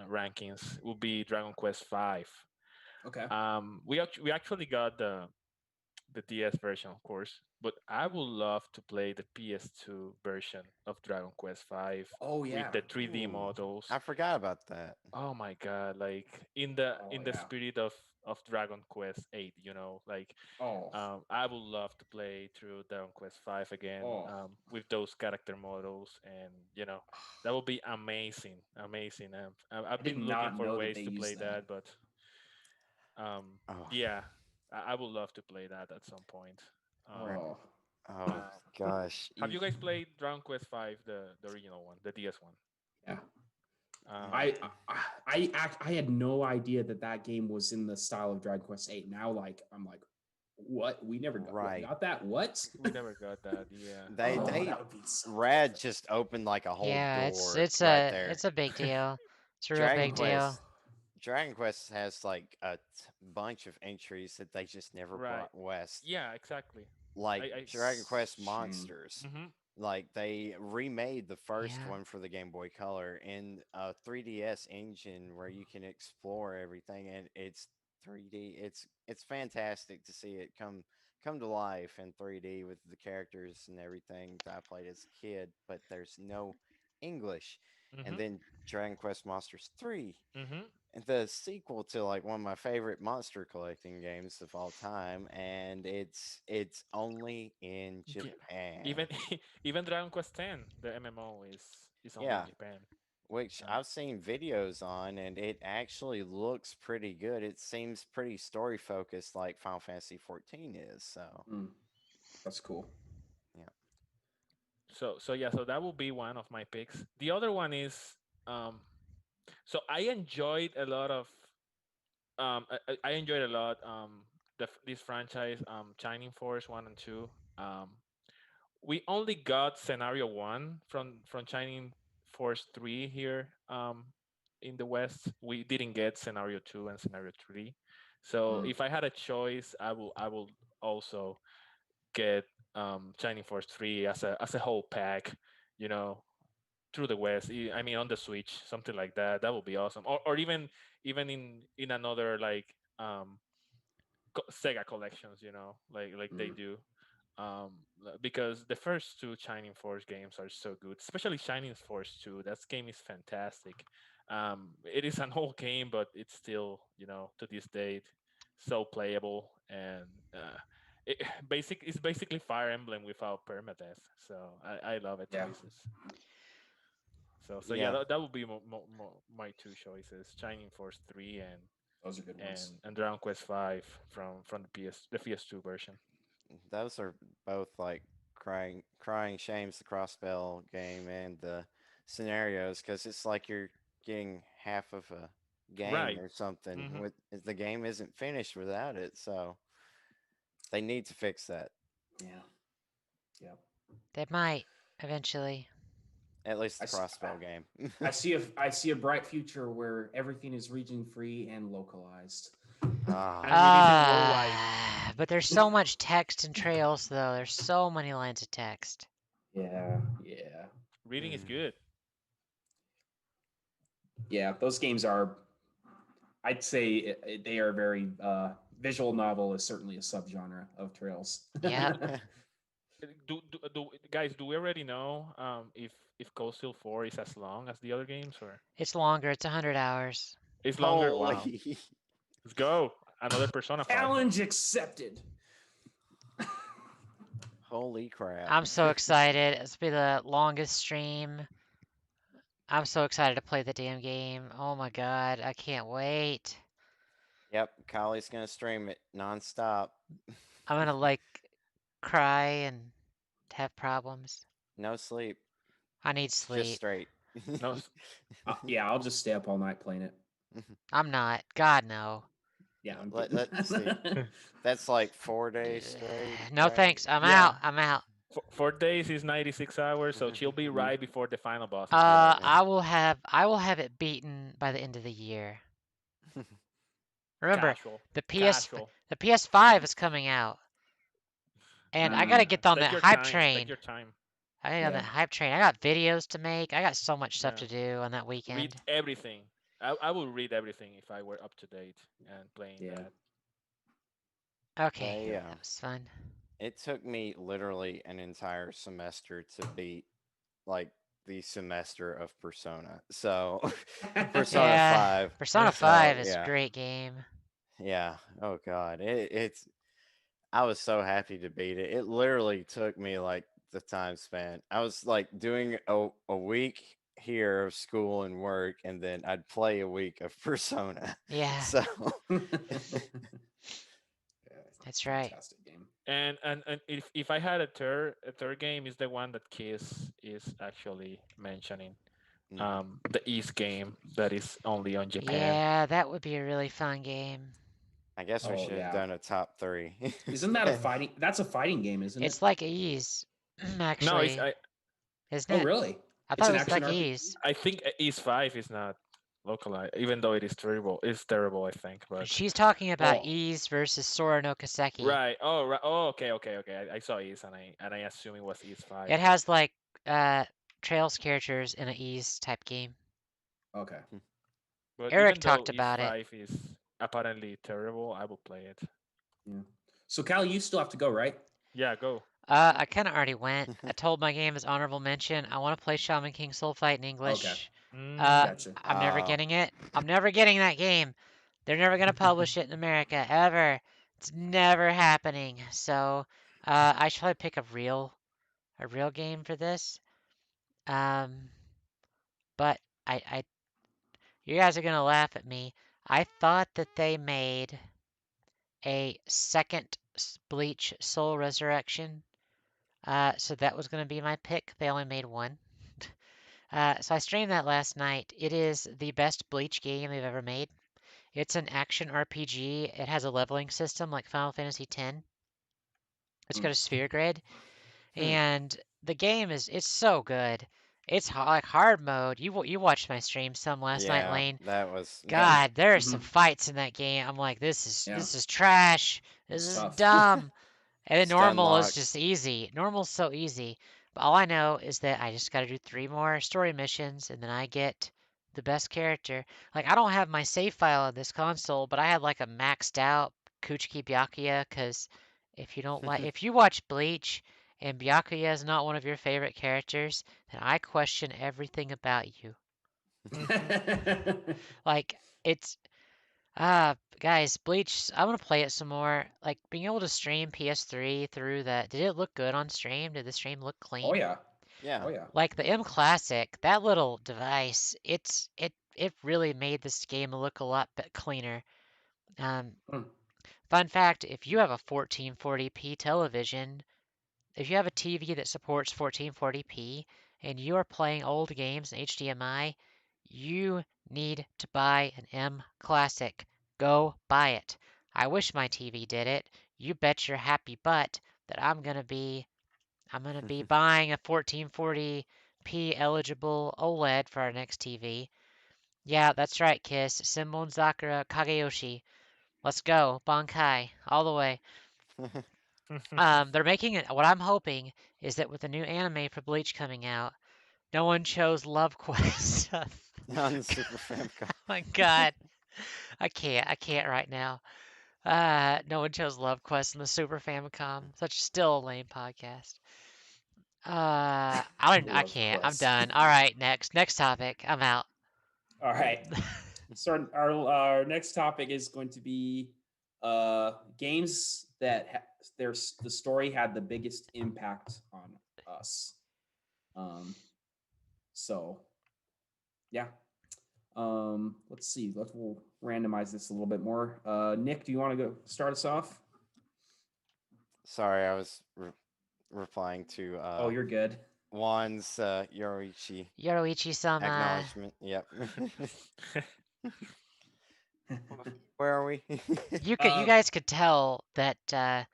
rankings, would be Dragon Quest Five. Okay. We actually got the DS version, of course, but I would love to play the PS2 version of Dragon Quest Five Oh with yeah. the 3D Ooh. models. I forgot about that. Oh my god! Like in the Oh in the yeah. spirit of Dragon Quest 8, like Oh. I would love to play through Dragon Quest 5 again, Oh. with those character models, and that would be amazing, amazing. I I've did been looking not for know that ways they to play used that. that, but Oh, yeah, I would love to play that at some point. right. Um, Oh. Oh gosh. have you guys played Dragon Quest 5, the original one, the DS one? Yeah. Um, I had no idea that that game was in the style of Dragon Quest 8. Now, like, I'm like, what? We never Right. got that? What? we never got that. Yeah. They That would be so Rad perfect. just opened like a whole Yeah, it's door it's right a there. it's a big deal. It's a real Dragon big Oh. deal. Quest Dragon Quest has like a bunch of entries that they just never Right. brought west. Yeah. Exactly. Like I. Dragon Quest Shame. Monsters. Mhm. Like they remade the first Yeah. one for the Game Boy Color in a 3DS engine where you can explore everything, and it's 3D. It's fantastic to see it come to life in 3D with the characters and everything that I played as a kid, but there's no English. And Mhm. then Dragon Quest Monsters 3, Mhm. and the sequel to like one of my favorite monster collecting games of all time, and it's only in Yeah. Japan. Even even Dragon Quest 10, the MMO is only in Yeah, Japan. which Uh, I've seen videos on, and it actually looks pretty good. It seems pretty story focused, like Final Fantasy 14 is. So, Mm, that's cool. yeah. so yeah, so that will be one of my picks. The other one is, um, so I enjoyed a lot of I enjoyed a lot this franchise, Shining Force 1 and 2. We only got scenario 1 from Shining Force 3 here, in the West. We didn't get scenario 2 and scenario 3. So Mm, if I had a choice, I will also get Shining Force 3 as a whole pack, you know, through the West. I mean, on the Switch, something like that. That would be awesome. Or even in another, like, Sega collections, like they mm, do. Because the first two Shining Force games are so good, especially Shining Force 2. That game is fantastic. It is an old game, but it's still, to this date, so playable, and it, it's basically Fire Emblem without permadeath. So I love it to yeah. pieces. So yeah, Yeah. that would be my two choices: Shining Force 3 Those are good ones. and Dragon Quest 5 from the PS2 version. Those are both like crying shames, the crossbell game and the scenarios, because it's like you're getting half of a game Right. or something. Hmm. With the game isn't finished without it, so they need to fix that. Yeah. Yeah. They might eventually. At least I, the s- crossbell game. I see a bright future where everything is region free and localized. And Ah, releasing worldwide. But there's so much text and trails, though. There's so many lines of text. Yeah. Yeah. Reading is good. Yeah. Those games are. I'd say they are very. Visual novel is certainly a subgenre of Trails. Yep. Guys, do we already know if Cold Steel 4 is as long as the other games, or It's longer. It's 100 hours. it's longer? Wow. holy. Let's go. Another Persona 5. Challenge accepted. Holy crap. I'm so excited. It's be the longest stream. I'm so excited to play the damn game. Oh my god, I can't wait. Yep, Kylie's gonna stream it nonstop. I'm gonna like cry and have problems. No sleep. I need It's just sleep. straight. No, Yeah, I'll just stay up all night playing it. I'm not. God, no. Yeah, I'm Let's see. kidding. That's like 4 days straight, No right? thanks. I'm yeah. out. I'm out. 4 days is 96 hours, so she'll be right before the final boss as well. Yeah. I will have it beaten by the end of the year. Remember, Casual. the Casual. PS5 is coming out. And I gotta get on Take that your hype time. train. Take your time. I gotta get on Yeah. that hype train. I got videos to make. I got so much stuff Yeah. to do on that Read weekend. everything. I would read everything if I were up to date and playing Yeah. that. Okay, Yeah. that was fun. It took me literally an entire semester to beat like the semester of Persona. So Persona Yeah, 5. Persona So 5 is a yeah. great game. Yeah. Oh god. It's I was so happy to beat it. It literally took me like the time spent. I was like doing a week here of school and work, and then I'd play a week of Persona. Yeah, So that's right. Fantastic game. And if I had a third game is the one that Kiss is actually mentioning. The East game that is only on Japan. Yeah, that would be a really fun game. I guess we Oh, should have yeah. done a top 3. Isn't that a fighting? That's a fighting game, isn't It's it? like Ease, No, actually, isn't Oh, it? really? I It's thought an it was action like RPG. Ease. I think East 5 is not localized, even though it is terrible. It's terrible, I think. But She's talking about Oh. Ease versus Sora no Kaseki. right. Oh, right. Oh, okay. I saw East and I assume it was East 5. It has like Trails characters in an Ease type game. Okay. But Eric even though talked East about it. 5 is apparently terrible, I will play it. Yeah. So, Callie, you still have to go, right? Yeah, go. I kind of already went. I told my game as honorable mention. I want to play Shaman King Soul Fight in English. Okay. Mm, I'm never getting it. I'm never getting that game. They're never gonna publish it in America ever. It's never happening. So I should probably pick a real game for this. But you guys are gonna laugh at me. I thought that they made a second Bleach Soul Resurrection. So that was gonna be my pick. They only made one. So I streamed that last night. It is the best Bleach game they've ever made. It's an action RPG. It has a leveling system like Final Fantasy X. It's got a sphere grid, and the game it's so good. It's like hard mode. You watched my stream some last night, Yeah, Lane. that was God, there are Mhm. some fights in that game. I'm like, this Yeah. is trash. This It's is tough. dumb. And then Stun normal is lock. just easy. Normal's so easy. But all I know is that I just got to do 3 more story missions, and then I get the best character. Like, I don't have my save file on this console, but I had like a maxed out Kuchiki Byakuya, because if you don't like, if you watch Bleach and Byakuya is not one of your favorite characters, then I question everything about you. Like, it's guys, Bleach, I want to play it some more. Like, being able to stream PS3 through that. Did it look good on stream? Did the stream look clean? Oh, yeah. Yeah. Oh yeah. Like the M Classic, that little device, it really made this game look a lot cleaner. Um, Hmm. Fun fact, if you have a 1440p television, if you have a TV that supports 1440p and you are playing old games in HDMI, you need to buy an M Classic. Go buy it. I wish my TV did it. You bet your happy butt that I'm gonna be buying a 1440p eligible OLED for our next TV. Yeah, that's right, Kiss. Simmon Sakura Kageyoshi. Let's go. Bankai. All the way. They're making it. What I'm hoping is that with the new anime for Bleach coming out, no one chose Love Quest. Oh On the Super Famicom. my God, I can't right now. No one chose Love Quest in the Super Famicom. Such still a lame podcast. I Love can't. I'm Quest. done. All right, next topic. I'm out. All right. So our next topic is going to be games that there's the story had the biggest impact on us. Um, so yeah. Let's see. We'll randomize this a little bit more. Nick, do you want to go start us off? Sorry, I was replying to Oh, you're good. Juan's Yorichi Yoroichi-sama. acknowledgement. Yep. Where are we? You guys could tell that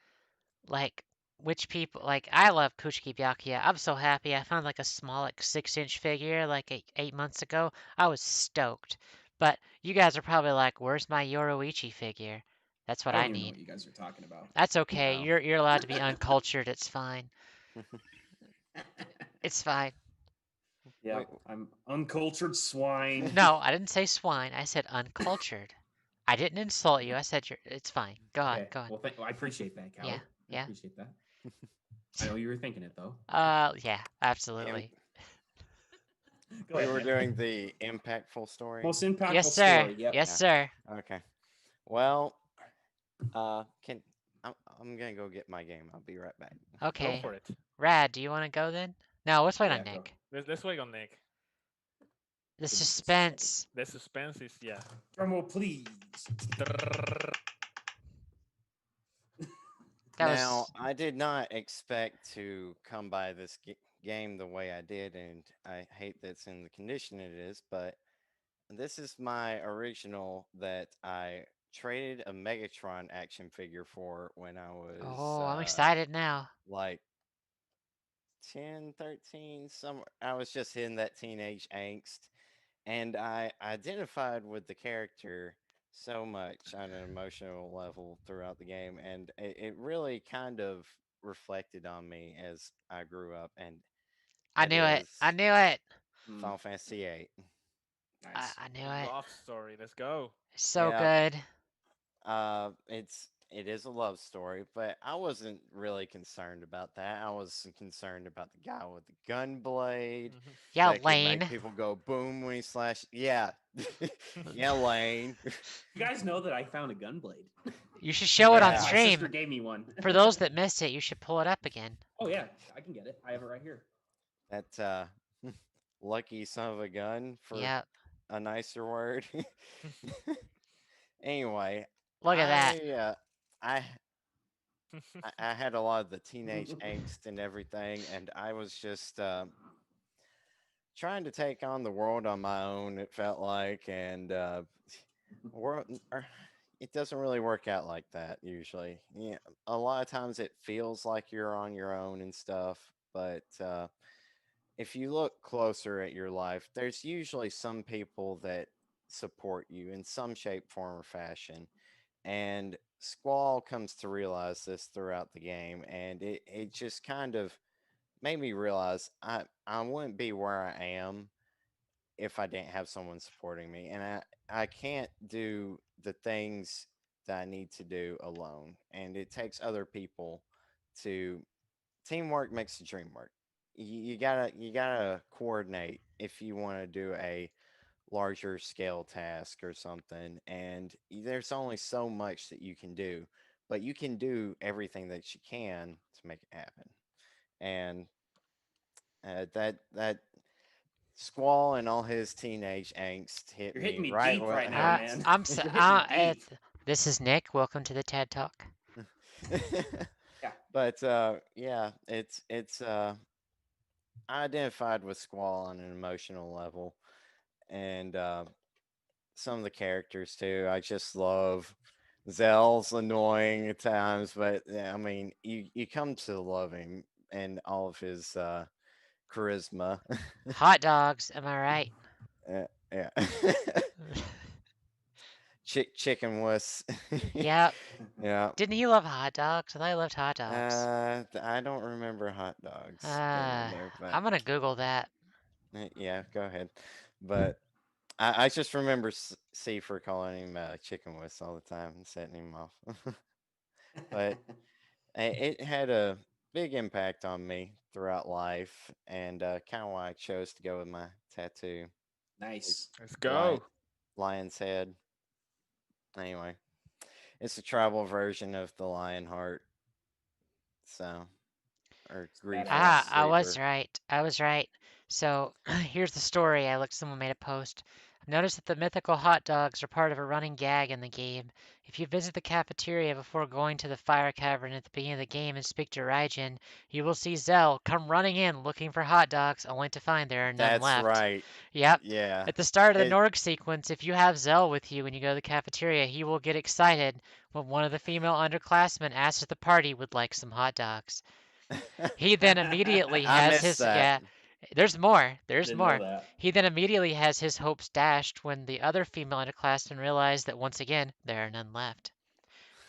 like which people like I love Kuchiki Byakuya. I'm so happy I found like a small like 6-inch figure like 8 months ago. I was stoked. But you guys are probably like, "Where's my Yoroichi figure?" That's I what don't I even know need. what you guys are talking about. That's okay. No. You're allowed to be uncultured. It's fine. It's fine. Yeah, Wait, I'm uncultured swine. No, I didn't say swine. I said uncultured. I didn't insult you. I said it's fine. Go on. Okay. Go on. Well, I appreciate that, Yeah. Callie. I Yeah. appreciate that. I know you were thinking it though. Yeah, Im- absolutely. Go we ahead, were Nick. doing the impactful story. Most Yes, impactful sir. story. Yep. Yes, Yeah. sir. Okay. Well, can I'm gonna go get my game. I'll be right back. Go Okay. for it. Rad, do you want to go then? No, let's wait on Yeah. Go. Nick. Let's wait on Nick. The Give me just a second. suspense. The suspense is yeah. Drum roll, please. That Now, was. I did not expect to come by this game the way I did, and I hate that it's in the condition it is, but this is my original that I traded a Megatron action figure for when I was Oh, I'm excited now. like 10, 13, somewhere. I was just hitting that teenage angst, and I identified with the character so much on an emotional level throughout the game, and it really kind of reflected on me as I grew up, and I that knew it. I is knew it. Hmm, Final Fantasy VIII. I, nice. I knew it. Love story. Let's go. So Yeah, good. it is a love story, but I wasn't really concerned about that. I was concerned about the guy with the gun blade Yeah, that could make Lane. people go boom when he slash. Yeah, yeah, Lane. You guys know that I found a gun blade. You should show it on Yeah. My sister stream. gave me one. For those that missed it, you should pull it up again. Oh yeah, I can get it. I have it right here. That lucky son of a gun for Yep. a nicer word. Anyway, Look at that. I I had a lot of the teenage angst and everything, and I was just trying to take on the world on my own. It felt like, and world, it doesn't really work out like that usually. Yeah, a lot of times it feels like you're on your own and stuff, but if you look closer at your life, there's usually some people that support you in some shape, form, or fashion. And Squall comes to realize this throughout the game, and it just kind of made me realize I wouldn't be where I am if I didn't have someone supporting me. And I can't do the things that I need to do alone. And it takes other people to teamwork makes the dream work. You gotta coordinate if you want to do a larger scale task or something, and there's only so much that you can do, but you can do everything that you can to make it happen. And That Squall and all his teenage angst hit You're hitting me me right deep right now, Uh, man. I'm so, You're hitting me deep. this is Nick. Welcome to the TED Talk. Yeah. But yeah, it's I identified with Squall on an emotional level, and some of the characters too. I just love Zell's annoying at times, but yeah, I mean, you come to love him and all of his charisma. Hot dogs, am I right? Yeah. Chicken was. Yep. Yeah. Didn't he love hot dogs? I thought he loved hot dogs. I don't remember hot dogs being in there, but I'm gonna Google that. yeah, go ahead. But I just remember Seifer calling him chicken whistle all the time and setting him off. But it had a big impact on me throughout life, and kind of why I chose to go with my tattoo, big Nice. Let's lion, go. lion's head. Anyway, it's a tribal version of the lion heart, so or It's grief Ah, badass. I was reaper. right. I was right. So here's the story. Someone made a post. I've noticed that the mythical hot dogs are part of a running gag in the game. If you visit the cafeteria before going to the fire cavern at the beginning of the game and speak to Raijin, you will see Zell come running in looking for hot dogs, only to find there are none That's left. right. Yep. Yeah. At the start of the It. Norg sequence, if you have Zell with you when you go to the cafeteria, he will get excited when one of the female underclassmen asks if the party would like some hot dogs. He then immediately I has missed his that. yeah, there's more. There's Didn't know more. that. He then immediately has his hopes dashed when the other female underclassmen realize that once again there are none left.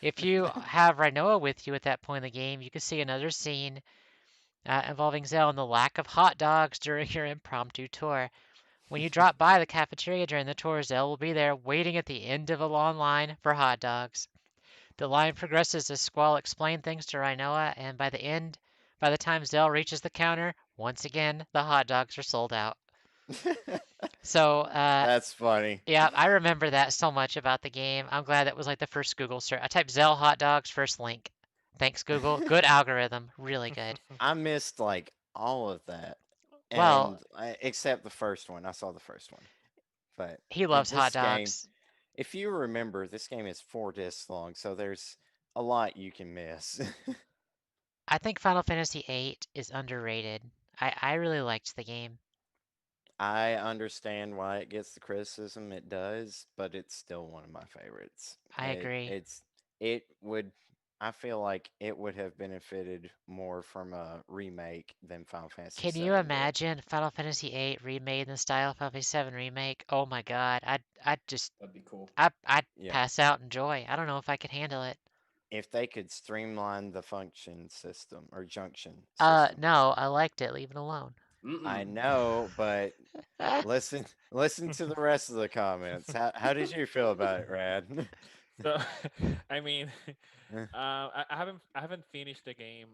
If you have Rinoa with you at that point in the game, you can see another scene involving Zell and the lack of hot dogs during your impromptu tour. When you drop by the cafeteria during the tour, Zell will be there waiting at the end of a long line for hot dogs. The line progresses as Squall explains things to Rinoa, and by the time Zell reaches the counter, once again the hot dogs are sold out. So, That's funny. yeah, I remember that so much about the game. I'm glad that was like the first Google search. I typed Zell hot dogs, first link. Thanks, Google. Good algorithm. Really good. I missed like all of that, Well, and except the first one. I saw the first one, but he loves hot this game, dogs. if you remember, this game is 4 discs long, so there's a lot you can miss. I think Final Fantasy VIII is underrated. I really liked the game. I understand why it gets the criticism it does, but it's still one of my favorites. I agree. It would I feel like it would have benefited more from a remake than Final Fantasy Can you VII did. imagine Final Fantasy VIII remade in the style of Final Fantasy VII remake? Oh my God, I'd just That'd be cool. I'd Yeah. pass out in joy. I don't know if I could handle it. If they could streamline the function system or junction system. No, I liked it. Leave it alone. I Mm-mm. know, but listen to the rest of the comments. How did you feel about it, Rad? So, I mean, I haven't finished the game.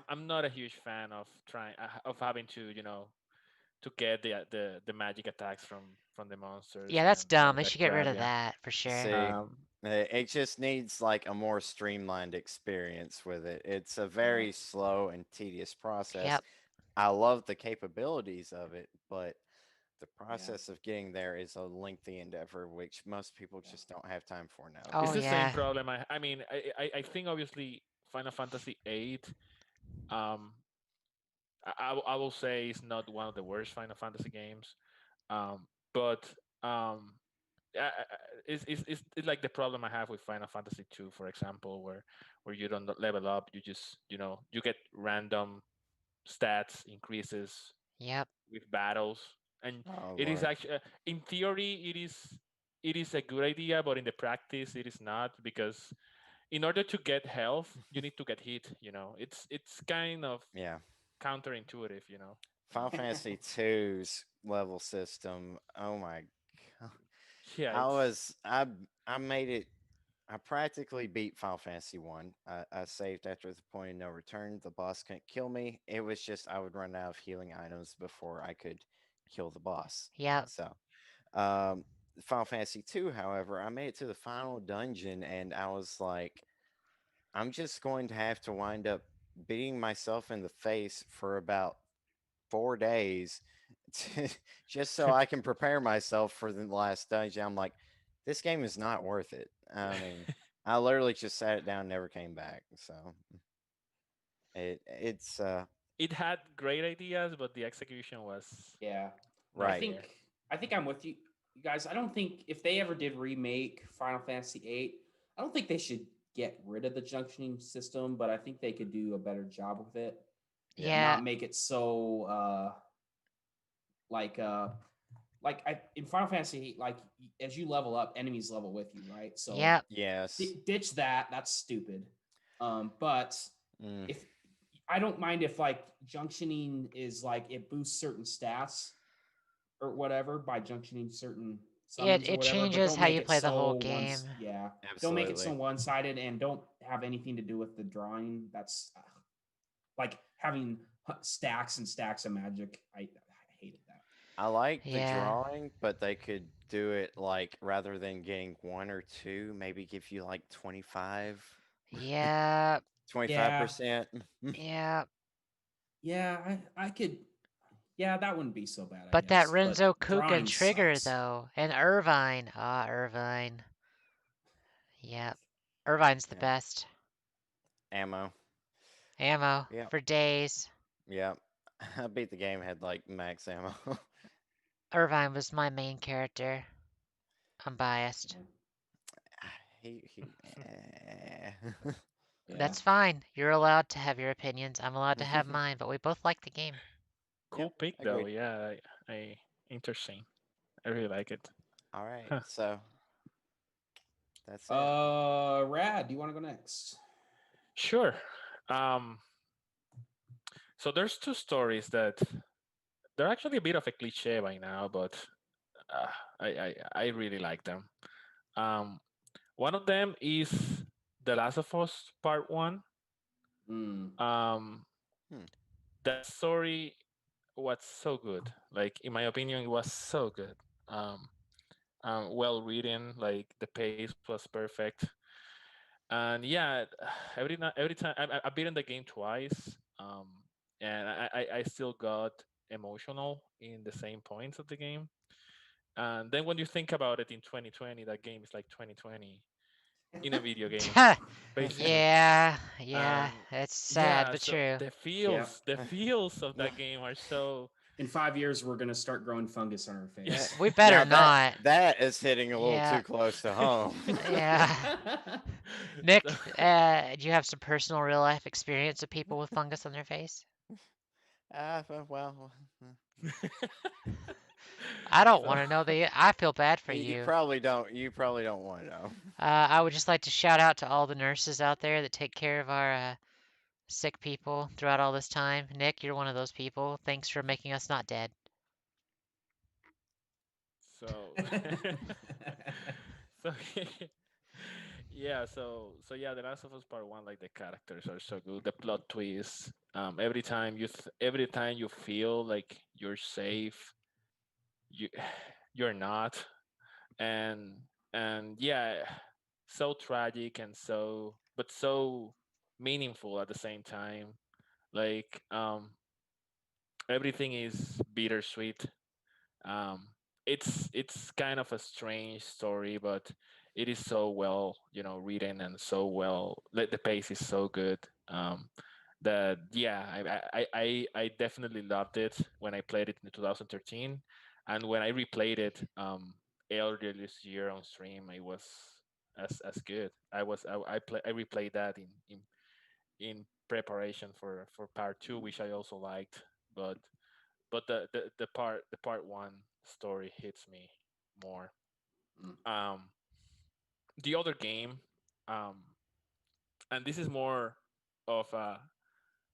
I'm not a huge fan of trying of having to to get the magic attacks from the monsters Yeah, that's and all dumb. They that should get rid crap. of Yeah. that for sure. See, Um, it just needs like a more streamlined experience with it. It's a Yeah. very slow and tedious process. Yep. I love the capabilities of it, but the Yeah. process of getting there is a lengthy endeavor, which most people Yeah. just don't have time for it's Oh the nowadays. same yeah. problem. I mean, I think obviously Final Fantasy VIII. Um, I will say it's not one of the worst Final Fantasy games. But it's like the problem I have with Final Fantasy 2, for example, where you don't level up, you just you get random stats increases Yep. with battles, and Oh it is Lord. actually in theory it is a good idea, but in the practice it is not, because in order to get health you need to get hit. It's kind of Yeah. counterintuitive. Final Fantasy two's level system. Oh my god. Yeah, I it's was I made it I practically beat Final Fantasy One. I saved after the point of no return. The boss couldn't kill me. It was just I would run out of healing items before I could kill the boss. Yep. So, um, Final Fantasy Two, however, I made it to the final dungeon, and I was like, I'm just going to have to wind up beating myself in the face for about 4 days just so I can prepare myself for the last dungeon. I'm like, this game is not worth it. I mean, I literally just sat it down, never came back. So it's It had great ideas, but the execution was Yeah. I not right. there. think I'm with you, you guys. I don't think if they ever did remake Final Fantasy VIII, I don't think they should get rid of the junctioning system, but I think they could do a better job with it. Yeah. Yeah, Not make it so like in Final Fantasy VIII, like as you level up, enemies level with you, right? So yep, Yes. ditch that. That's stupid. But Mm, if I don't mind if like junctioning is like it boosts certain stats or whatever by junctioning certain it summons or it whatever, but changes don't how make you it play the so whole game. don't make it so absolutely. one-sided and don't have anything to do with the drawing. That's like having stacks and stacks of magic. I hated that. I like the Yeah, drawing, but they could do it like rather than getting one or two, maybe give you like yeah, Yeah, 25%. yeah. yeah, I could. Yeah, that wouldn't be so bad, I But that guess. But Renzo Kuken drawing trigger sucks. though, and Irvine. Ah, Irvine. Yep, Irvine's the Yeah. best. Ammo. Ammo Yep. for days. Yep. I beat the game, had like max ammo. Irvine was my main character. I'm biased. Yeah, he yeah. That's fine. You're allowed to have your opinions. I'm allowed to have mine, but we both like the game. Cool Yep, pick though. agreed. Yeah, I interesting. I really like it. All right, Huh. so that's it. Rad, do you want to go next? Sure. Um, so there's two stories that they're actually a bit of a cliche by now, but uh, I really like them. Um, one of them is The Last of Us Part One. Mm. Um, Hmm. that story was so good. Like in my opinion, it was so good. Um, well written. Like the pace was perfect. And yeah, every time I've beaten the game twice, and I still got emotional in the same points of the game. And then when you think about it in 2020, that game is like 2020 in a video game, basically. Yeah, yeah. And It's sad yeah, but so true. Yep. the feels of that game are so In 5 years, we're gonna start growing fungus on our Yeah. face. We better Now that not. that is hitting a little Yeah, too close to home. yeah. so- Nick, do you have some personal real life experience with people with fungus on their face? Well, I don't so want to know. I feel bad for you you. probably don't. You probably don't want to know. I would just like to shout out to all the nurses out there that take care of our sick people throughout all this time. Nick, you're one of those people. Thanks for making us not dead. so so yeah, so yeah, The Last of Us Part One, like the characters are so good, the plot twist. Every time you feel like you're safe, you you're not, and yeah, so tragic and so meaningful at the same time. Like everything is bittersweet. um it's kind of a strange story, but it is so well, written, and so well, the pace is so good. That yeah, I definitely loved it when I played it in 2013, and when I replayed it earlier this year on stream, it was as good. I replayed that in preparation for part two, which I also liked. But the part one story hits me more. Mm. The other game, um, and this is more of a.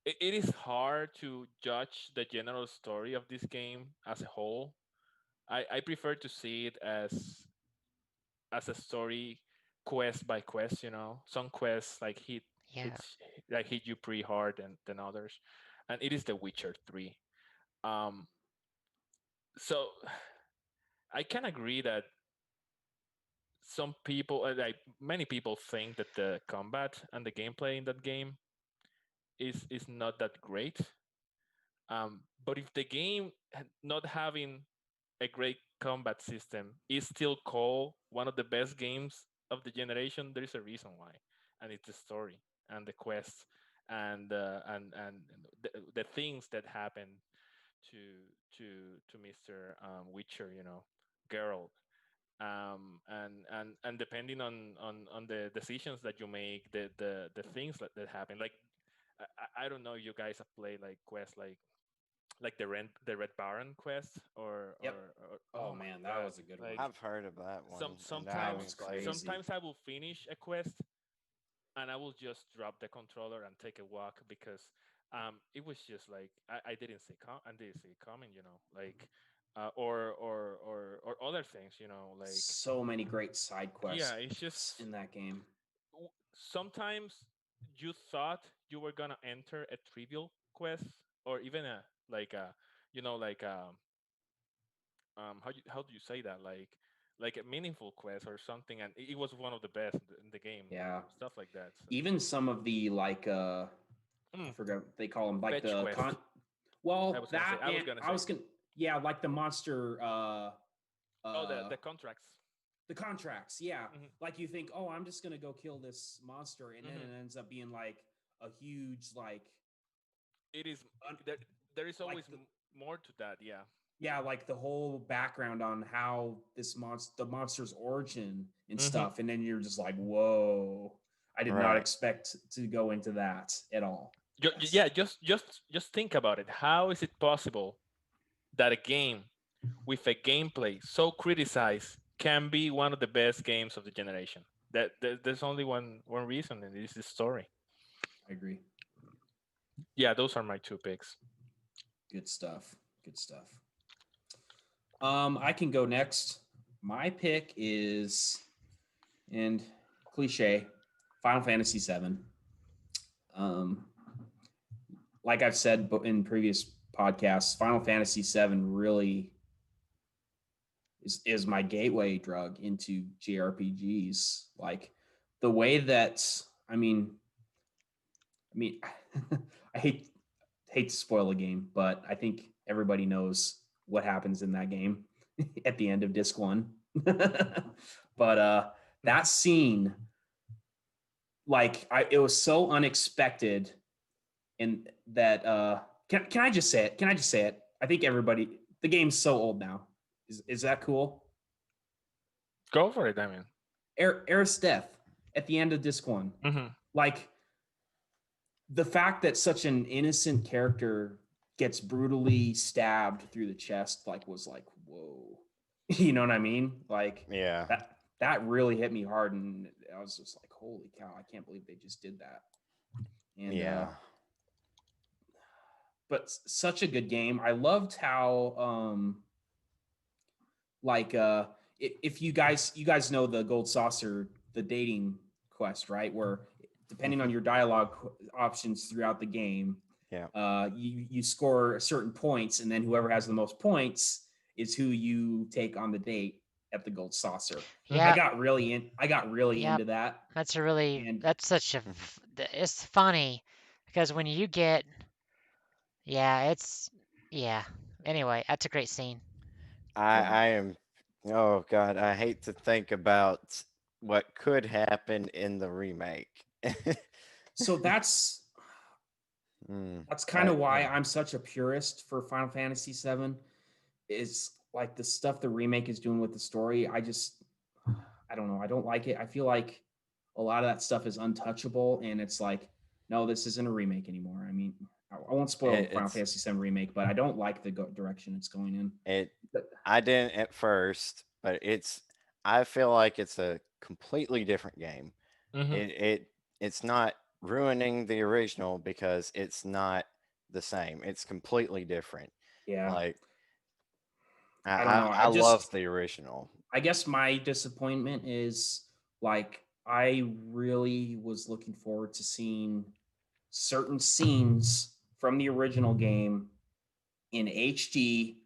It is hard to judge the general story of this game as a whole. I prefer to see it as a story, quest by quest. Some quests Yeah. hits hit you pretty hard than others, and it is The Witcher 3. Um, so I can agree that some people, like many people, think that the combat and the gameplay in that game is not that great. But if the game not having a great combat system is still called one of the best games of the generation, there is a reason why, and it's the story and the quests and the things that happen to to Mr. Witcher, Geralt, and depending on the decisions that you make, the things that happen. Like I don't know, you guys have played like quests like the Red Baron quest Yep. or Oh oh my man, that god, was a good one. like I've heard of that one, and I That sometimes was haven't played it. crazy. sometimes I will finish a quest and I will just drop the controller and take a walk because it was just like I didn't I didn't see it coming, like or other things, like So many great side yeah, quests it's just in that game. sometimes you thought you were gonna enter a trivial quest or even a like a like how do you say that, like a meaningful quest or something, and it was one of the best in the game, Yeah. stuff like that. So Even some of the like I mm, forgot what they call them, like fetch the quest. well, that I was and gonna I say was gonna yeah, like the monster oh uh the contracts. the contracts, yeah. Hmm. Like you think, oh, I'm just gonna go kill this monster, and then Hmm. it ends up being like a huge It is un, there. There is like always more to that. Yeah. yeah, like the whole background on how the monster's origin and Hmm. stuff, and then you're just like, whoa, I did not Right. expect to go into that at all. Yes. Yeah. Just think about it. How is it possible that a game with a gameplay so criticized can be one of the best games of the generation? There's only one reason, and it's the story. I agree. Yeah, those are my two picks. Good stuff. Good stuff. I can go next. My pick is, and cliche, Final Fantasy VII. Um, like I've said in previous podcasts, Final Fantasy VII really is my gateway drug into JRPGs. Like the way that I mean, I hate to spoil a game, but I think everybody knows what happens in that game at the end of disc one. But that scene, it was so unexpected, and that can I just say it? Can I just say it? I think the game's so old now. Is that cool? Go for it, I mean. Aerith's death at the end of disc one. Hmm. Like the fact that such an innocent character gets brutally stabbed through the chest, was like, whoa. You know what I mean? Like Yeah. that really hit me hard, and I was just like, holy cow, I can't believe they just did that. And Yeah. but such a good game. I loved how like if you guys know the gold saucer, the dating quest, right? Where depending on your dialogue options throughout the game, Yeah. you score certain points, and then whoever has the most points is who you take on the date at the gold saucer. I Yeah, got really yeah, into that. And that's such a, Mhm. it's funny because when you get, yeah, yeah. Anyway, that's a great scene. yeah, I am. Oh God, I hate to think about what could happen in the remake. so Mm, that's kind of but why yeah, I'm such a purist for Final Fantasy VII. Is like the stuff the remake is doing with the story. I don't know. I don't like it. I feel like a lot of that stuff is untouchable, and it's like, no, this isn't a remake anymore. I mean, I won't spoil the Final it's Fantasy VII remake, but I don't like the direction it's going in. it. But I didn't at first, but it's. I feel like it's a completely different game. Hmm. It's not ruining the original because it's not the same. It's completely different. yeah, Like I don't know. I love the original. I guess my disappointment is like I really was looking forward to seeing certain scenes from the original game in HD,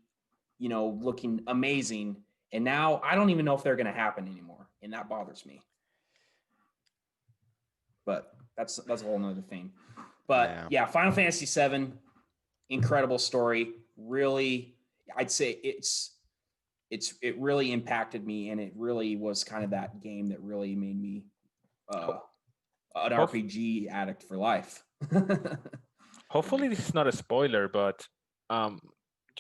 looking amazing. And now I don't even know if they're going to happen anymore, and that bothers me. But that's a whole nother thing. But Yeah. yeah, Final Fantasy VII, incredible story. Really, I'd say it really impacted me, and it really was kind of that game that really made me an Hope- RPG addict for life. Hopefully, this is not a spoiler, but um,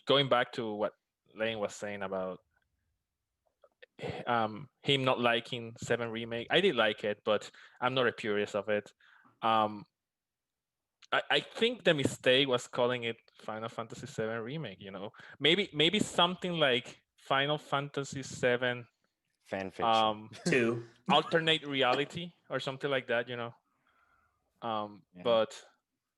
going back to what Lane was saying about him not liking 7 remake, I did like it, but I'm not a purist of it. Um, I think the mistake was calling it Final Fantasy 7 remake. Maybe something like Final Fantasy 7 Fan fiction. Two. alternate reality or something like that. Yeah. But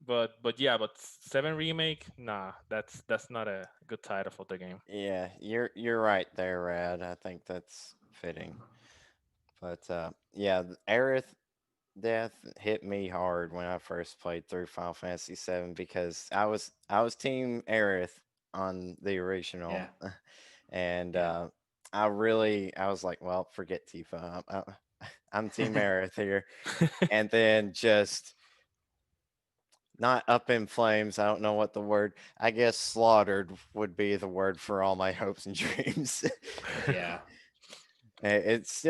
7 remake, nah, that's not a good title for the game. Yeah, you're right there, Rad. I think that's fitting. But yeah, Aerith death hit me hard when I first played through Final Fantasy VII because I was Team Aerith on the original, Yeah. and Yeah. I was like, well, forget Tifa. I'm Team Aerith here, and then just not up in flames. I don't know what the word. I guess slaughtered would be the word for all my hopes and dreams. Yeah. It's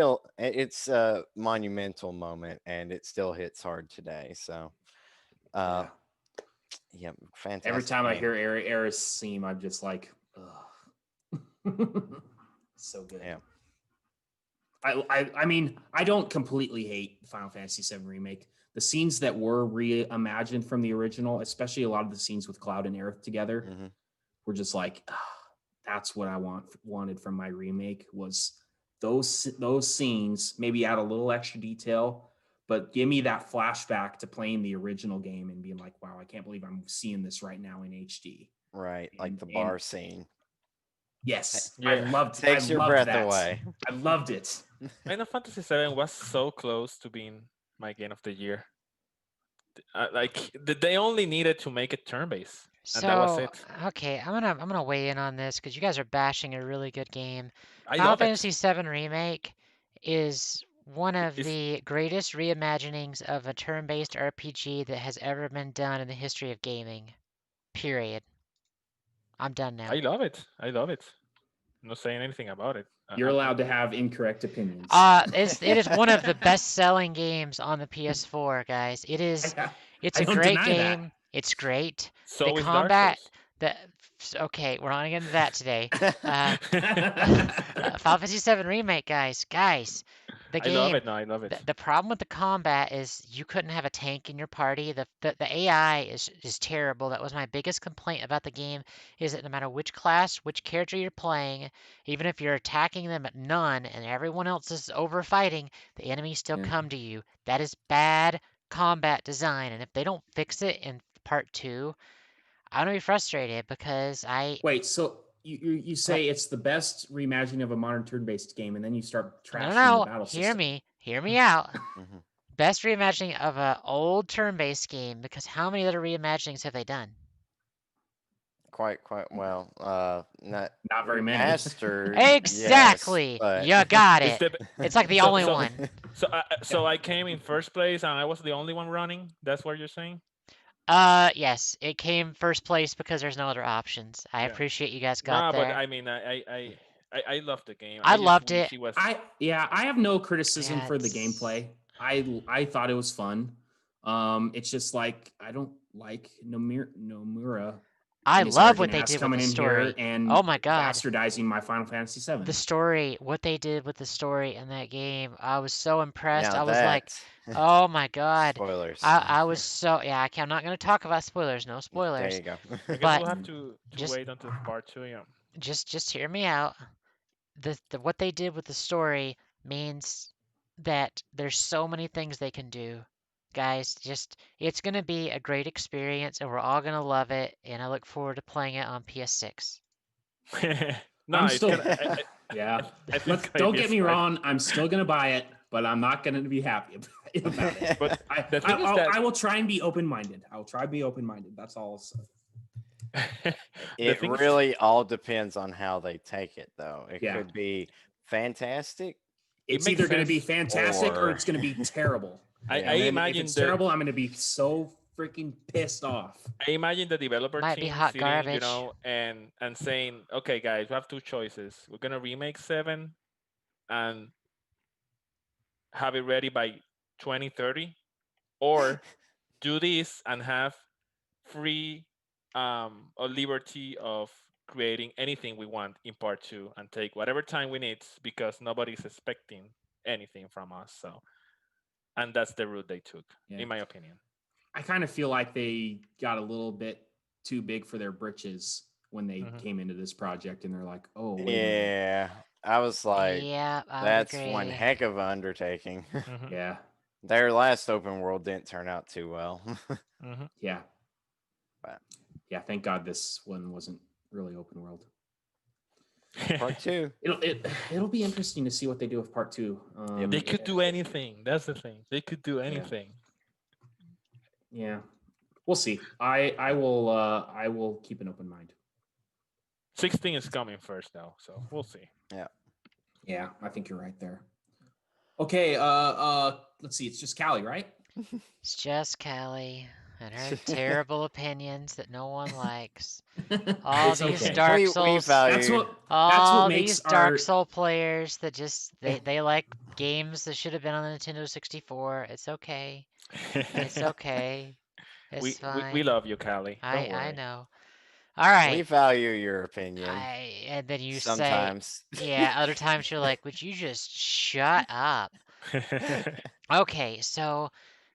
a monumental moment, and it still hits hard today. So, Yeah. yeah, fantastic. Every time I game. hear Aerith's theme, I'm just like, ugh. So good. Yeah. I mean, I don't completely hate Final Fantasy VII Remake. The scenes that were reimagined from the original, especially a lot of the scenes with Cloud and Aerith together, Mhm. were just like, that's what I wanted from my remake was those scenes, maybe add a little extra detail, but give me that flashback to playing the original game and being like, wow, I can't believe I'm seeing this right now in HD. Right, like And- the and- bar scene. Yes, I Yeah. loved Takes your loved breath that. away. I loved it. Final Fantasy 7 was so close to being my game of the year. They only needed to make it turn-based, and that was So, it. okay, I'm gonna weigh in on this because you guys are bashing a really good game. I Final love it. Fantasy VII Remake is one of It's the greatest reimaginings of a turn-based RPG that has ever been done in the history of gaming. Period. I'm done now. I love it. I love it. I'm not saying anything about it. You're allowed to have incorrect opinions. It is one of the best-selling games on the PS4, guys. It's I a don't great deny game. It's great. The So is Dark combat, Souls. okay, we're not getting into that today. Final Fantasy VII Remake, guys. The I love game. it. No, I love it. The problem with the combat is you couldn't have a tank in your party. The AI is terrible. That was my biggest complaint about the game. Is that no matter which class, which character you're playing, even if you're attacking them at none and everyone else is over fighting, the enemies still Yeah. come to you. That is bad combat design. And if they don't fix it in part 2, I'm gonna be frustrated because Wait, so you say it's the best reimagining of a modern turn-based game, and then you start trashing the battle system. Hear me out. Mhm. Best reimagining of an old turn-based game because how many other reimaginings have they done? Quite well. Not Not very many. mastered. Exactly. Yes, but You got It's it. It's like the so- only so- one. So I came in first place, and I was the only one running. That's what you're saying? Yes, it came first place because there's no other options. I Yeah. appreciate you guys got Nah, but there. I mean, I love the game. I just loved wish it. It was. I have no criticism Yeah, for the it's- gameplay. I thought it was fun. It's just like I don't like Nomura. I and his love what arrogant they ass did with coming the in story. here and Oh my god. bastardizing my Final Fantasy VII. The story, what they did with the story in that game, I was so impressed. now I was like, that oh my god. spoilers. I was so, yeah, I'm not going to talk about spoilers. No There spoilers. you go. I guess but- we'll have to just- wait until part 2. Yeah. Just hear me out. What they did with the story means that there's so many things they can do. Guys, it's going to be a great experience and we're all going to love it and I look forward to playing it on PS6. No, I'm it's still gonna. yeah. I think Don't maybe get it's me fine. wrong. I'm still gonna buy it, but I'm not gonna be happy about it. But the thing is I that will try and be open-minded. I will try to be open-minded. That's all I'll say. It thing is- really all depends on how they take it, though. It Yeah. could be fantastic. It's makes either going to be sense, fantastic or or- it's going to be terrible. I Yeah. And then if imagine it's the terrible, I'm going to be so freaking pissed off. I imagine the developer Might be team hot sitting, garbage. and saying, "Okay, guys, we have two choices. We're gonna remake 7 and have it ready by 2030, or do this and have free or liberty of creating anything we want in part 2 and take whatever time we need because nobody's expecting anything from us." So, and that's the route they took, Yeah. in my opinion. I kind of feel like they got a little bit too big for their britches when they came into this project, and they're like, "Oh, wait a minute." Yeah, I was like, Yeah, I would that's one agree. heck of an undertaking. Yeah, Their last open world didn't turn out too well. yeah, But yeah. Thank God this one wasn't really open world. part 2. It'll be interesting to see what they do with part 2. Yeah, they could do anything. That's the thing. They could do anything. Yeah, we'll see. I will keep an open mind. 16 is coming first, though, so we'll see. Yeah, I think you're right there. Okay, let's see. It's just Callie, right? It's just Callie and her terrible opinions that no one likes. All It's these okay. Dark we Souls, value. That's what all makes these Dark our Soul players that just they like games that should have been on the Nintendo 64. It's okay. It's okay. It's we fine. love you, Callie. Don't I worry. know. All We right. value your opinion And then you say, sometimes. yeah, other times you're like, would you just shut up? Okay, so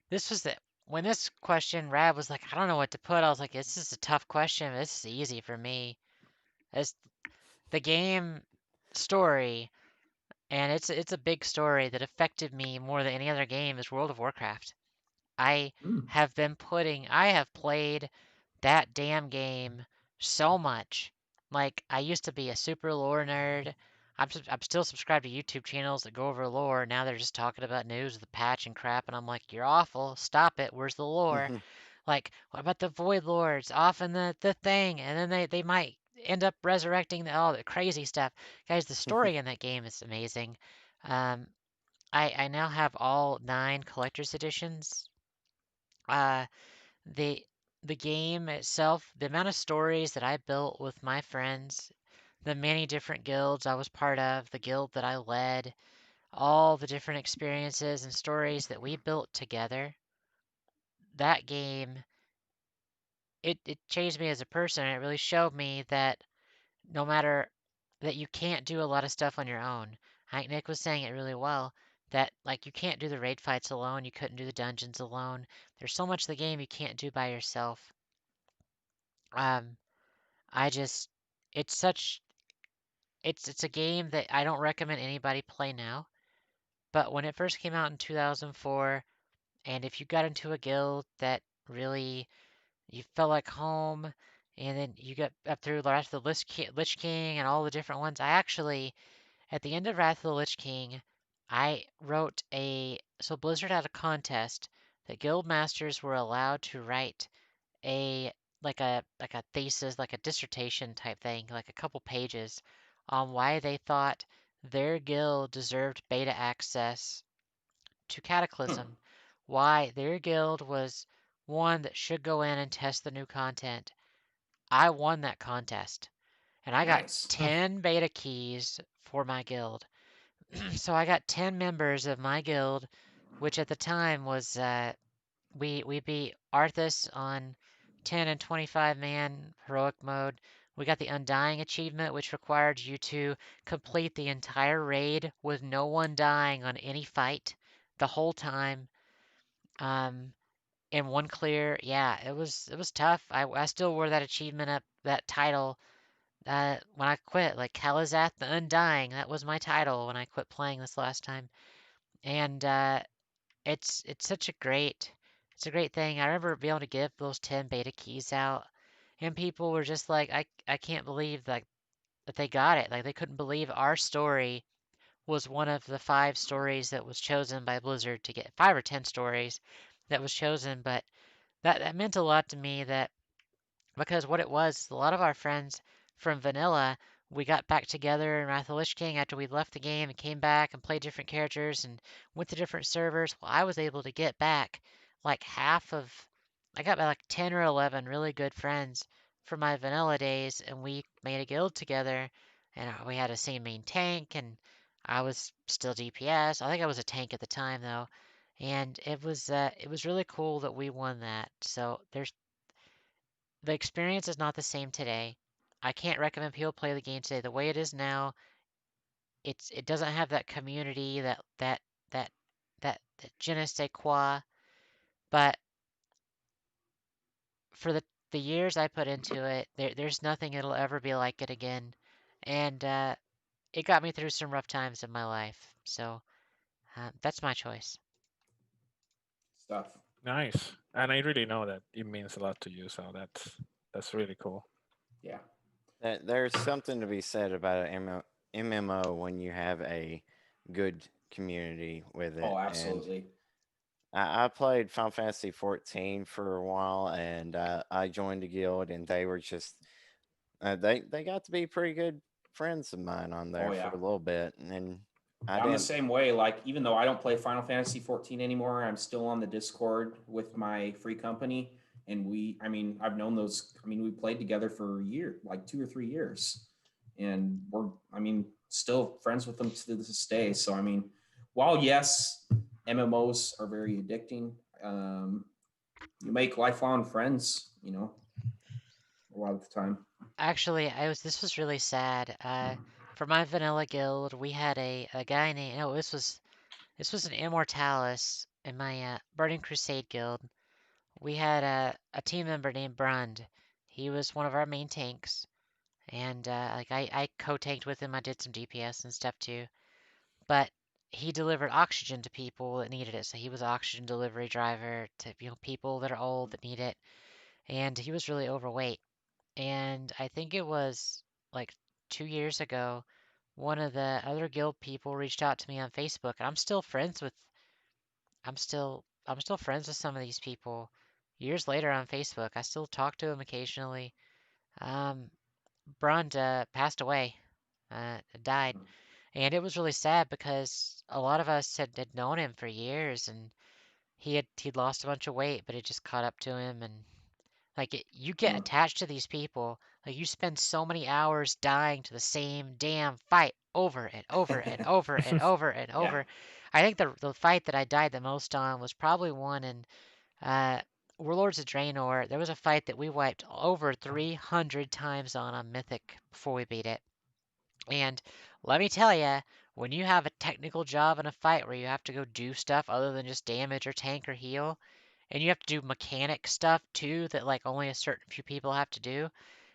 this was the when this question, Rab was like, I don't know what to put. I was like, this is a tough question. But this is easy for me. It's the game story, and it's a big story that affected me more than any other game is World of Warcraft. I I have played that damn game so much. Like, I used to be a super lore nerd. I'm still subscribed to YouTube channels that go over lore. Now they're just talking about news of the patch and crap, and I'm like, you're awful. Stop it. Where's the lore? Like, what about the Void Lords off in the thing? And then they might end up resurrecting all the crazy stuff. Guys, the story in that game is amazing. Um, I now have all 9 collector's editions. Uh, the the game itself, the amount of stories that I built with my friends, the many different guilds I was part of, the guild that I led, all the different experiences and stories that we built together, that game, it changed me as a person. And it really showed me that no matter that you can't do a lot of stuff on your own. I think Nick was saying it really well that like you can't do the raid fights alone, you couldn't do the dungeons alone. There's so much of the game you can't do by yourself. Um, I just it's such it's a game that I don't recommend anybody play now. But when it first came out in 2004, and if you got into a guild that really you felt like home, and then you got up through the rest of the Lich King and all the different ones, I actually at the end of Wrath of the Lich King, I wrote so Blizzard had a contest that guild masters were allowed to write a like a thesis, like a dissertation type thing, like a couple pages on why they thought their guild deserved beta access to Cataclysm, why their guild was one that should go in and test the new content. I won that contest, and I got Nice. 10 beta keys for my guild. So I got 10 members of my guild, which at the time was we beat Arthas on 10 and 25 man heroic mode. We got the Undying achievement, which required you to complete the entire raid with no one dying on any fight the whole time. Um, in one clear, yeah, it was tough. I still wore that achievement up, that title, when I quit. Like Kalizath the Undying, that was my title when I quit playing this last time. And it's such a great it's a great thing. I remember being able to give those 10 beta keys out, and people were just like, I can't believe that they got it. Like they couldn't believe our story was one of the 5 stories that was chosen by Blizzard to get 5 or 10 stories that was chosen. But that meant a lot to me that because what it was, a lot of our friends from Vanilla, we got back together in Wrath of the Lich King after we left the game and came back and played different characters and went to different servers. Well, I was able to get back like half of I got like 10 or 11 really good friends from my vanilla days, and we made a guild together, and we had a same main tank, and I was still DPS. I think I was a tank at the time though, and it was really cool that we won that. So there's the experience is not the same today. I can't recommend people play the game today. The way it is now, it doesn't have that community, that that je ne sais quoi. But for the years I put into it, there's nothing it'll ever be like it again. And it got me through some rough times in my life. So that's my choice. Stuff. Nice. And I really know that it means a lot to you, so that's really cool. Yeah. There's something to be said about an MMO when you have a good community with it. Oh, And absolutely. I played Final Fantasy 14 for a while, and I joined a guild, and they were just they got to be pretty good friends of mine on Oh there for yeah. a little bit, and then I Yeah, I'm the didn't. same way. Like, even though I don't play Final Fantasy 14 anymore, I'm still on the Discord with my free company. And I've known those. We played together for a year, like 2 or 3 years. And still friends with them to this day. So, while yes, MMOs are very addicting, you make lifelong friends, a lot of the time. Actually, this was really sad. For my vanilla guild, we had a guy named no, this was an Immortalis in my Burning Crusade guild. We had a team member named Brund. He was one of our main tanks, and like I co-tanked with him. I did some DPS and stuff too. But he delivered oxygen to people that needed it. So he was oxygen delivery driver to people that are old that need it. And he was really overweight. And I think it was like 2 years ago, one of the other guild people reached out to me on Facebook, and I'm still friends with some of these people. Years later on Facebook, I still talk to him occasionally. Um, Brund passed away, died, and it was really sad because a lot of us had known him for years, and he'd lost a bunch of weight, but it just caught up to him, and like you get Mm. attached to these people. Like you spend so many hours dying to the same damn fight over and over and over and over and Yeah. over. I think the fight that I died the most on was probably one in uh, Warlords of Draenor. There was a fight that we wiped over 300 times on Mythic before we beat it. And let me tell you, when you have a technical job in a fight where you have to go do stuff other than just damage or tank or heal, and you have to do mechanic stuff too that like only a certain few people have to do,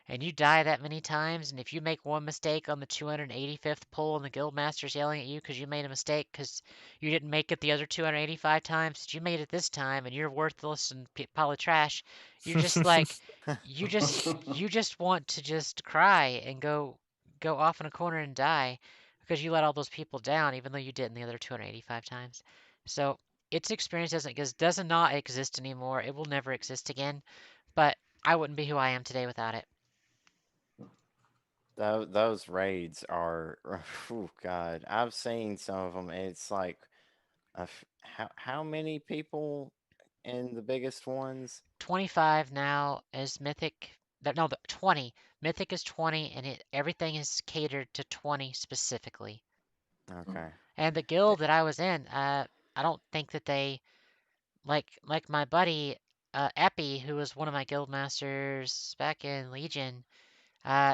and you die that many times, and if you make one mistake on the 285th pull and the guildmaster's yelling at you because you made a mistake because you didn't make it the other 285 times, you made it this time and you're worthless and pile of trash, you're just like you just want to just cry and go off in a corner and die because you let all those people down even though you didn't the other 285 times. So its experience does not exist anymore. It will never exist again. But I wouldn't be who I am today without it. Those raids are, oh God, I've seen some of them. And it's like, how many people in the biggest ones? 25 now is Mythic. No, the 20. Mythic is 20, and everything is catered to 20 specifically. Okay. And the Eh, guild that I was in, I don't think that they like my buddy Epi, who was one of my guild masters back in Legion.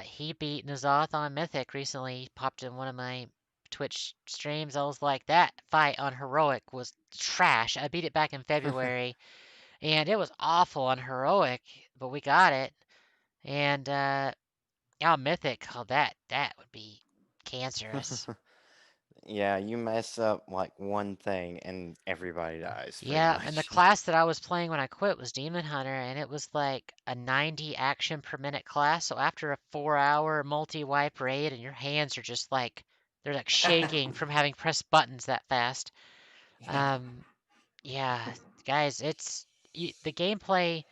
He beat Nazoth on Mythic recently. He popped in one of my Twitch streams. I was like, that fight on Heroic was trash. I beat it back in February, and it was awful on Heroic, but we got it. And yeah, Mythic, oh that would be cancerous. Yeah, you mess up like one thing and everybody dies pretty Yeah, and the much. class that I was playing when I quit was Demon Hunter, and it was like a 90 action per minute class. So after a 4 hour multi-wipe raid, and your hands are just like they're like shaking from having pressed buttons that fast. Yeah. Um, yeah, guys, the gameplay.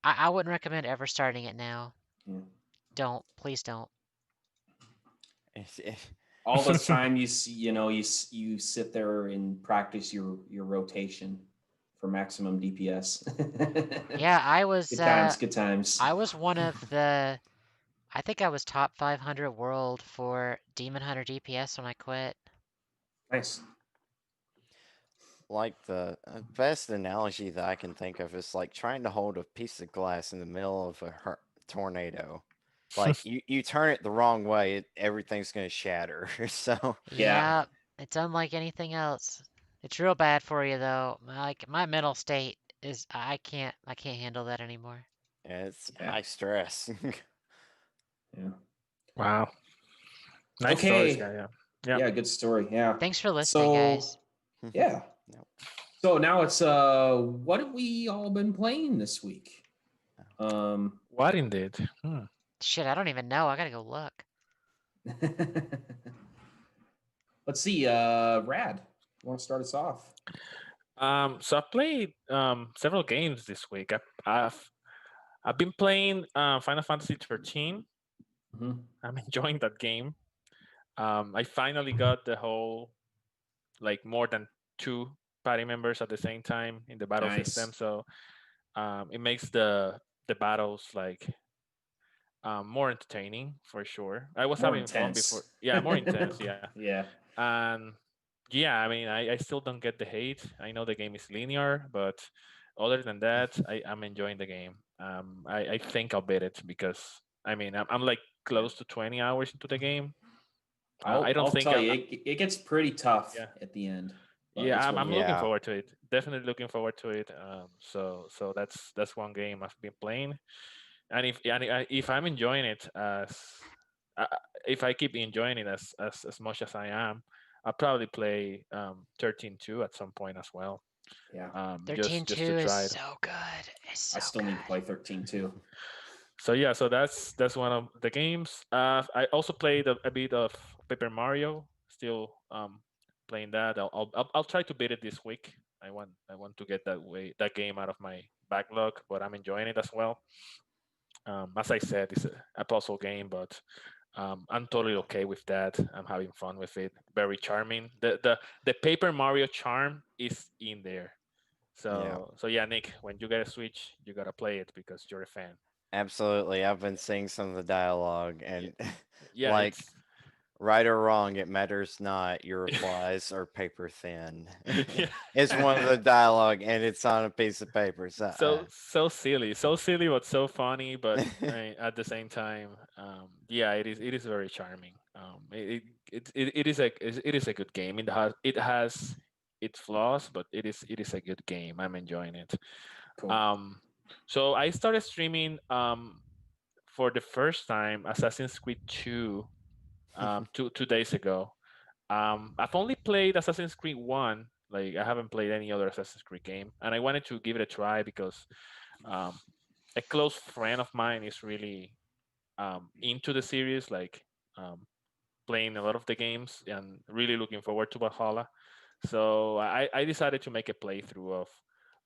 I wouldn't recommend ever starting it now. Yeah. Don't, please don't. It's- it- All this time you see, you sit there and practice your rotation for maximum DPS. Yeah, Good times, good times. I was one of the I think I was top 500 world for Demon Hunter DPS when I quit. Nice. Like the best analogy that I can think of is like trying to hold a piece of glass in the middle of a tornado. Like you turn it the wrong way, everything's gonna shatter. So Yeah. Yeah, it's unlike anything else. It's real bad for you though. Like my mental state is I can't handle that anymore. it's Yeah. high stress. Yeah. Wow. Nice stories, Okay. guy. Yeah. Yeah. Yeah, good story. Yeah. Thanks for listening, So guys. yeah. Yep. So now it's what have we all been playing this week? What indeed? Hmm. Shit, I don't even know. I gotta go look. Let's see, Rad. You want to start us off? So I played several games this week. I've been playing Final Fantasy 13. Mm-hmm. I'm enjoying that game. I finally got the whole like more than two party members at the same time in the battle system. Nice. So it makes the battles like more entertaining for sure. I was More having fun before. intense. Yeah, more intense. Yeah, Yeah. and yeah, I mean, I still don't get the hate. I know the game is linear, but other than that, I'm enjoying the game. I think I'll beat it because I mean, I'm like close to 20 hours into the game. I don't I'll think tell you, it gets pretty tough yeah. at the end, but Yeah, it's I'm, worth I'm it. looking Yeah. forward to it. Definitely looking forward to it. So that's one game I've been playing, and if I'm enjoying it uh, if I keep enjoying it as much as I am, I'll probably play 13-2 at some point as well. Yeah. Just 13-2 to is try it. so good. It's I so still need to good. play 13 too. So yeah, so that's one of the games. I also played a bit of Paper Mario. Still playing that. I'll try to beat it this week. I want to get that game out of my backlog, but I'm enjoying it as well. As I said, it's a puzzle game, but I'm totally okay with that. I'm having fun with it. Very charming. The Paper Mario charm is in there. Yeah. So yeah, Nick, when you get a Switch, you gotta play it because you're a fan. Absolutely. I've been seeing some of the dialogue Yeah, and yeah, like it's right or wrong, it matters not. Your replies are paper thin. yeah. It's one of the dialogue and it's on a piece of paper. So So silly, but so funny. But at the same time, yeah, it is very charming. It is a good game. It has its flaws, but it is a good game. I'm enjoying it. Cool. So I started streaming for the first time Assassin's Creed 2 two days ago. I've only played Assassin's Creed 1. Like I haven't played any other Assassin's Creed game, and I wanted to give it a try because um, a close friend of mine is really into the series, like playing a lot of the games and really looking forward to Valhalla. So I decided to make a playthrough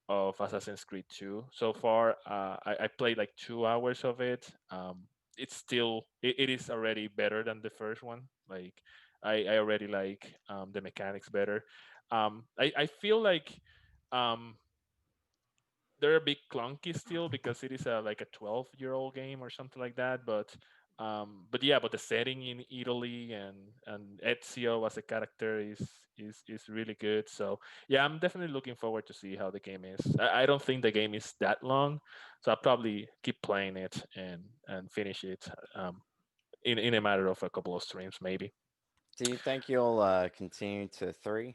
of Assassin's Creed 2. So far, I played like 2 hours of it. It is already better than the first one. Like I already like the mechanics better. I feel like um, they're a bit clunky still because it is like a 12-year-old game or something like that. But yeah, but the setting in Italy and Ezio as a character is really good. So yeah, I'm definitely looking forward to see how the game is. I don't think the game is that long, so I'll probably keep playing it and finish it in a matter of a couple of streams maybe. do you think you'll continue to 3?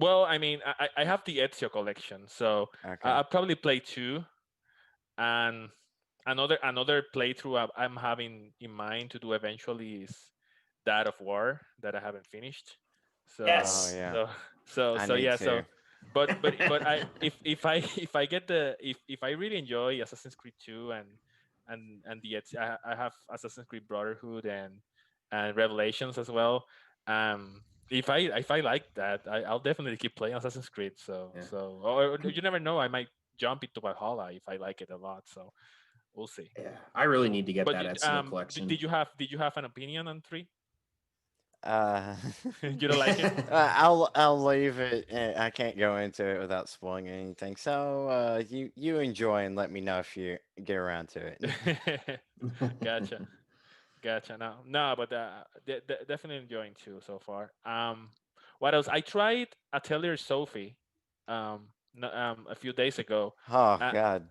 Well, I mean, I have the Ezio collection, so Okay. I'll probably play two, and another playthrough I'm having in mind to do eventually is that of War that I haven't finished. Oh So Yes. yeah. so so I so need yeah. to. But I if I if I get if I really enjoy Assassin's Creed 2 and the I have Assassin's Creed Brotherhood and Revelations as well. If I like that, I'll definitely keep playing Assassin's Creed. So Yeah. so or you never know, I might jump into Valhalla if I like it a lot. So we'll see. Yeah. I really need to get But that Ezio collection. did you have an opinion on three? Uh, You don't like it? I'll leave it. I can't go into it without spoiling anything. So you enjoy and let me know if you get around to it. Gotcha. Gotcha. No, but definitely enjoying too so far. What else? I tried Atelier Sophie, a few days ago. Oh Uh, God.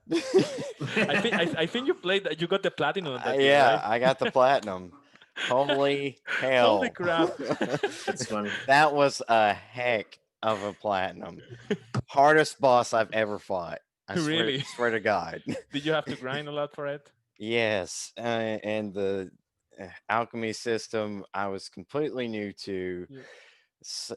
I think you played that. You got the platinum on that game, Yeah, right? I got the platinum. Holy Holy hell. crap! That's funny. That was a heck of a platinum. Hardest boss I've ever fought. I swear, Really? swear to God. Did you have to grind a lot for it? Yes, and the alchemy system I was completely new to. Yeah. S-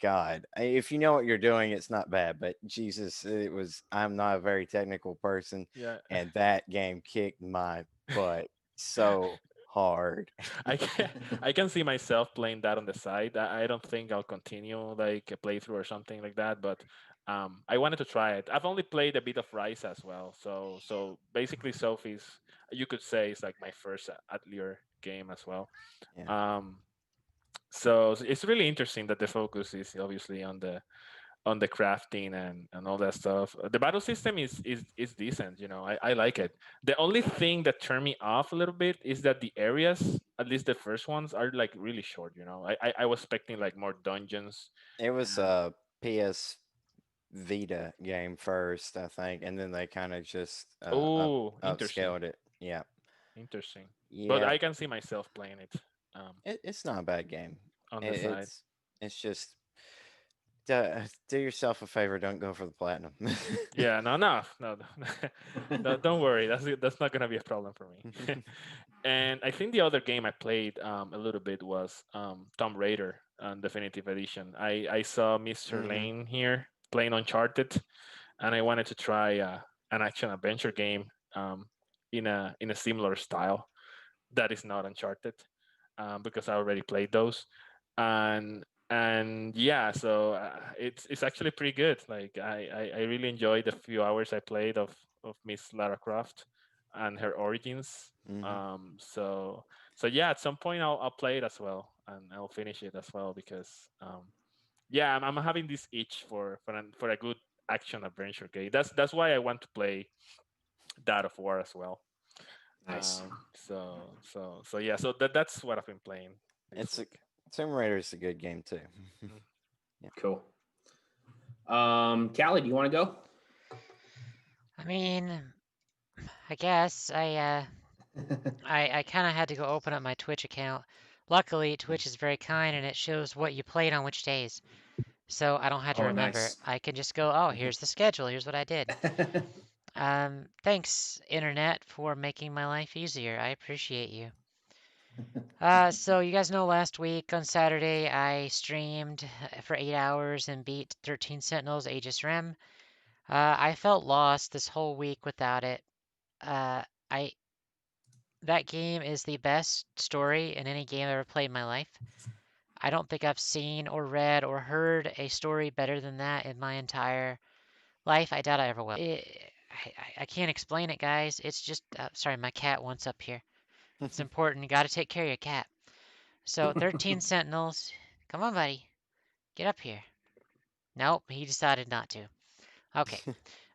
God, if you know what you're doing, it's not bad. But Jesus, it was. I'm not a very technical person, Yeah. and that game kicked my butt so hard. I can I can see myself playing that on the side. I don't think I'll continue like a playthrough or something like that, but I wanted to try it. I've only played a bit of Rise as well, so basically Sophie's, you could say, is like my first Atelier game as well. Yeah, Um, so it's really interesting that the focus is obviously on the crafting and all that stuff. The battle system is decent, you know. I like it. The only thing that turned me off a little bit is that the areas, at least the first ones, are like really short, you know. I was expecting like more dungeons. it was Uh, a PS Vita game first, I think, and then they kind of just oh, interesting. upscaled it. Yeah, Interesting. But yeah. I can see myself playing it um It's not a bad game. on the It, side. it's just do yourself a favor. Don't go for the platinum. Yeah, no. No, don't worry. That's not gonna be a problem for me. And I think the other game I played a little bit was Tomb Raider Definitive Edition. I saw Mr. Hmm. Lane here playing Uncharted, and I wanted to try an action adventure game um, in a similar style that is not Uncharted, because I already played those, and yeah, so it's actually pretty good. Like I really enjoyed the few hours I played of Miss Lara Croft and her origins. Hmm. So yeah, at some point I'll play it as well, and I'll finish it as well because yeah, I'm having this itch for a good action adventure game. That's why I want to play God of War as well. Nice. So yeah, so that's what I've been playing this It's a week. Tomb Raider is a good game too. Mm. Yeah. Cool. Callie, do you want to go? I mean, I guess I kind of had to go open up my Twitch account. Luckily, Twitch is very kind and it shows what you played on which days. So I don't have to Oh, remember. nice. I can just go, oh, here's the schedule. Here's what I did. Thanks, Internet, for making my life easier. I appreciate you. So you guys know last week on Saturday I streamed for 8 hours and beat 13 Sentinels Aegis Rim. I felt lost this whole week without it. I That game is the best story in any game I've ever played in my life. I don't think I've seen or read or heard a story better than that in my entire life. I doubt I ever will. I can't explain it, guys. It's just, sorry, my cat wants up here. It's important. You got to take care of your cat. So 13 Sentinels. Come on, buddy. Get up here. Nope, he decided not to. Okay.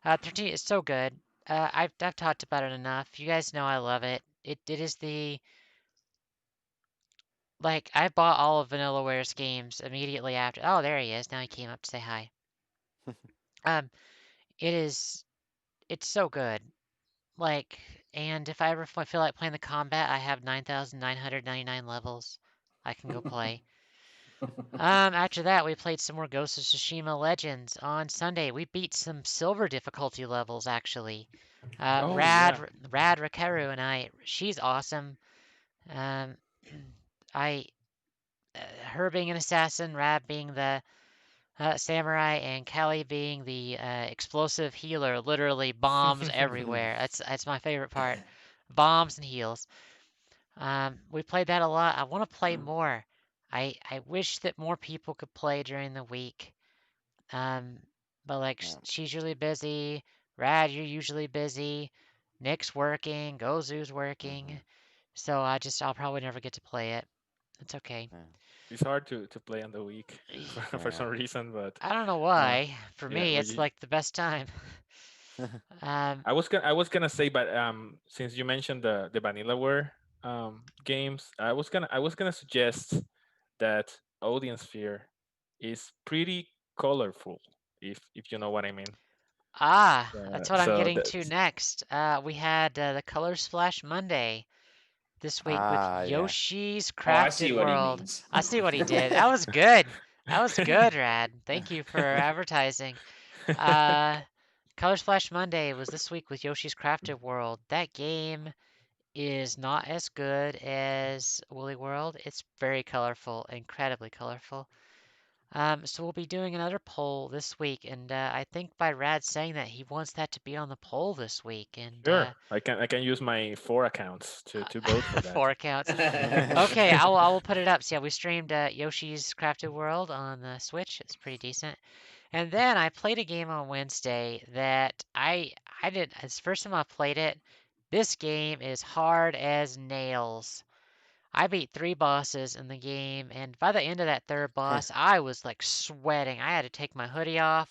13 is so good. I've talked about it enough. You guys know I love it. It is the like I bought all of VanillaWare's games immediately after. Oh, there he is. Now he came up to say hi. Um, it is it's so good. Like, and if I ever feel like playing the combat, I have 9,999 levels. I can go play. After that, we played some more Ghost of Tsushima Legends on Sunday. We beat some silver difficulty levels actually. Oh yeah. Rad Rikaru and I, she's awesome. Um, I, her being an assassin, Rad being the samurai, and Kelly being the explosive healer. Literally bombs everywhere. That's my favorite part. Bombs and heals. We played that a lot. I want to play more. I wish that more people could play during the week. Um, but like Yeah. she's usually busy. Rad, you're usually busy. Nick's working. Gozu's Hmm. working. So I'll probably never get to play it. It's okay. Yeah. It's hard to play on the week for Yeah. some reason, but I don't know uh, why. For yeah, me, but it's like the best time. Um, I was gonna say, but since you mentioned the Vanillaware games, I was gonna suggest that Audience Sphere is pretty colorful, if you know what I mean. that's what I'm So getting that to next. We had the Color Splash Monday this week with Ah, yeah. Yoshi's Oh, I see Crafted what he World. means. I see what he did. That was good. That was good, Rad. Thank you for advertising. Uh, Color Splash Monday was this week with Yoshi's Crafted World. That game is not as good as Woolly World. It's very colorful, incredibly colorful. So we'll be doing another poll this week, and I think by Rad saying that he wants that to be on the poll this week, and sure, I can use my 4 accounts to vote for that. 4 accounts. Okay, I will put it up. So yeah, we streamed Yoshi's Crafted World on the Switch. It's pretty decent. And then I played a game on Wednesday that I did. It's the first time I played it. This game is hard as nails. I beat 3 bosses in the game, and by the end of that third boss, I was like sweating. I had to take my hoodie off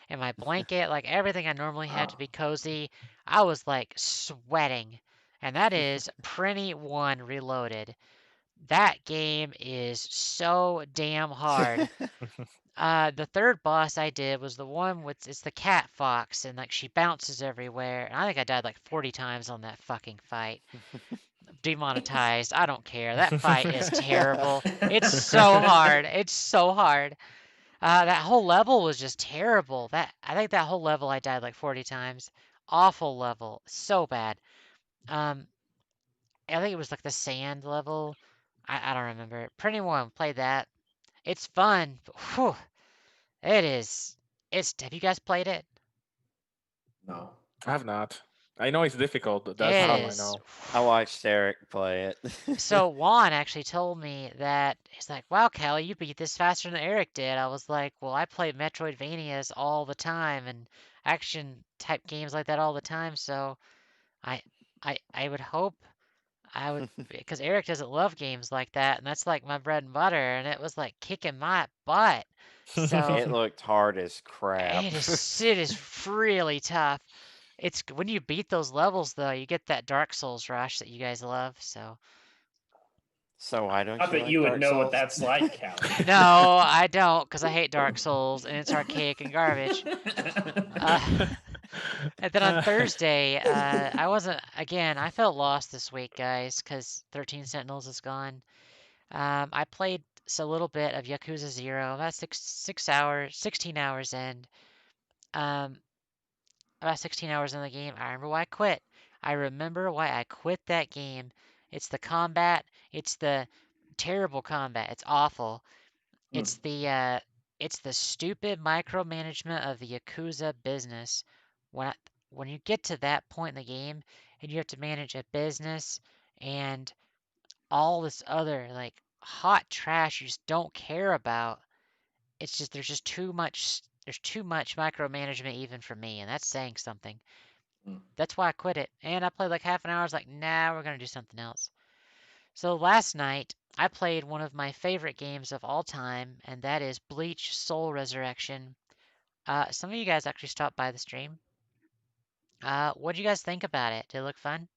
and my blanket, like everything I normally have to Wow. be cozy. I was like sweating. And that is Prinny 1 Reloaded. That game is so damn hard. The third boss I did was the one with it's the cat fox, and like she bounces everywhere. And I think I died like 40 times on that fucking fight. Demonetized. I don't care. That fight is terrible. It's so hard. It's so hard. That whole level was just terrible. That I think that whole level I died like 40 times. Awful level. So bad. Um, I think it was like the sand level. I don't remember. Pretty one played that. It's fun. But whew, it is. It's. Have you guys played it? No. I have not. I know it's difficult. That's It all I, I is. know. I watched Eric play it. So Juan actually told me that he's like, "Wow, Kelly, you beat this faster than Eric did." I was like, "Well, I play Metroidvanias all the time and action type games like that all the time, so I I would hope I would because Eric doesn't love games like that, and that's like my bread and butter, and it was like kicking my butt. So It looked hard as crap. it is really tough. It's when you beat those levels though, you get that Dark Souls rush that you guys love, so. So why don't Not you that like you would Dark know what Souls? that's like, Callie. No, I don't, because I hate Dark Souls and it's archaic and garbage. Uh, and then on Uh, Thursday, I wasn't, again, I felt lost this week, guys, because 13 Sentinels is gone. I played a little bit of Yakuza 0, about 6 hours, 16 hours in. Um, about 16 hours in the game. I remember why I quit. I remember why I quit that game. It's the combat. It's the terrible combat. It's awful. Hmm. It's the stupid micromanagement of the Yakuza business. When I, when you get to that point in the game and you have to manage a business and all this other like hot trash you just don't care about, it's just there's too much micromanagement even for me, and that's saying something. Hmm. That's why I quit it. And I played like half an hour. I was like, nah, we're gonna do something else. So last night, I played one of my favorite games of all time, and that is Bleach Soul Resurrection. Some of you guys actually stopped by the stream. What do you guys think about it? Did it look fun?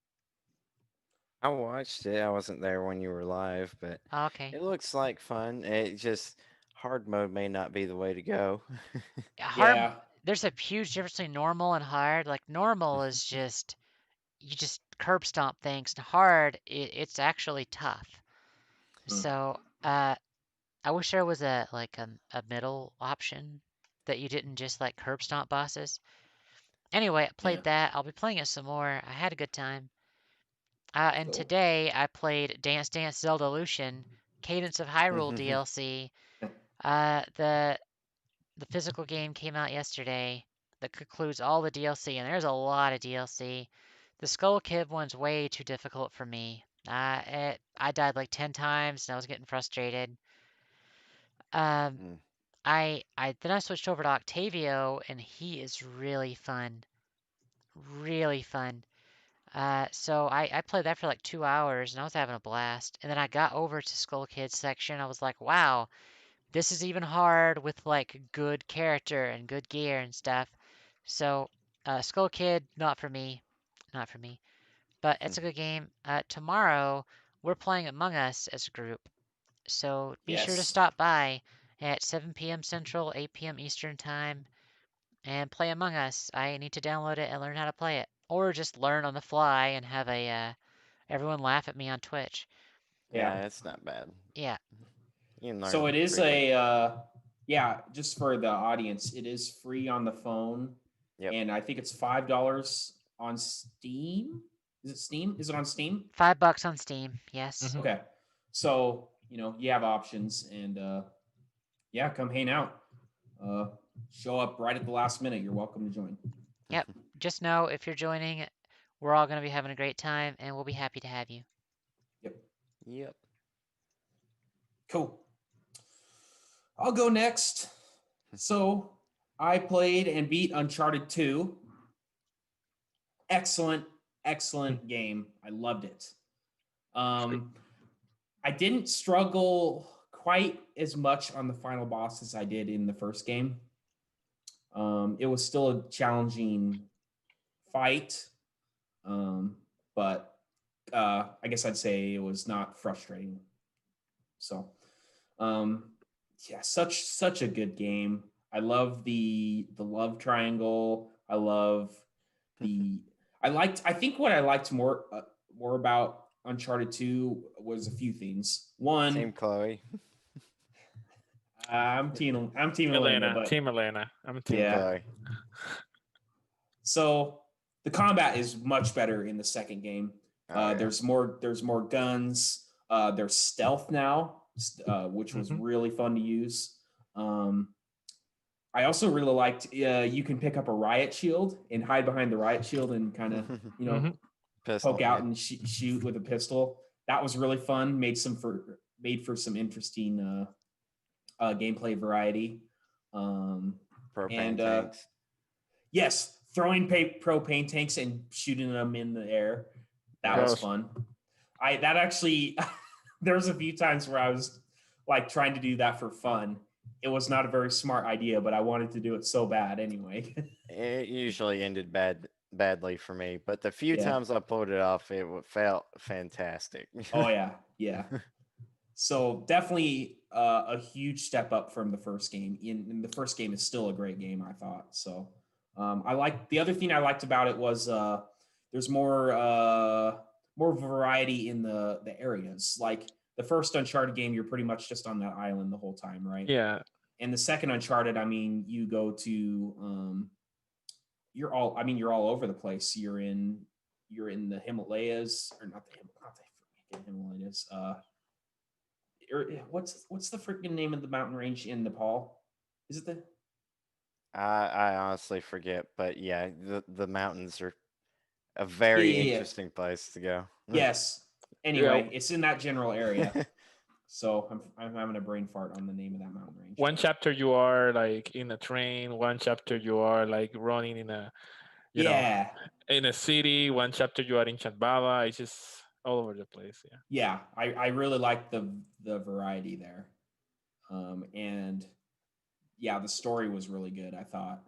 I watched it. I wasn't there when you were live, but Oh, okay. it looks like fun. It just hard mode may not be the way to go. Hard. Yeah. There's a huge difference between normal and hard. Like normal is just you just curb stomp things, and hard it's actually tough. Hmm. So I wish there was a middle option that you didn't just like curb stomp bosses. Anyway, I Yeah. played that. I'll be playing it some more. I had a good time. And Cool. today I played Dance Dance Zelda Lucian, Cadence of Hyrule DLC. The physical game came out yesterday that concludes all the DLC, and there's a lot of DLC. The Skull Kid one's way too difficult for me. I died like 10 times and I was getting frustrated. Um, Mm. I then I switched over to Octavio, and he is really fun, really fun. So I played that for like 2 hours and I was having a blast. And then I got over to Skull Kid's section. I was like, wow, this is even hard with like good character and good gear and stuff. So Skull Kid, not for me, not for me. But it's a good game. Tomorrow we're playing Among Us as a group. So be sure to Yes. stop by at 7 p.m. Central, 8 p.m. Eastern Time and play Among Us. I need to download it and learn how to play it, or just learn on the fly and have a everyone laugh at me on Twitch. Yeah. Yeah, it's not bad. Yeah, You can So learn it is quickly. yeah, just for the audience, it is free on the phone, Yep. and I think it's $5 on Steam. Is it Steam? Is it on Steam? $5 on Steam. Yes. Mhm. Okay, so you have options, and yeah, come hang out. Uh, Show up right at the last minute. You're welcome to join. Yep. Just know if you're joining, we're all going to be having a great time, and we'll be happy to have you. Yep. Yep. Cool. I'll go next. So I played and beat Uncharted 2. Excellent, excellent game. I loved it. Um, I didn't struggle quite as much on the final boss as I did in the first game. It was still a challenging fight, but I guess I'd say it was not frustrating. So, um, yeah, such a good game. I love the love triangle. I love the. I think what I liked more about Uncharted 2 was a few things. Team One, Chloe. I'm team Elena, Elena, but Team Elena. I'm Team Team yeah. Elena. Chloe. So the combat is much better in the second game. Oh, yeah. There's more guns. There's stealth now, which was Mhm. really fun to use. Um, I also really liked you can pick up a riot shield and hide behind the riot shield and kind of Mhm. Pistol. poke out Yeah. and shoot with a pistol. That was really fun. Made for some interesting gameplay variety. Um, Propane and tanks. yes, throwing propane tanks and shooting them in the air. That Yeah. was Gross. fun. That actually there was a few times where I was like trying to do that for fun. It was not a very smart idea, but I wanted to do it so bad anyway. It usually ended badly for me, but the few Yeah. times I pulled it off, it felt fantastic. Oh yeah, yeah. So definitely a huge step up from the first game. In the first game is still a great game, I thought. So I like the other thing I liked about it was there's more variety in the areas. Like the first Uncharted game, you're pretty much just on that island the whole time, right? Yeah. And the second Uncharted, I mean, you go to you're all over the place. You're in the Himalayas, or not the Himalayas. What's the freaking name of the mountain range in Nepal? Is it the I honestly forget, but yeah, the mountains are a yeah very yeah yeah interesting place to go. yes. Yeah. Anyway, it's in that general area. So I'm having a brain fart on the name of that mountain range. One But chapter you are like in a train. One chapter you are like running in a, you know, yeah, in a city. One chapter you are in Chandbava. It's just all over the place. Yeah. yeah, I really like the variety there. And yeah, the story was really good, I thought.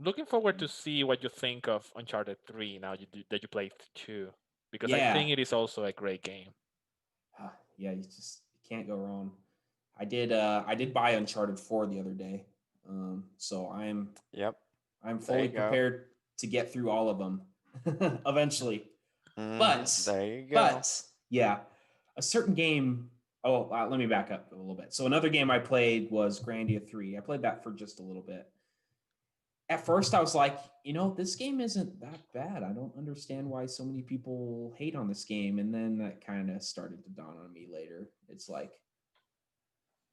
Looking forward to see what you think of Uncharted 3 now that you played 2, because I Yeah, think it is also a great game. yeah, you can't go wrong. I did buy Uncharted 4 the other day. So Yep. I'm There fully you go. prepared to get through all of them eventually. But There you go. but yeah, a certain game. Oh, let me back up a little bit. So another game I played was Grandia 3. I played that for just a little bit. At first, I was like, this game isn't that bad. I don't understand why so many people hate on this game. And then that kind of started to dawn on me later. It's like,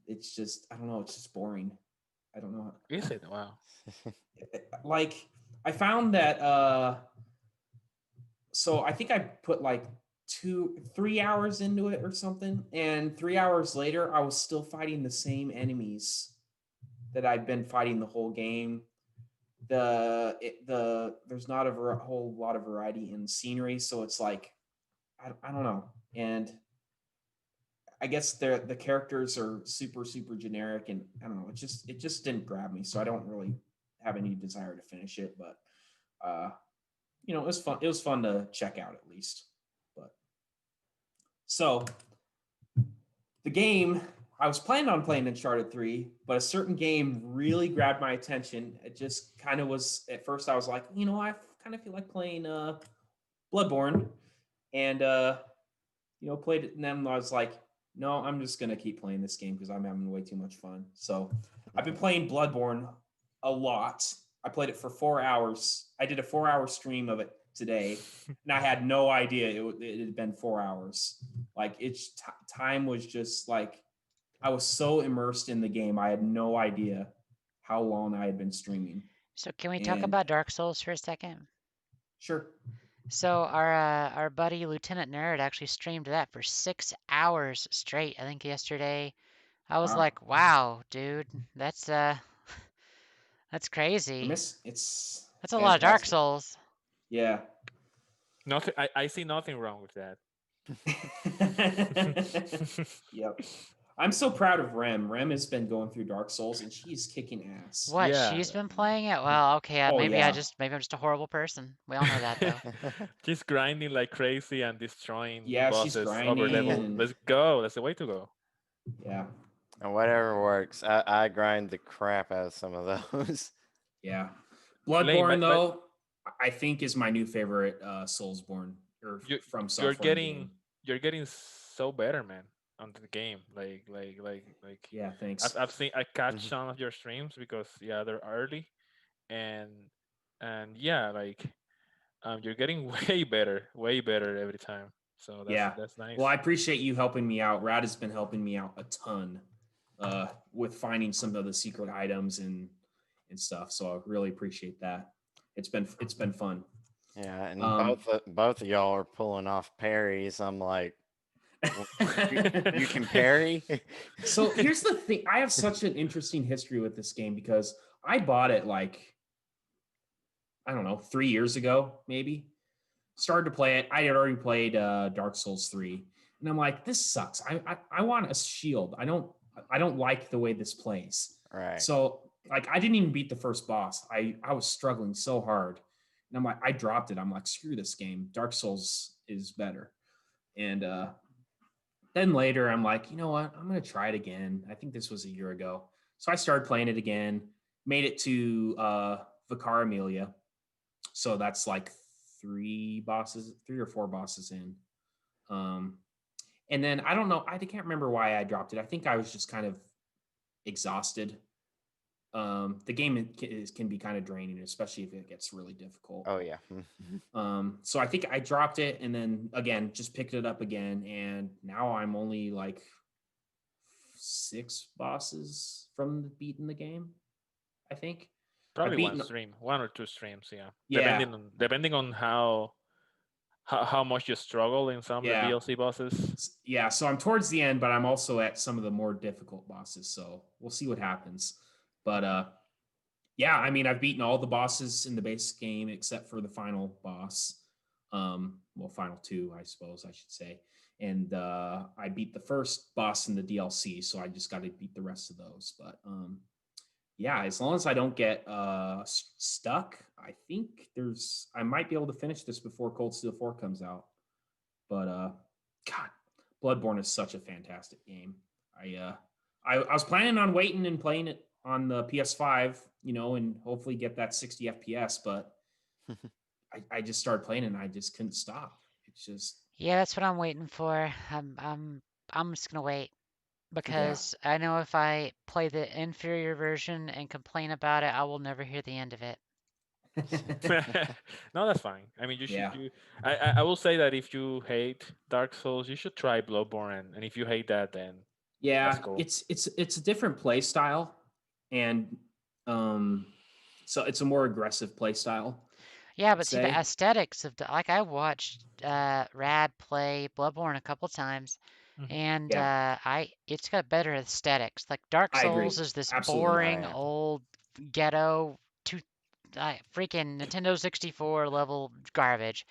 it's just, I don't know, it's just boring. I don't know. Is it? Wow. Like, I found that so I think I put like 3 hours into it or something, and 3 hours later I was still fighting the same enemies that I'd been fighting the whole game. there's not a whole lot of variety in scenery, so it's like I don't know, and I guess the characters are super generic, and I don't know, it just didn't grab me, so I don't really have any desire to finish it, but it was fun. It was fun to check out at least. But so the game, I was planning on playing Uncharted 3, but a certain game really grabbed my attention. It just kind of was, at first I was like, I kind of feel like playing Bloodborne, and played it, and then I was like, no, I'm just gonna keep playing this game because I'm having way too much fun. So I've been playing Bloodborne a lot. I played it for 4 hours. I did a 4-hour stream of it today, and I had no idea it had been 4 hours. Like time was just like I was so immersed in the game. I had no idea how long I had been streaming. So can we talk And about Dark Souls for a second? sure. So our buddy Lieutenant Nerd actually streamed that for 6 hours straight. I think yesterday. I was Wow. like, wow, dude, that's crazy. It's That's a lot of Dark fantastic. Souls. Yeah. Nothing. I see nothing wrong with that. Yep. I'm so proud of Rem. Rem has been going through Dark Souls and she's kicking ass. What? Yeah. She's been playing it? Well, okay, Oh, maybe yeah. maybe I'm just a horrible person. We all know that though. She's grinding like crazy and destroying Yeah, she's bosses over grinding level. and- Let's go. That's the way to go. Yeah. And whatever works. I grind the crap out of some of those. Yeah. Lane, Bloodborne, but- though, I think is my new favorite Soulsborne or from software game. You're getting so better, man, on the game. Like. Yeah, thanks. I catch some of your streams because they're early, and yeah, like you're getting way better every time. So that's nice. Well, I appreciate you helping me out. Rad has been helping me out a ton with finding some of the secret items and stuff. So I really appreciate that. It's been fun. Yeah, and both of y'all are pulling off parries. I'm like, you can parry? So here's the thing. I have such an interesting history with this game because I bought it like, I don't know, 3 years ago, maybe. Started to play it. I had already played Dark Souls 3. And I'm like, this sucks. I want a shield. I don't like the way this plays. Right. So like I didn't even beat the first boss. I was struggling so hard. And I'm like, I dropped it. I'm like, screw this game. Dark Souls is better. And then later I'm like, you know what? I'm gonna try it again. I think this was a year ago. So I started playing it again, made it to Vicar Amelia. So that's like 3 or 4 bosses in. And then I don't know, I can't remember why I dropped it. I think I was just kind of exhausted. The game can be kind of draining, especially if it gets really difficult. Oh yeah. So I think I dropped it and then again just picked it up again, and now I'm only like 6 bosses from beating the game, I think. Probably one or two streams, yeah. Yeah. Depending on how much you struggle in some of the DLC bosses. Yeah, so I'm towards the end, but I'm also at some of the more difficult bosses, so we'll see what happens. But yeah, I mean, I've beaten all the bosses in the base game except for the final boss. Well, final 2, I suppose I should say. And I beat the first boss in the DLC, so I just got to beat the rest of those. But yeah, as long as I don't get stuck, I think I might be able to finish this before Cold Steel 4 comes out. But God, Bloodborne is such a fantastic game. I was planning on waiting and playing it on the PS5, and hopefully get that 60 FPS, but I just started playing it and I just couldn't stop. It's just Yeah, that's what I'm waiting for. I'm just gonna wait because I know if I play the inferior version and complain about it, I will never hear the end of it. No, that's fine. I mean, you should. Yeah. I will say that if you hate Dark Souls, you should try Bloodborne, and if you hate that, then yeah, that's cool. it's a different play style, and so it's a more aggressive play style. Yeah, but see the aesthetics of like I watched Rad play Bloodborne a couple times, and it's got better aesthetics. Like Dark Souls is this Absolutely. boring old ghetto freaking Nintendo 64 level garbage.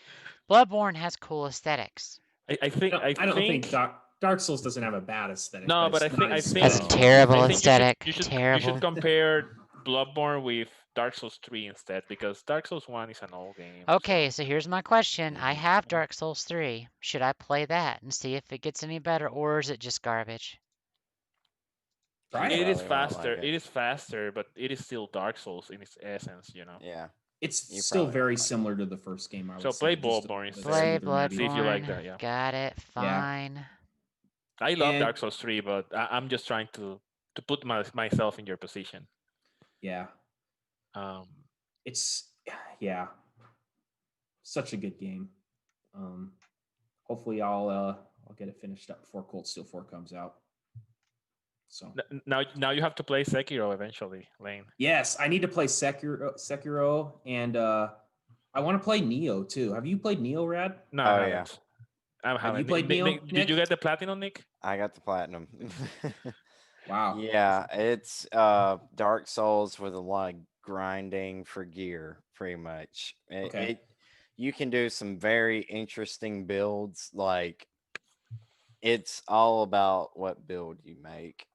Bloodborne has cool aesthetics. I think I I don't think think Dark Souls doesn't have a bad aesthetic, no, but but it's I not think I as Has think a I terrible think you should aesthetic. you should you should Terrible. compare Bloodborne with Dark Souls 3 instead, because Dark Souls 1 is an old game. Okay, So so here's my question. I Mhm. have Dark Souls 3. Should I play that and see if it gets any better, or is it just garbage? try You it. it is probably won't faster. like it. It is faster, but it is still Dark Souls in its essence, you know. Yeah, It's you still probably won't very like it. similar to the first game, I So would play say. Just a Bloodborne little bit instead. Play smoother, maybe. See if you like Bloodborne. that. Yeah, Got it. Yeah. Fine. I love And Dark Souls 3, but I'm just trying to put myself in your position. yeah, Um, it's yeah, such a good game. Um, hopefully I'll get it finished up before Cold Steel 4 comes out. So now you have to play Sekiro eventually, Lane. yes, I need to play Sekiro, and I want to play Neo too. Have you played Neo, Rad? No, Oh, I yeah. haven't. I Have you haven't. played Neo, Did you Nick? get the platinum, Nick? I got the platinum. Wow. Yeah, it's Dark Souls with a lot of grinding for gear, pretty much. Okay. You can do some very interesting builds. Like it's all about what build you make.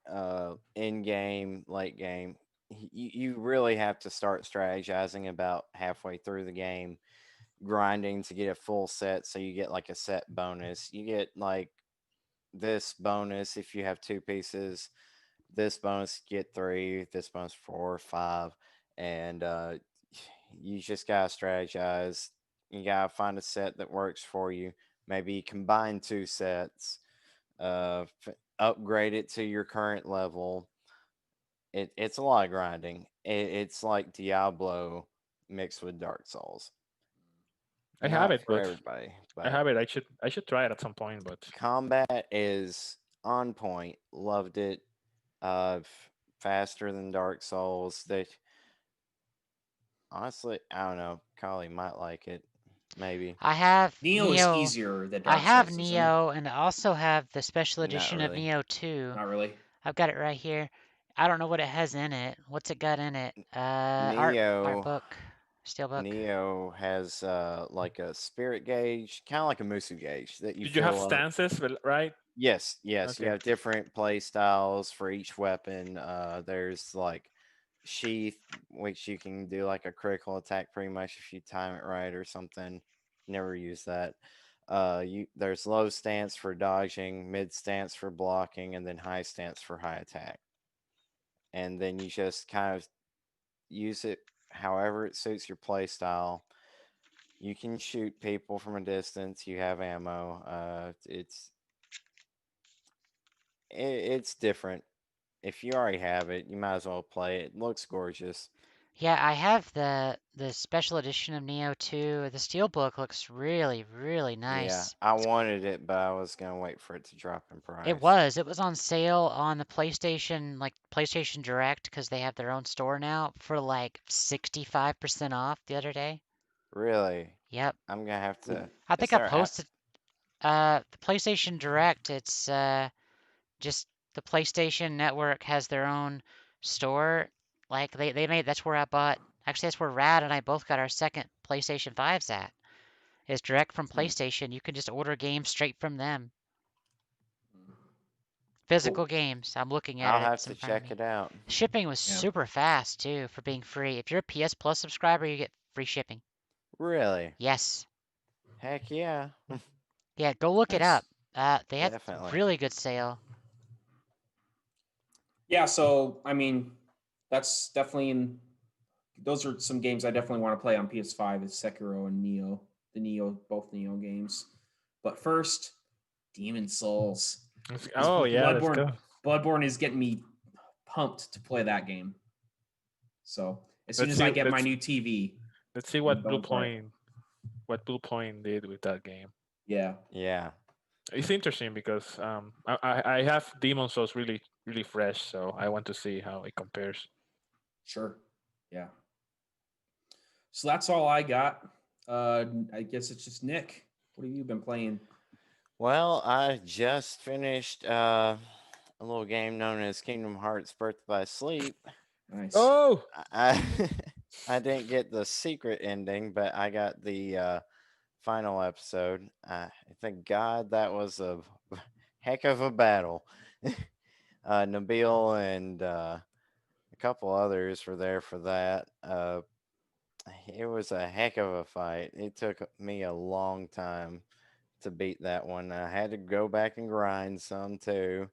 In game, late game, you really have to start strategizing about halfway through the game, grinding to get a full set, so you get like a set bonus. You get like this bonus if you have two pieces, this bonus get three, this bonus four, five, and you just gotta strategize. You gotta find a set that works for you. Maybe combine two sets, upgrade it to your current level. It's a lot of grinding. It's like Diablo mixed with Dark Souls. I have Not it, for but everybody, I but have it. I should try it at some point, but combat is on point. Loved it. Faster than Dark Souls. They honestly, I don't know. Collie might like it. Maybe. I have Neo is Neo. easier than I Dark have Souls, isn't it? Neo, and I also have the special Not edition of really. Neo 2. Not really. I've got it right here. I don't know what it has in it. What's it got in it? Art Neo book, steelbook. Neo has like a spirit gauge, kind of like a Musu gauge that you did you have fill up. stances, right? Yes, yes. You Okay. have different play styles for each weapon. There's like sheath, which you can do like a critical attack pretty much if you time it right or something. Never use that. There's low stance for dodging, mid stance for blocking, and then high stance for high attack. And then you just kind of use it however it suits your play style. You can shoot people from a distance. You have ammo. It's different. If you already have it, you might as well play it. It looks gorgeous. Yeah, I have the special edition of Neo 2. The steelbook looks really, really Yeah, nice. I wanted it, but I was gonna wait for it to drop in It price. was. It was on sale on the PlayStation, like PlayStation Direct, because they have their own store now for like 65% off the other day. Really, Yep. I'm gonna have to. I Is think I there app? posted the PlayStation Direct. It's just the PlayStation Network has their own store. Like they made that's where I bought. Actually, that's where Rad and I both got our second PlayStation 5s at. Is direct from Hmm. PlayStation. You can just order games straight from them. Cool. Physical games. I'm looking at I'll it. have It's to in front of check me. it out. Shipping was Yeah. super fast too for being free. If you're a PS Plus subscriber, you get free shipping. Really? Yes. Heck yeah. Yeah, go look it Nice. up. They had Definitely. really good sale. Yeah, so I mean, that's definitely those are some games I definitely want to play on PS5 is Sekiro and Neo. Both Neo games. But first, Demon Souls. Oh yeah, let's Bloodborne go. Bloodborne is getting me pumped to play that game. So as soon Let's as I see. get my new TV, Let's see I'm what going to play it. Blue Point did with that game. Yeah. Yeah. It's interesting because I have Demon Souls really fresh, so I want to see how it compares. Sure. Yeah. So that's all I got. I guess it's just Nick. What have you been playing? Well, I just finished a little game known as Kingdom Hearts Birth by Sleep. Nice. Oh, I I didn't get the secret ending, but I got the final episode. Thank God that was a heck of a battle. Nabil and a couple others were there for that. It was a heck of a fight. It took me a long time to beat that one. I had to go back and grind some too,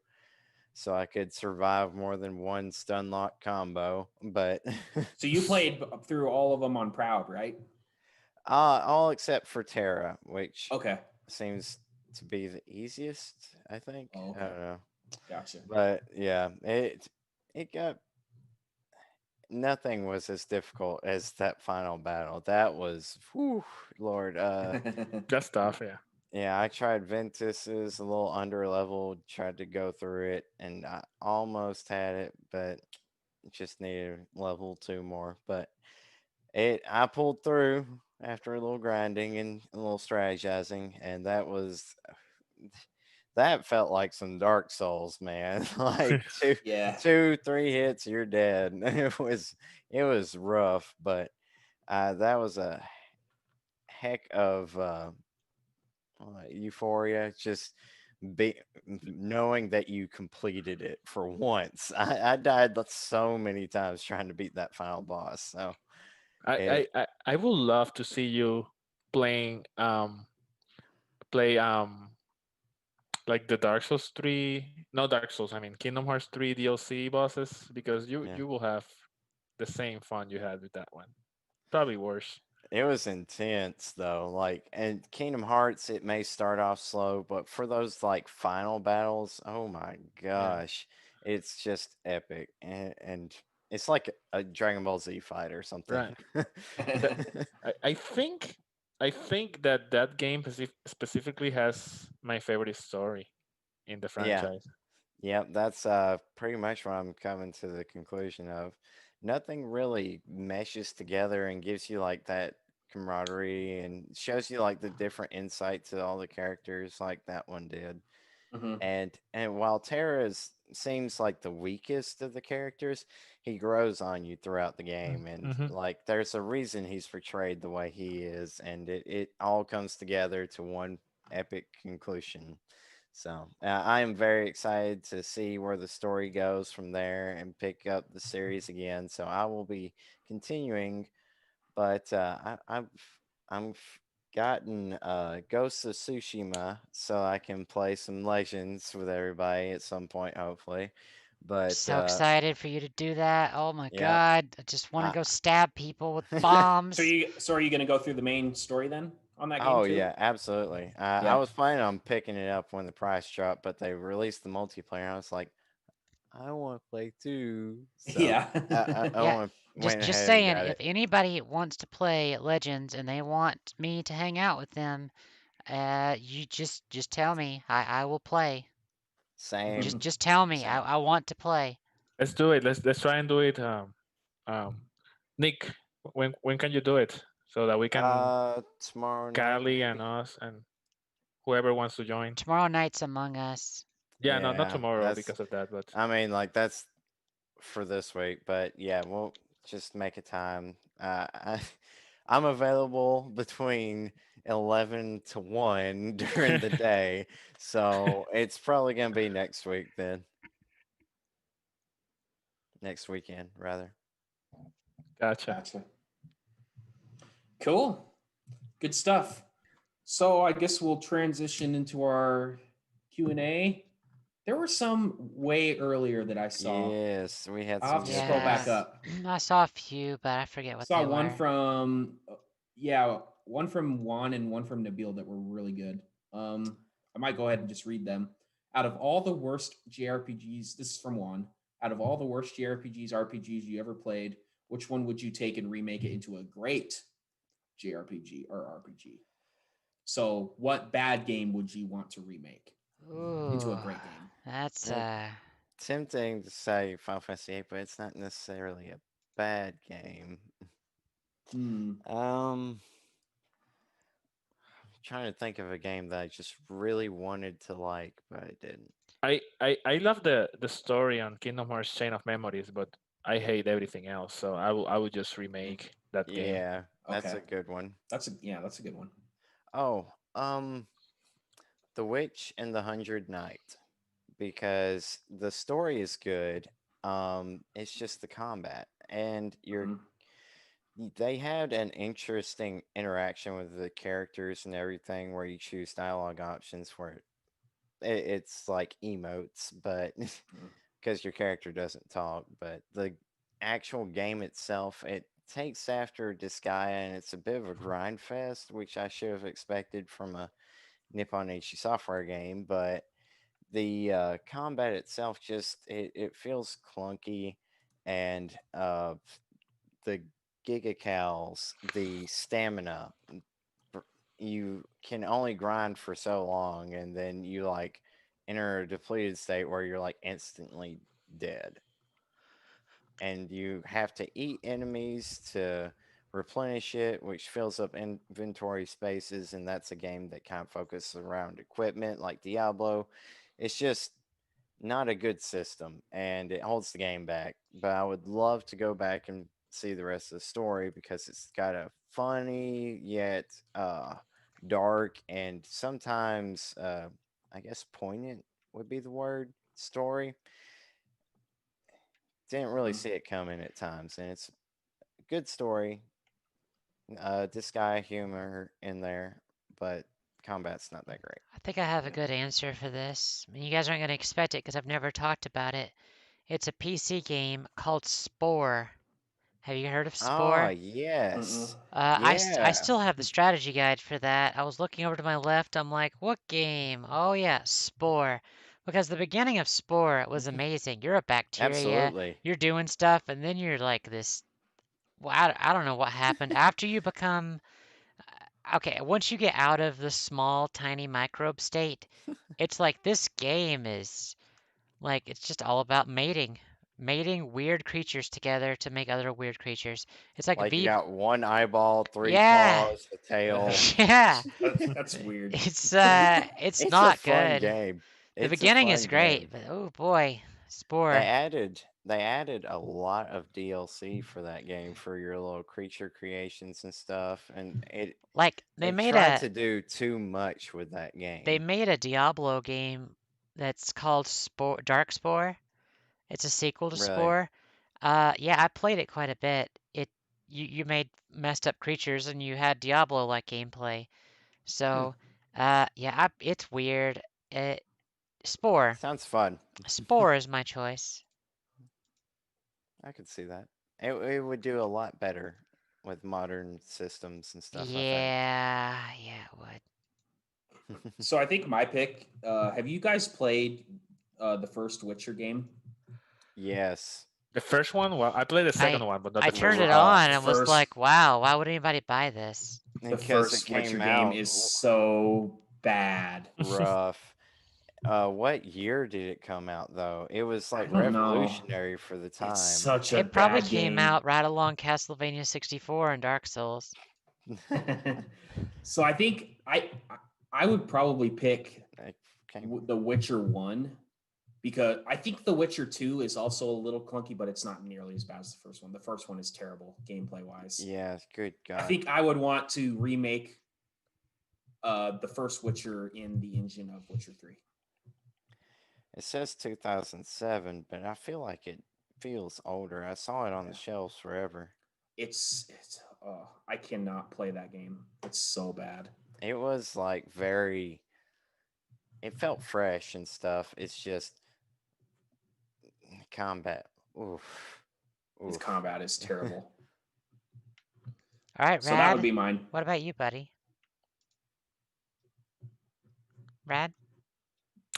so I could survive more than one stun lock combo. But So you played through all of them on Proud, right? all except for Terra, which Okay. seems to be the easiest. I think. Oh, I okay. don't know, Gotcha. but yeah, it got nothing was as difficult as that final battle. That was, whew, Lord. That's tough. Yeah. Yeah, I tried Ventus's a little under level, tried to go through it, and I almost had it, but just needed level two more. But I pulled through after a little grinding and a little strategizing, and that felt like some Dark Souls, man. Like Yeah. 3 hits, you're dead. It was rough, but that was a heck of euphoria. Just be knowing that you completed it for once. I died so many times trying to beat that final boss. So it, I would love to see you playing play like the Dark Souls 3, no Dark Souls, I mean Kingdom Hearts 3 DLC bosses, because you yeah. you will have the same fun you had with that one. Probably worse. It was intense though. Like, and Kingdom Hearts, it may start off slow, but for those like final battles, oh my Yeah. gosh, it's just epic. And it's like a Dragon Ball Z fight or something. Right. That I think that that game specifically has my favorite story in the Yeah. franchise. Yep, that's pretty much what I'm coming to the conclusion of. Nothing really meshes together and gives you like that camaraderie and shows you like the different insight to all the characters like that one did. Hmm. And while seems like the weakest of the characters, he grows on you throughout the game, and Mm-hmm. like there's a reason he's portrayed the way he is, and it all comes together to one epic conclusion. So I am very excited to see where the story goes from there and pick up the series again. So I will be continuing, but I've gotten Ghost of Tsushima so I can play some Legends with everybody at some point, hopefully. But So excited for you to do that. Oh my yeah, God. I just want to I, go stab people with So bombs. are you going to go through the main story then on that game oh too? yeah, absolutely. I Yeah. was planning on picking it up when the price dropped, but they released the multiplayer. I was like, I want to play too, so Yeah. I Yeah, went just ahead and saying, got if it. anybody wants to play Legends and they want me to hang out with them, you just tell me. I will play. Just Same, just tell me. I same. I want to play. Let's do it. Let's try and do it. Um, Nick, when can you do it so that we can Tomorrow night. Kylie and us and whoever wants to join? Tomorrow night's Among Us. Yeah, no, not Yeah, tomorrow because of that, but I mean, like that's for this week, but yeah, we'll just make a time. I'm available between 11 to 1 during the day, so it's probably gonna be next week then. Next weekend, rather. gotcha. Gotcha. Cool. Good stuff. So I guess we'll transition into our Q&A. There were some way earlier that I saw. Yes, we had I'll some have to good scroll back Yeah, ones. up. I saw a few, but I forget what Saw they one were. from yeah, one from Juan and one from Nabil that were really good. I might go ahead and just read them. Out of all the worst JRPGs, this is from Juan. Out of all the worst JRPGs, RPGs you ever played, which one would you take and remake it into a great JRPG or RPG? So, what bad game would you want to remake into Ooh, a great game? that's And tempting to say Final Fantasy 8, but it's not necessarily a bad game. Hmm. Um, trying to think of a game that I just really wanted to like, but I didn't. I love the story on Kingdom Hearts Chain of Memories, but I hate everything else. So I would just remake that game. Yeah, that's Okay. a good one. That's a good one. Oh, The Witch and the Hundred Knight, because the story is good. It's just the combat, and Mhm. they had an interesting interaction with the characters and everything, where you choose dialogue options where it's like emotes, but because your character doesn't talk. But the actual game itself, it takes after Disgaea, and it's a bit of a grind fest, which I should have expected from a Nippon Ichi Software game. But the combat itself, just it feels clunky, and the gigacals, the stamina, you can only grind for so long, and then you like enter a depleted state where you're like instantly dead, and you have to eat enemies to replenish it, which fills up inventory spaces. And that's a game that kind of focuses around equipment like Diablo. It's just not a good system, and it holds the game back. But I would love to go back and see the rest of the story, because it's got a funny yet dark, and sometimes I guess poignant would be the word, story. Didn't really Mhm. see it coming at times, and it's a good story. This guy humor in there, but combat's not that great. I think I have a Yeah. good answer for this. I mean, you guys aren't going to expect it because I've never talked about it. It's a PC game called Spore. Have you heard of Oh Spore? Mm-mm. yes, I yeah. still have the strategy guide for that. I was looking over to my left. I'm like, what game? Oh yeah, Spore. Because the beginning of Spore was amazing. You're a bacteria. Absolutely. You're doing stuff, and then you're like this. Well, I don't know what happened after you become. Okay, once you get out of the small, tiny microbe state, it's like this game is like it's just all about mating weird creatures together to make other weird creatures. It's like Like you V. got one eyeball, three Yeah, claws, a tail. yeah. That's weird. It's It's a not fun good. game. The It's a beginning is fun great, game. but oh boy, They Spore. added they added a lot of DLC for that game for your little creature creations and stuff, and Like they tried to do too much with that they game. made a Diablo game that's called Spore, Dark Spore. It's a sequel to Really. Spore. Yeah, I played it quite a bit. You made messed up creatures and you had Diablo-like gameplay. Hmm. So, yeah, it's weird. Spore. Sounds fun. Spore is my choice. I could see that. It would do a lot better with modern systems and stuff, I think. Yeah, it would. So I think my pick. Have you guys played the first Witcher game? Yes. The first one, well, I played the second I one, but not I the turned first it one. on The and was first like, wow, why would anybody buy this? the Because it first Witcher came game out is so bad. rough. What year did it come out though? It was I like don't know. revolutionary for the It's time. such a It probably bad came game. out right along Castlevania 64 and Dark Souls. So I think I would probably pick It came, The Witcher 1 because I think The Witcher 2 is also a little clunky, but it's not nearly as bad as the first one. The first one is terrible gameplay wise. yeah, good I God. think I would want to remake the first Witcher in the engine of Witcher 3. It says 2007, but I feel like it feels older. I saw it on the Yeah. shelves forever. It's I cannot play that game. It's so bad. It was like very, it felt fresh and stuff. It's just combat. Oof. Its Oof. combat is terrible. All right, So that would Rad. be mine. What about you, buddy? Rad?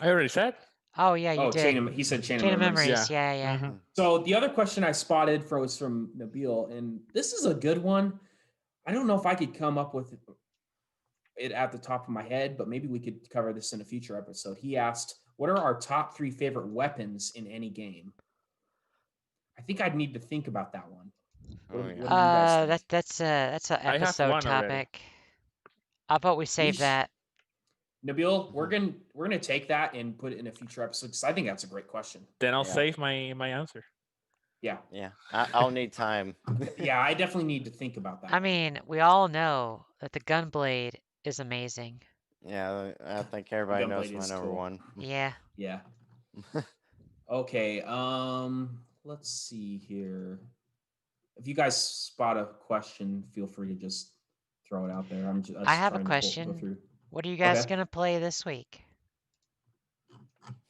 I already said. Oh yeah, you Oh, did. he said Chain of Chain of Memories. Memories. Yeah. Yeah, yeah. Mhm. So the other question I spotted was from Nabil, and this is a good one. I don't know if I could come up with it at the top of my head, but maybe we could cover this in a future episode. He asked, "What are our top 3 favorite weapons in any game?" I think I'd need to think about that one. Oh yeah. What do you guys think? That's a I have episode one already. topic. How about we We save sh- that? Nabil, Mhm. we're gonna take that and put it in a future episode because I think that's a great question. Then I'll Yeah. save my answer. Yeah. Yeah, I'll need time. Yeah, I definitely need to think about that I one. mean, we all know that the Gunblade is amazing. Yeah, I think The everybody knows Gunblade my is number cool. one. Yeah. Yeah. Okay. Let's see here. If you guys spot a question, feel free to just throw it out there. I'm I just have a trying to go question. through. What are you guys Okay. gonna play this week?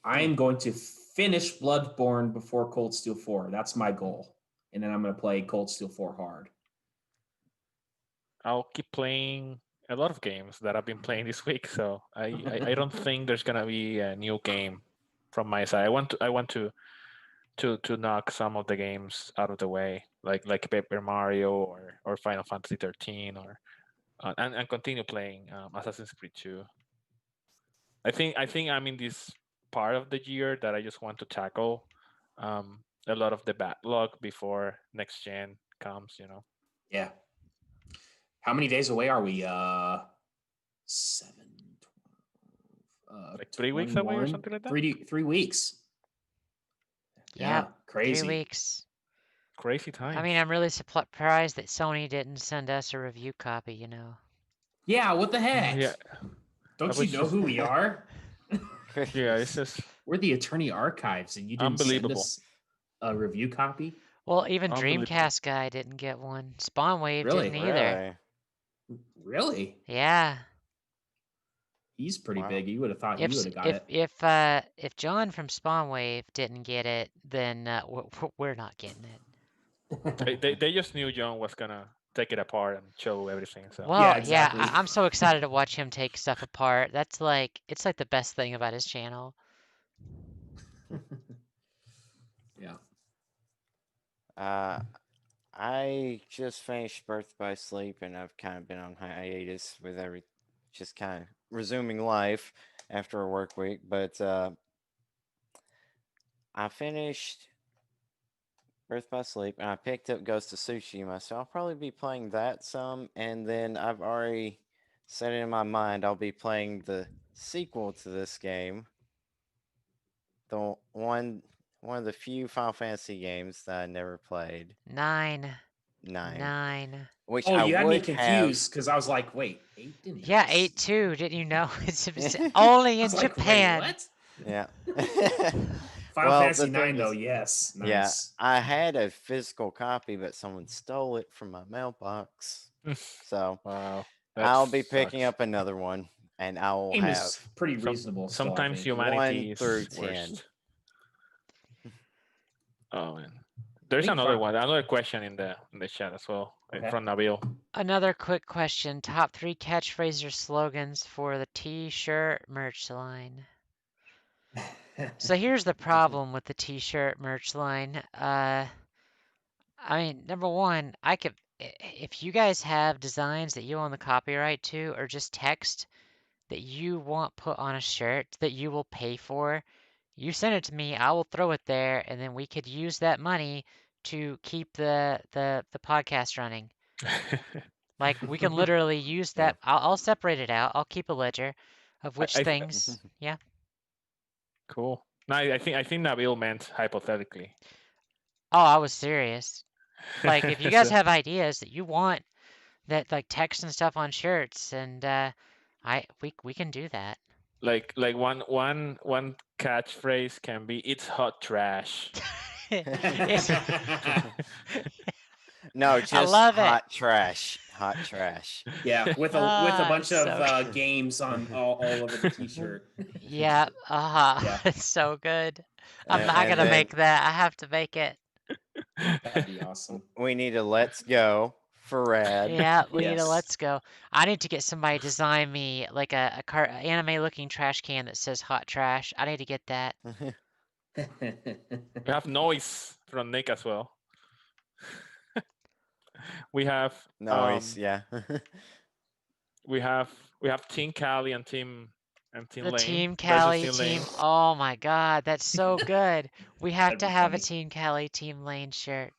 I am going to finish Bloodborne before Cold Steel 4. That's my goal. And then I'm going to play Cold Steel 4 hard. I'll keep playing a lot of games that I've been playing this week, so I don't think there's gonna be a new game from my side. I want to knock some of the games out of the way, like Paper Mario or Final Fantasy 13 or and continue playing Assassin's Creed 2. I think I'm in this part of the year that I just want to tackle a lot of the backlog before next gen comes. Yeah. How many days away are we? 7, 12, Like 3 weeks away or 21, something like that. 3 weeks. Yep, Yeah, 3 crazy. weeks. Crazy I mean, times. I'm really surprised that Sony didn't send us a review copy, Yeah, what the heck? Yeah, I Don't you was know just who we are? yeah, it's just We're the Eternia Archives, and you didn't send unbelievable, us a review copy? Well, even unbelievable. Dreamcast guy didn't get one. Spawnwave didn't Really? either. Really? Really? Yeah. He's pretty Wow. big. You would have thought he If would s- have got it. if John from Spawnwave didn't get it, then we're not getting it. They just knew John was gonna take it apart and show everything. So Yeah, Well, yeah, exactly. I'm so excited to watch him take stuff apart. It's like the best thing about his channel. Yeah. Uh, I just finished Birth by Sleep, and I've kind of been on hiatus with just kind of resuming life after a work week. But I finished Birth by Sleep, and I picked up Ghost of Tsushima, so I'll probably be playing that some. And then I've already set it in my mind I'll be playing the sequel to this game, the one of the few Final Fantasy games that I never played, 9. 9, 9. which Oh, I you had me would have. confused because I was like, wait, 8 didn't have Yeah, a 8 too. Didn't you know? It's only I in was like, wait, Japan. what? Yeah. Final Well, Fantasy the 9, thing though, is, yes. yeah, Nice. I had a physical copy, but someone stole it from my mailbox. So wow, that I'll be picking sucks. up another one, and I will Game have is pretty Some reasonable still, I sometimes think. 1 humanity through is 10. worst. Oh man, I there's think another one, another question in the chat as well Okay. from Nabil. Another quick question. Top 3 catchphrases or slogans for the T-shirt merch line. So here's the problem with the T-shirt merch line. I mean, number one, if you guys have designs that you own the copyright to, or just text that you want put on a shirt that you will pay for, you send it to me. I will throw it there, and then we could use that money to keep the podcast running. Like we can literally use Yeah. that. I'll separate it out. I'll keep a ledger of which I things. Yeah. cool. No, I think Nabil meant hypothetically. Oh, I was serious. Like if you guys So, have ideas that you want that like text and stuff on shirts, and we can do that. like one catchphrase can be "It's hot trash." It's- No, I just love it. hot trash. Hot trash. Yeah, with a bunch It's of so good. games on all over the T-shirt. Yeah, Yeah, it's so good. I'm not And gonna then make that. I have to make it. that'd be awesome. we need a let's go for Rad. Yeah, we need a Yes. let's go. I need to get somebody to design me like a anime looking trash can that says hot trash. I need to get that. We have noise from Nick as well. We have Noise, yeah. we have we have Team Cali and Team The Lane Team versus Cali Team Lane. team. Oh my God, that's so good. We have That'd to be have a funny. Team Cali Team Lane shirt.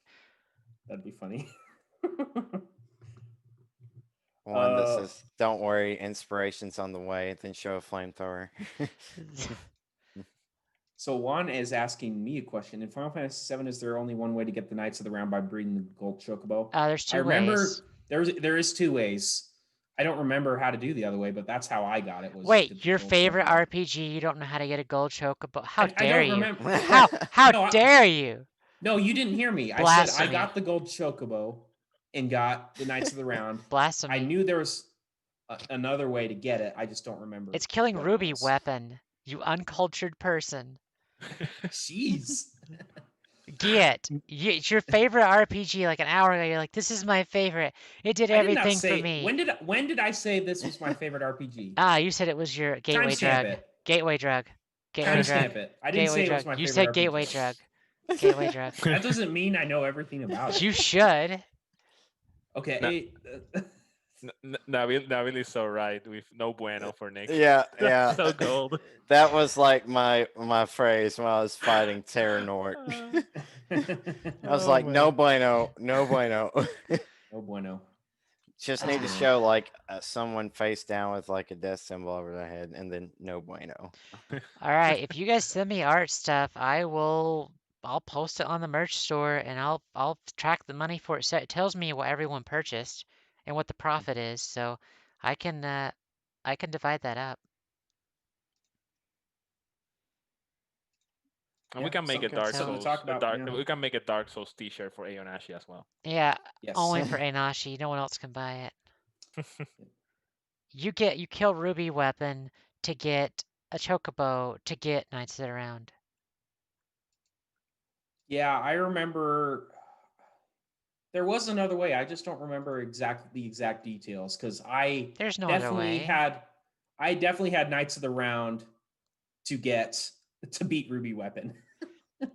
That'd be funny. One that says, "Don't worry, inspiration's on the way." Then show a flamethrower. So Juan is asking me a question. In Final Fantasy VII, is there only one way to get the Knights of the Round by breeding the gold chocobo? There's I two ways. remember there is two ways. I don't remember how to do the other way, but that's how I got it. Was Wait, the your gold favorite chocobo. RPG, you don't know how to get a gold chocobo? How I dare don't you? remember. How No, dare you? no, you didn't hear me. I said I Blasphemy. got the gold chocobo and got the Knights of the Round. I Blasphemy. knew there was another way to get it. I just don't remember It's killing what it Ruby was. weapon, you uncultured person. Jeez. It's your favorite RPG like an hour ago. You're like, this is my favorite. It did I did not everything for say me. when did I say this was my favorite RPG? You said it was your gateway Timestamp drug. it. Gateway drug. Gateway drug. Timestamp it. I didn't Gateway say it was drug. my You favorite said gateway RPG. drug. Gateway drug. That doesn't mean I know everything about it. You should. Okay. Nabil is so right with no bueno for Nick. Yeah, yeah. So gold. That was like my phrase when I was fighting Terranort. I was like, no bueno, no bueno. Oh bueno. Just need to show like someone face down with like a death symbol over their head, and then no bueno. All right. If you guys send me art stuff, I'll post it on the merch store and I'll track the money for it. So it tells me what everyone purchased and what the profit is. So I can divide that up. And we can make a something- Dark something to Souls. talk about, yeah. We can make a Dark Souls T-shirt for Aonashi as well. Yeah, Yes. only for Enashi. No one else can buy it. You kill Ruby weapon to get a chocobo to get Knights of the Round. Yeah, I remember there was another way. I just don't remember the exact details because There's no other definitely way. had Knights of the Round to beat Ruby Weapon.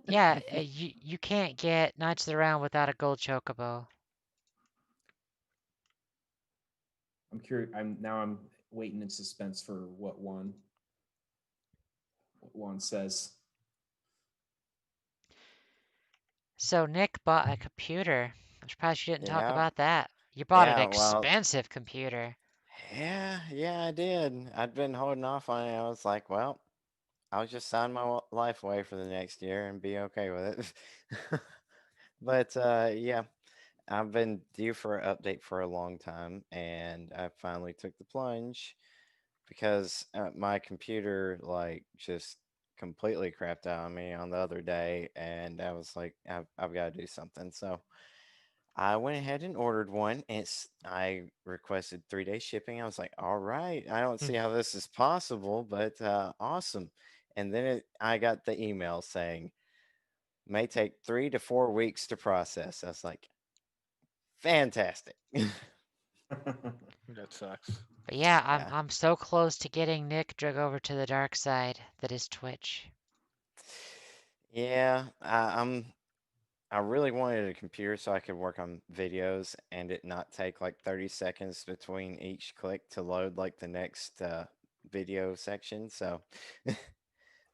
Yeah, you can't get Knights of the Round without a gold chocobo. I'm curious. I'm waiting in suspense for what Juan says. So Nick bought a computer. I'm surprised you didn't talk Yeah. about that. You bought an Yeah, well- expensive computer. Yeah, I did. I'd been holding off on it. I was like, well, I'll just sign my life away for the next year and be okay with it. But yeah, I've been due for an update for a long time, and I finally took the plunge because my computer like just completely crapped out on me on the other day, and I was like, I've got to do something. So I went ahead and ordered one. I requested 3 day shipping. I was like, all right, I don't see how this is possible, but awesome. And then I got the email saying may take 3 to 4 weeks to process. I was like, fantastic. That sucks. But yeah, Yeah. I'm so close to getting Nick drug over to the dark side that is Twitch. Yeah, I really wanted a computer so I could work on videos and it not take like 30 seconds between each click to load like the next video section. So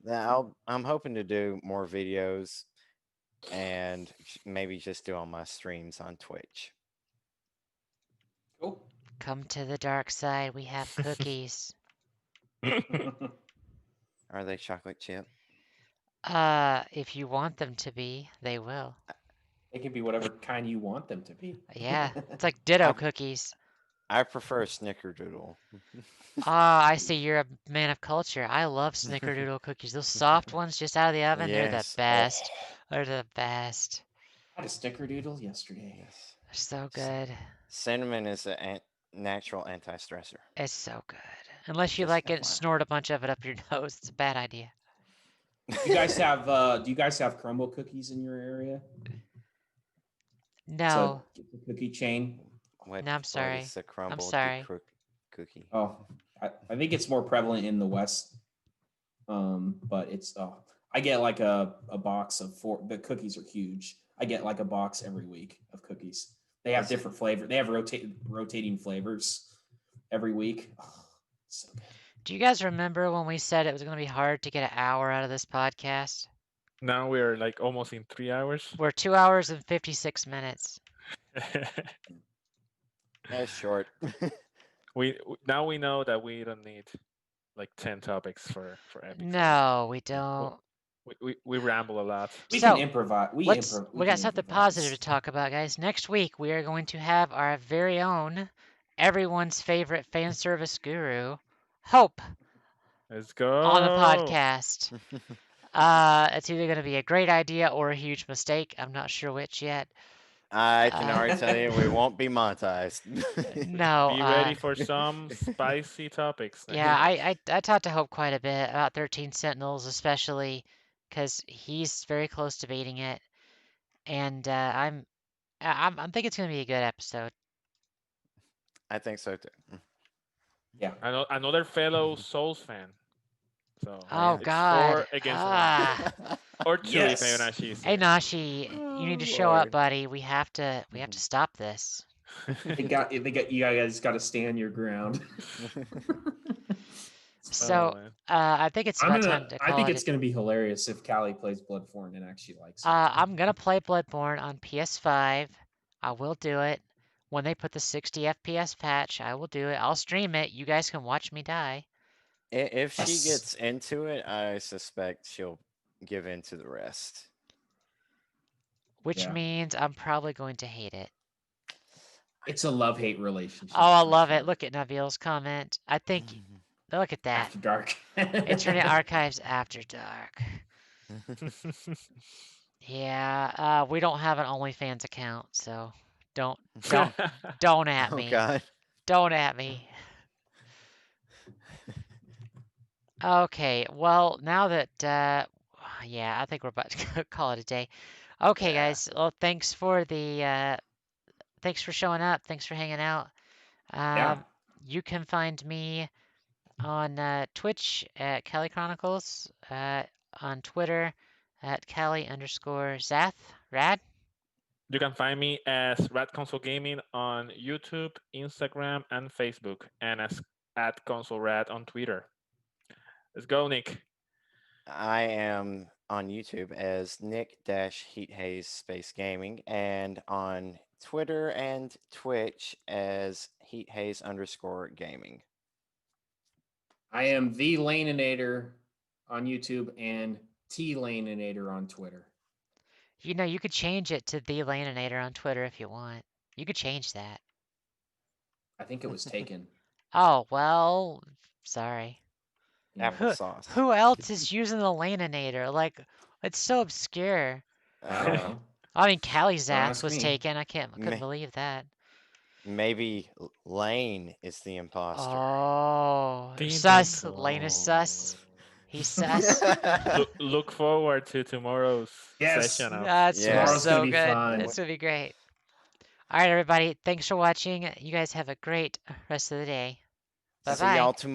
I'm hoping to do more videos and maybe just do all my streams on Twitch. Cool. Come to the dark side. We have cookies. Are they chocolate chip? If you want them to be, they will. It can be whatever kind you want them to be. Yeah, it's like Ditto I- cookies. I prefer Snickerdoodle. I see you're a man of culture. I love snickerdoodle cookies. Those soft ones just out of the oven, they're the Yes. best. Oh, They're the best. I had a snickerdoodle yesterday. Yes. They're so good. Cinnamon is a natural anti-stressor. It's so good. Unless you Just like it and FYI. snort a bunch of it up your nose, it's a bad idea. Do you guys have crumble cookies in your area? No, It's a cookie chain. No, I'm sorry. What is the crumble sorry. cookie? Oh, I think it's more prevalent in the West. But it's I get like a box of the cookies are huge. I get like a box every week of cookies. They have different flavor. They have rotating flavors every week. Oh, so good. do you guys remember when we said it was going to be hard to get an hour out of this podcast? Now we're like almost in 3 hours. We're 2 hours and 56 minutes. That's short. Now we know that we don't need like 10 topics for epic. No, we don't. We ramble a lot. We can So improvise. We we got can something positive to improvise. talk about, guys. Next week we are going to have our very own, everyone's favorite fan service guru, Hope, Let's on the go. podcast. It's either going to be a great idea or a huge mistake. I'm not sure which yet. I can already tell you we won't be monetized. No, Be ready for some spicy topics. yeah, I talked to Hope quite a bit about 13 Sentinels, especially because he's very close to beating it, and I'm thinking it's gonna be a good episode. I think so too. Yeah. Another fellow Souls fan. So Oh it's God, 4 against 1. Or 2 if Yes. Ionashi is hey here. Nashi, you need to show up, Lord. buddy. We have to stop this. They got you guys got to stand your ground. So, man. I think it's about time to I call think it. it's gonna be hilarious if Callie plays Bloodborne and actually likes it. I'm gonna play Bloodborne on PS5. I will do it. When they put the 60 FPS patch, I will do it. I'll stream it. You guys can watch me die. If she Yes. gets into it, I suspect she'll give in to the rest. Which Yeah. means I'm probably going to hate it. It's a love-hate relationship. Oh, I for love sure. it. Look at Nabil's comment. I think, look at that. After Dark. Eternia Archives After Dark. Yeah, we don't have an OnlyFans account, so don't at Oh me. God. Don't at me. Okay, well, now that, yeah, I think we're about to call it a day. Okay, Yeah. guys. Well, thanks for showing up. Thanks for hanging out. Yeah. You can find me on Twitch at Cali Chronicles, on Twitter at Cali_Zath. Rad? You can find me as Rat Console Gaming on YouTube, Instagram, and Facebook, and as at Console Rat on Twitter. Let's go, Nick. I am on YouTube as Nick-Heat Haze Space Gaming and on Twitter and Twitch as Heat Haze_gaming. I am the Laninator on YouTube and T Laninator on Twitter. You know, you could change it to The Laninator on Twitter if you want. You could change that. I think it was taken. Oh, well, sorry. Yeah. Applesauce. Who else is using the Laninator? Like, it's so obscure. I don't know. I mean, Don't Calizath ask was me. taken. I couldn't Meh. believe that. Maybe Lane is the imposter. Oh, Ding, sus. ding. Lane is sus. He's sus. Look forward to tomorrow's Yes. session of That's Yeah. Tomorrow's so gonna be good. fun. It's gonna be great. All right, everybody. Thanks for watching. You guys have a great rest of the day. See Bye-bye. y'all tomorrow.